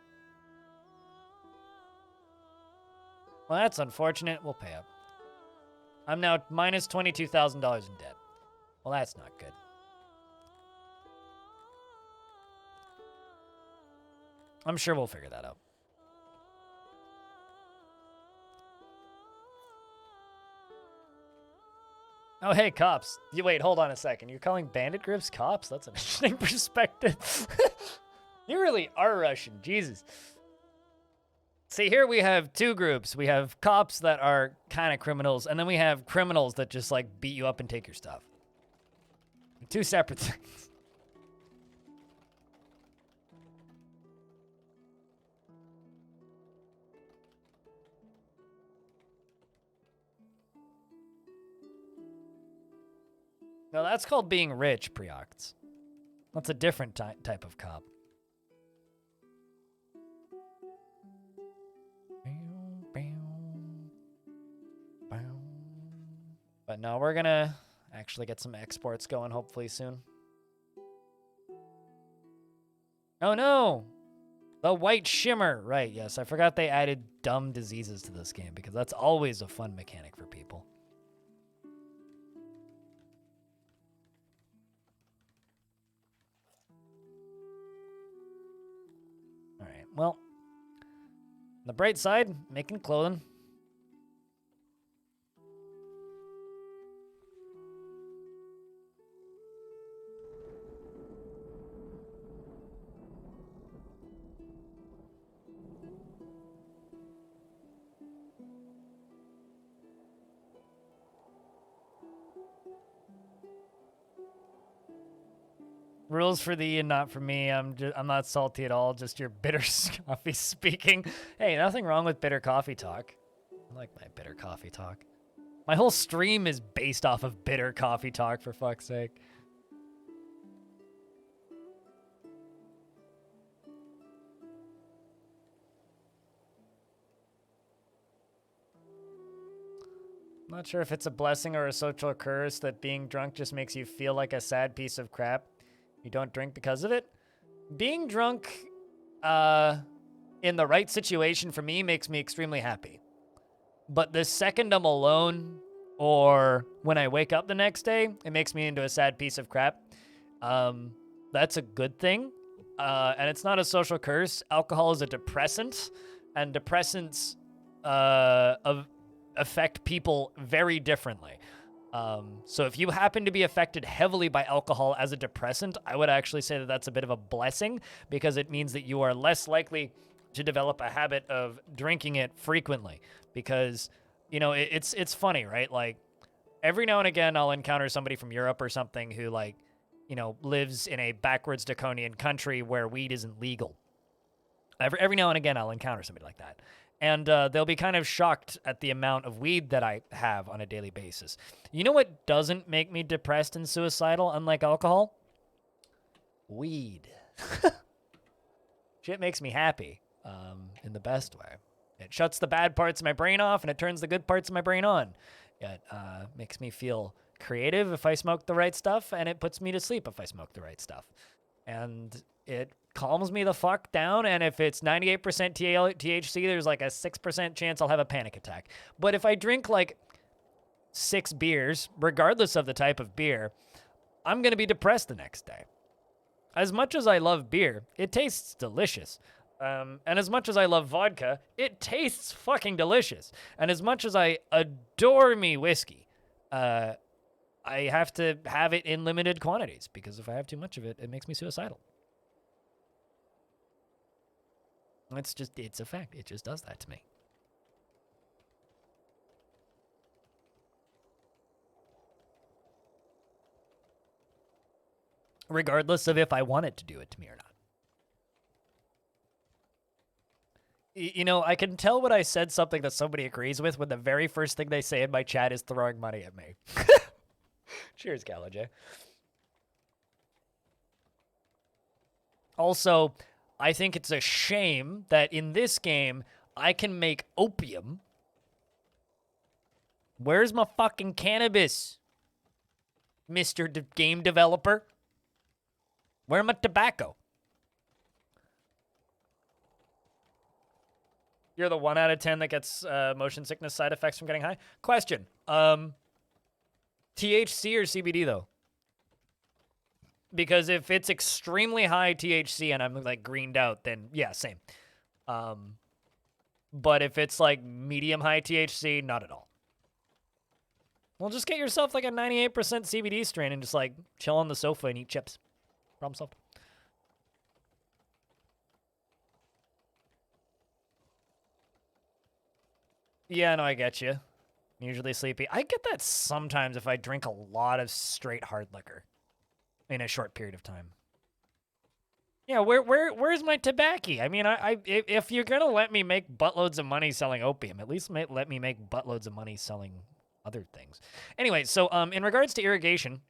Well, that's unfortunate. We'll pay up. I'm now minus $22,000 in debt. Well, that's not good. I'm sure we'll figure that out. Oh, hey, cops. You wait, hold on a second. You're calling bandit groups cops? That's an interesting perspective. You really are Russian. Jesus. See, here we have two groups. We have cops that are kind of criminals, and then we have criminals that just, like, beat you up and take your stuff. Two separate things. No, that's called being rich, Preoct. That's a different type of cop. But no, we're gonna actually get some exports going hopefully soon. Oh no! The white shimmer! Right, yes, I forgot they added dumb diseases to this game because that's always a fun mechanic for people. well, on the bright side, making clothing. Rules for thee and not for me. I'm not salty at all. Just your bitter coffee speaking. Hey, nothing wrong with bitter coffee talk. I like my bitter coffee talk. My whole stream is based off of bitter coffee talk, for fuck's sake. I'm not sure if it's a blessing or a social curse that being drunk just makes you feel like a sad piece of crap. You don't drink because of it. Being drunk in the right situation for me makes me extremely happy. But the second I'm alone or when I wake up the next day, it makes me into a sad piece of crap. That's a good thing. And it's not a social curse. Alcohol is a depressant, and depressants affect people very differently. So if you happen to be affected heavily by alcohol as a depressant, I would actually say that that's a bit of a blessing, because it means that you are less likely to develop a habit of drinking it frequently. Because, you know, it's funny, right? Like, every now and again, I'll encounter somebody from Europe or something who, like, you know, lives in a backwards draconian country where weed isn't legal. Every now and again, I'll encounter somebody like that. And they'll be kind of shocked at the amount of weed that I have on a daily basis. You know what doesn't make me depressed and suicidal, unlike alcohol? Weed. Shit makes me happy in the best way. It shuts the bad parts of my brain off, and it turns the good parts of my brain on. It makes me feel creative if I smoke the right stuff, and it puts me to sleep if I smoke the right stuff. And it calms me the fuck down, and if it's 98% THC, there's like a 6% chance I'll have a panic attack. But if I drink like 6 beers, regardless of the type of beer, I'm going to be depressed the next day. As much as I love beer, it tastes delicious. And as much as I love vodka, it tastes fucking delicious. And as much as I adore me whiskey, I have to have it in limited quantities, because if I have too much of it, it makes me suicidal. It's a fact. It just does that to me. Regardless of if I want it to do it to me or not. You know, I can tell when I said something that somebody agrees with when the very first thing they say in my chat is throwing money at me. Cheers, Galaj. Also, I think it's a shame that in this game, I can make opium. Where's my fucking cannabis, Mr. Game Developer? Where's my tobacco? You're the 1 out of 10 that gets motion sickness side effects from getting high? Question. THC or CBD, though? Because if it's extremely high THC and I'm, like, greened out, then, yeah, same. But if it's, like, medium high THC, not at all. Well, just get yourself, like, a 98% CBD strain and just, like, chill on the sofa and eat chips. Problem solved. Yeah, no, I get you. Usually sleepy. I get that sometimes if I drink a lot of straight hard liquor in a short period of time. Yeah, where's my tobacco? I mean, if you're gonna let me make buttloads of money selling opium, at least let me make buttloads of money selling other things. Anyway, so in regards to irrigation,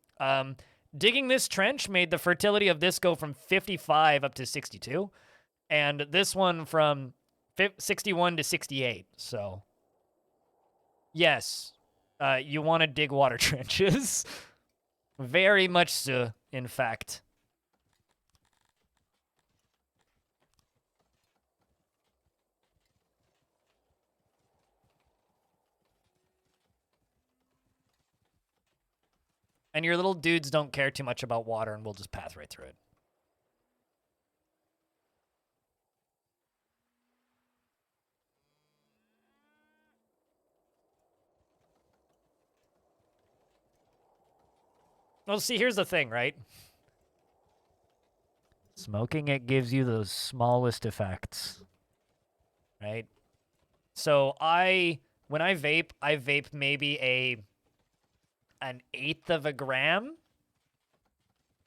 digging this trench made the fertility of this go from 55 up to 62, and this one from 61 to 68. So, yes, you want to dig water trenches. Very much so, in fact. And your little dudes don't care too much about water, and we'll just pass right through it. Well, see, here's the thing, right? Smoking it gives you the smallest effects, right? So when I vape maybe an eighth of a gram,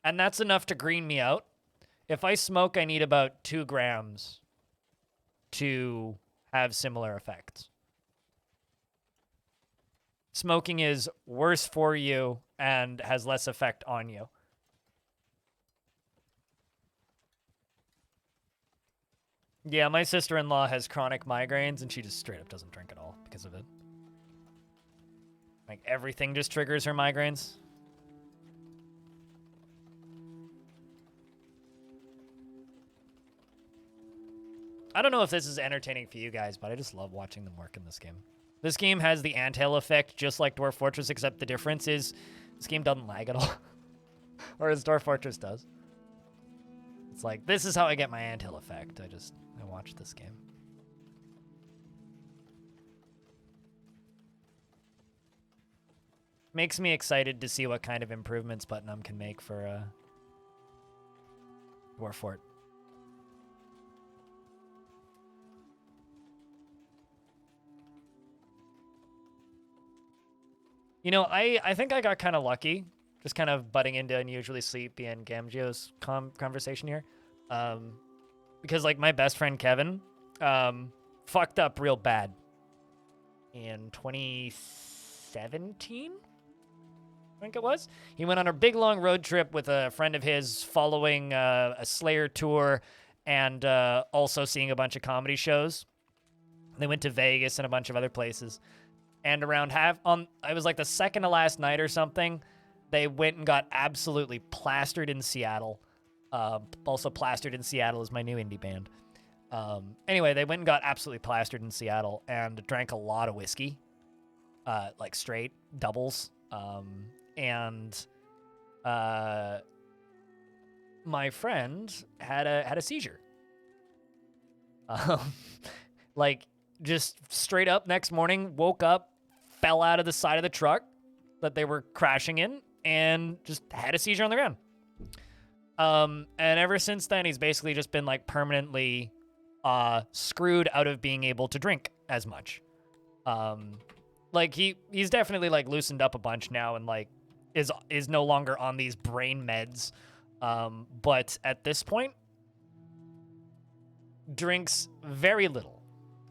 and that's enough to green me out. If I smoke, I need about 2 grams to have similar effects. Smoking is worse for you and has less effect on you. Yeah, my sister-in-law has chronic migraines, and she just straight up doesn't drink at all because of it. Like, everything just triggers her migraines. I don't know if this is entertaining for you guys, but I just love watching them work in this game. This game has the anthill effect just like Dwarf Fortress, except the difference is this game doesn't lag at all. Or as Dwarf Fortress does. It's like, this is how I get my anthill effect. I watch this game. Makes me excited to see what kind of improvements Putnam can make for Dwarf Fort. You know, I think I got kind of lucky, just kind of butting into Unusually Sleepy and Gamgeo's conversation here. Because, like, my best friend Kevin fucked up real bad in 2017, I think it was. He went on a big, long road trip with a friend of his following a Slayer tour and also seeing a bunch of comedy shows. They went to Vegas and a bunch of other places. And around I was like the second to last night or something, they went and got absolutely plastered in Seattle. Also plastered in Seattle is my new indie band. Anyway, they went and got absolutely plastered in Seattle and drank a lot of whiskey, like straight doubles. And my friend had a seizure. Like, just straight up next morning, woke up, fell out of the side of the truck that they were crashing in, and just had a seizure on the ground. And ever since then, he's basically just been, like, permanently screwed out of being able to drink as much. Like, he's definitely, like, loosened up a bunch now and, like, is no longer on these brain meds. But at this point, drinks very little.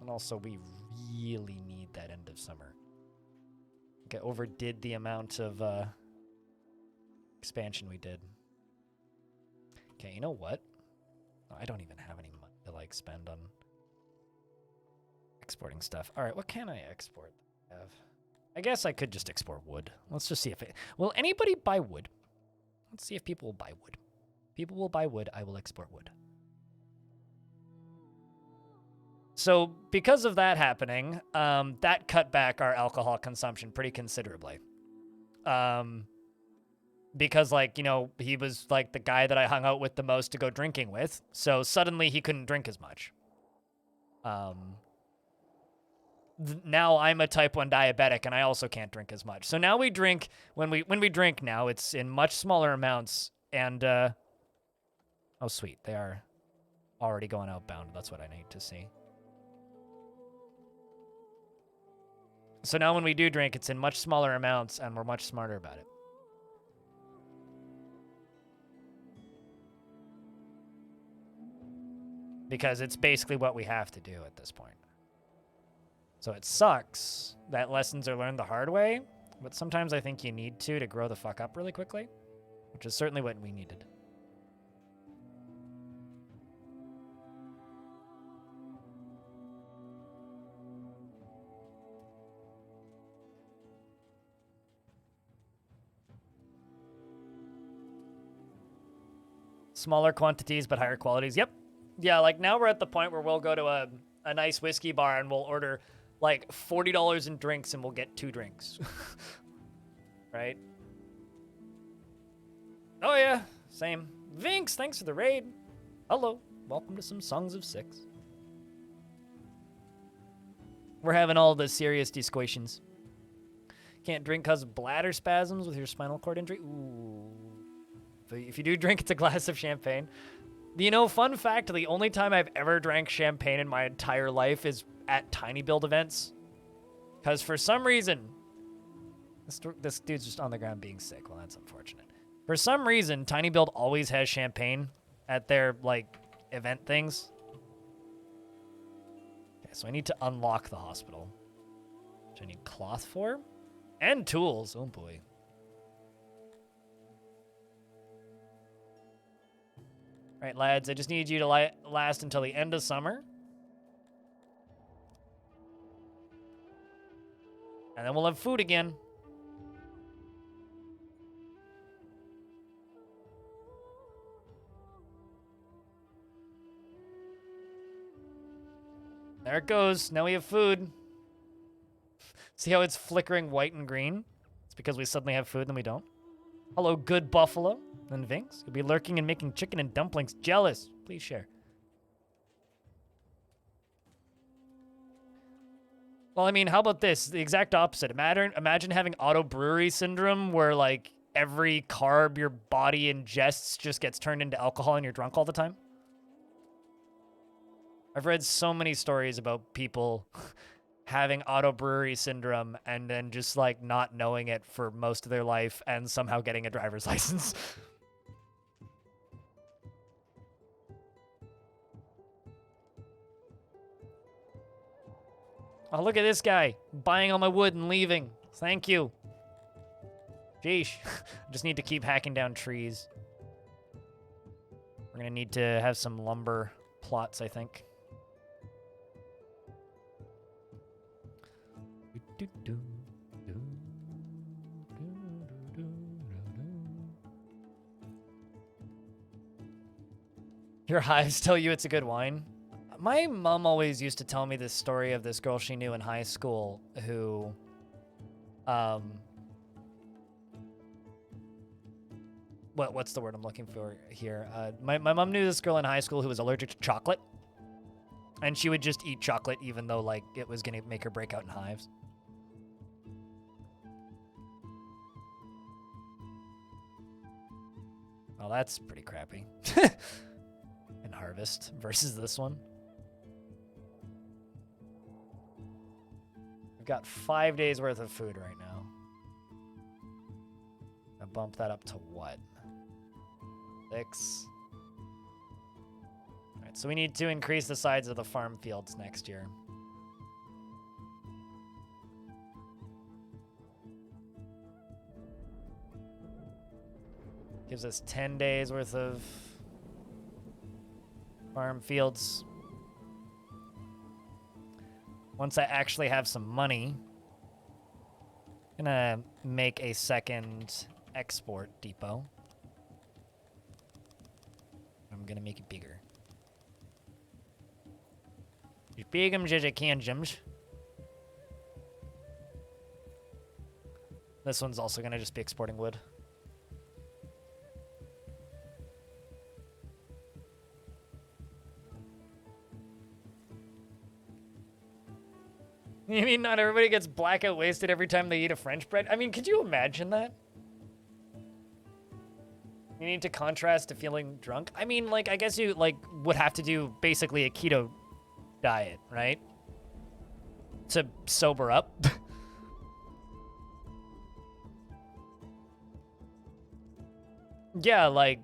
And also, we really need that end of summer. I overdid the amount of expansion we did. Okay, you know what? I don't even have any money to, like, spend on exporting stuff. All right, what can I export? I guess I could just export wood. Let's just see if it... Will anybody buy wood? Let's see if people will buy wood. People will buy wood. I will export wood. So because of that happening, that cut back our alcohol consumption pretty considerably. Because, like, you know, he was, like, the guy that I hung out with the most to go drinking with. So suddenly he couldn't drink as much. Now I'm a type 1 diabetic and I also can't drink as much. So now we drink, when we drink now, it's in much smaller amounts. And, oh, sweet. They are already going outbound. That's what I need to see. So now when we do drink, it's in much smaller amounts, and we're much smarter about it. Because it's basically what we have to do at this point. So it sucks that lessons are learned the hard way, but sometimes I think you need to grow the fuck up really quickly, which is certainly what we needed. Smaller quantities, but higher qualities. Yep. Yeah, like, now we're at the point where we'll go to a nice whiskey bar and we'll order, like, $40 in drinks and we'll get 2 drinks. Right? Oh, yeah. Same. Vinx, thanks for the raid. Hello. Welcome to some Songs of Six. We're having all the serious discussions. Can't drink cause of bladder spasms with your spinal cord injury. Ooh. But if you do drink, it's a glass of champagne. You know, fun fact, the only time I've ever drank champagne in my entire life is at Tiny Build events. Because for some reason, this dude's just on the ground being sick. Well, that's unfortunate. For some reason, Tiny Build always has champagne at their, like, event things. Okay, so I need to unlock the hospital. Which I need cloth for. And tools. Oh, boy. Right, lads, I just need you to last until the end of summer. And then we'll have food again. There it goes. Now we have food. See how it's flickering white and green? It's because we suddenly have food and then we don't. Hello, good buffalo and Vinx. You'll be lurking and making chicken and dumplings jealous. Please share. Well, I mean, how about this? The exact opposite. Imagine having auto brewery syndrome where, like, every carb your body ingests just gets turned into alcohol and you're drunk all the time. I've read so many stories about people having auto brewery syndrome and then just, like, not knowing it for most of their life and somehow getting a driver's license. Oh, look at this guy buying all my wood and leaving. Thank you. Sheesh. Just need to keep hacking down trees. We're gonna need to have some lumber plots, I think. Your hives tell you it's a good wine? My mom always used to tell me this story of this girl she knew in high school who, what's the word I'm looking for here? My mom knew this girl in high school who was allergic to chocolate, and she would just eat chocolate even though, like, it was gonna make her break out in hives. Oh, that's pretty crappy. And Harvest versus this one. We've got 5 days worth of food right now. I'll bump that up to what? 6. All right, so we need to increase the size of the farm fields next year. Gives us 10 days worth of farm fields. Once I actually have some money, I'm gonna make a second export depot. I'm gonna make it bigger. As big as I can, Jims. This one's also gonna just be exporting wood. You mean not everybody gets blackout wasted every time they eat a French bread? I mean, could you imagine that? You need to contrast to feeling drunk? I mean, like, I guess you, like, would have to do basically a keto diet, right? To sober up. Yeah, like,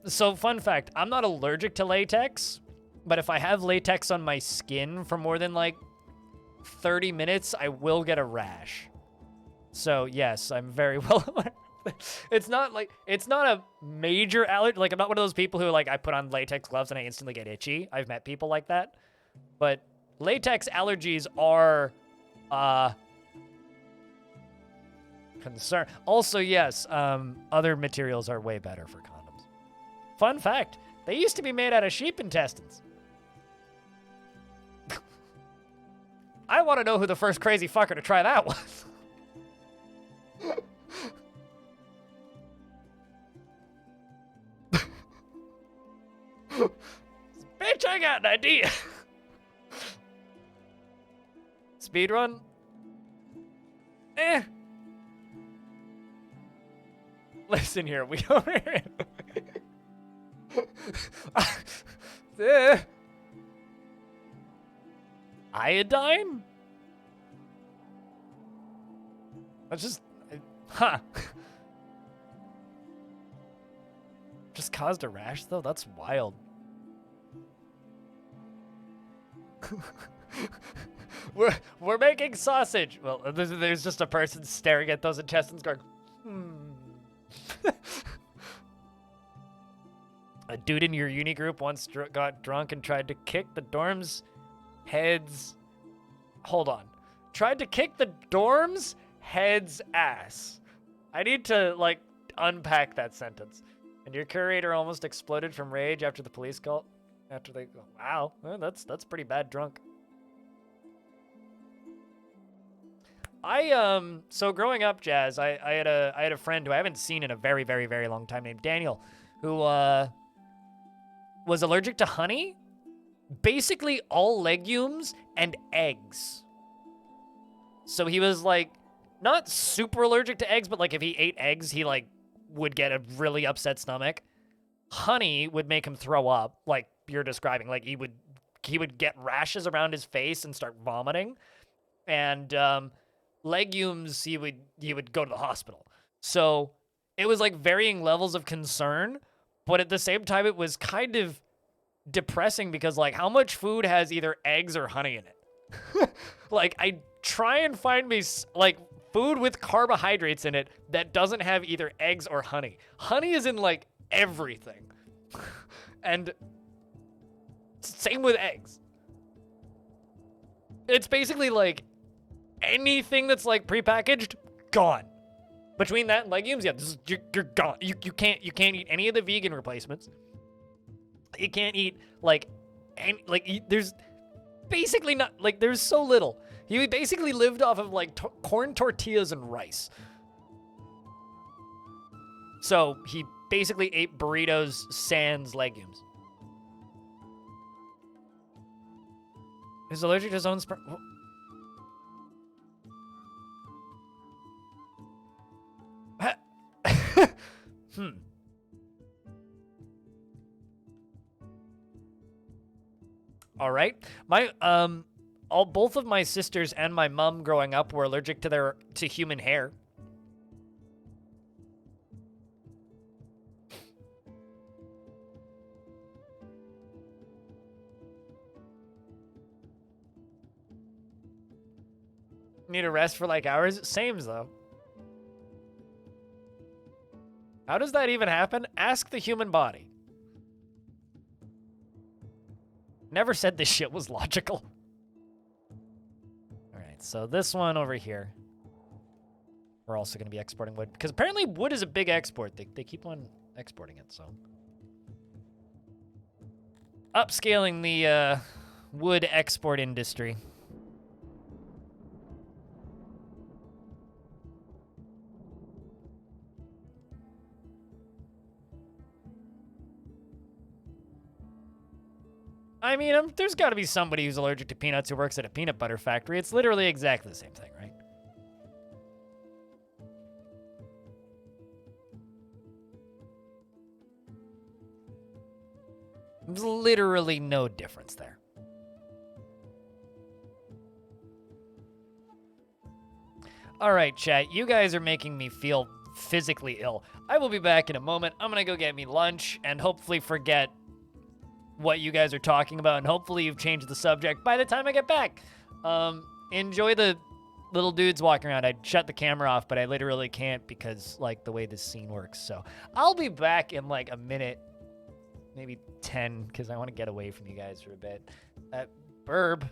so fun fact, I'm not allergic to latex, but if I have latex on my skin for more than, like, 30 minutes, I will get a rash. So, yes, I'm very well aware. It's not a major allergy. Like, I'm not one of those people who, like, I put on latex gloves and I instantly get itchy. I've met people like that. But latex allergies are, concern. Also, yes, other materials are way better for condoms. Fun fact, they used to be made out of sheep intestines. I want to know who the first crazy fucker to try that was. Bitch, I got an idea. Speedrun? Eh. Listen here, we over here. Iodine? That's just... Huh. Just caused a rash, though? That's wild. We're making sausage. Well, there's just a person staring at those intestines going, A dude in your uni group once got drunk and tried to kick the dorms' heads. Hold on. Tried to kick the dorms' heads' ass. I need to, like, unpack that sentence. And your curator almost exploded from rage after the police called. After they go, wow, well, that's pretty bad drunk. So growing up, Jazz, I had a friend who I haven't seen in a very, very, very long time named Daniel, who was allergic to honey, basically all legumes and eggs. So he was like not super allergic to eggs, but like if he ate eggs, he like would get a really upset stomach. Honey would make him throw up, like you're describing. Like he would get rashes around his face and start vomiting. And legumes, he would go to the hospital. So it was like varying levels of concern, but at the same time it was kind of depressing because like how much food has either eggs or honey in it? Like I try and find me like food with carbohydrates in it that doesn't have either eggs or honey. Honey is in like everything. And same with eggs. It's basically like anything that's like prepackaged, gone. Between that and legumes, yeah, you're gone. You can't eat any of the vegan replacements. You can't eat like there's basically not like there's so little. He basically lived off of like corn tortillas and rice. So he basically ate burritos sans legumes. He's allergic to his own sperm. All right. Both of my sisters and my mom growing up were allergic to human hair. Need a rest for like hours? Sames though. How does that even happen? Ask the human body. Never said this shit was logical. All right, so this one over here. We're also going to be exporting wood. Because apparently wood is a big export. They keep on exporting it, so. Upscaling the wood export industry. I mean, there's got to be somebody who's allergic to peanuts who works at a peanut butter factory. It's literally exactly the same thing, right? There's literally no difference there. All right, chat. You guys are making me feel physically ill. I will be back in a moment. I'm going to go get me lunch and hopefully forget what you guys are talking about, and hopefully you've changed the subject by the time I get back. Enjoy the little dudes walking around. I'd shut the camera off, but I literally can't because, like, the way this scene works. So I'll be back in, like, a minute, maybe 10, because I want to get away from you guys for a bit. Burb.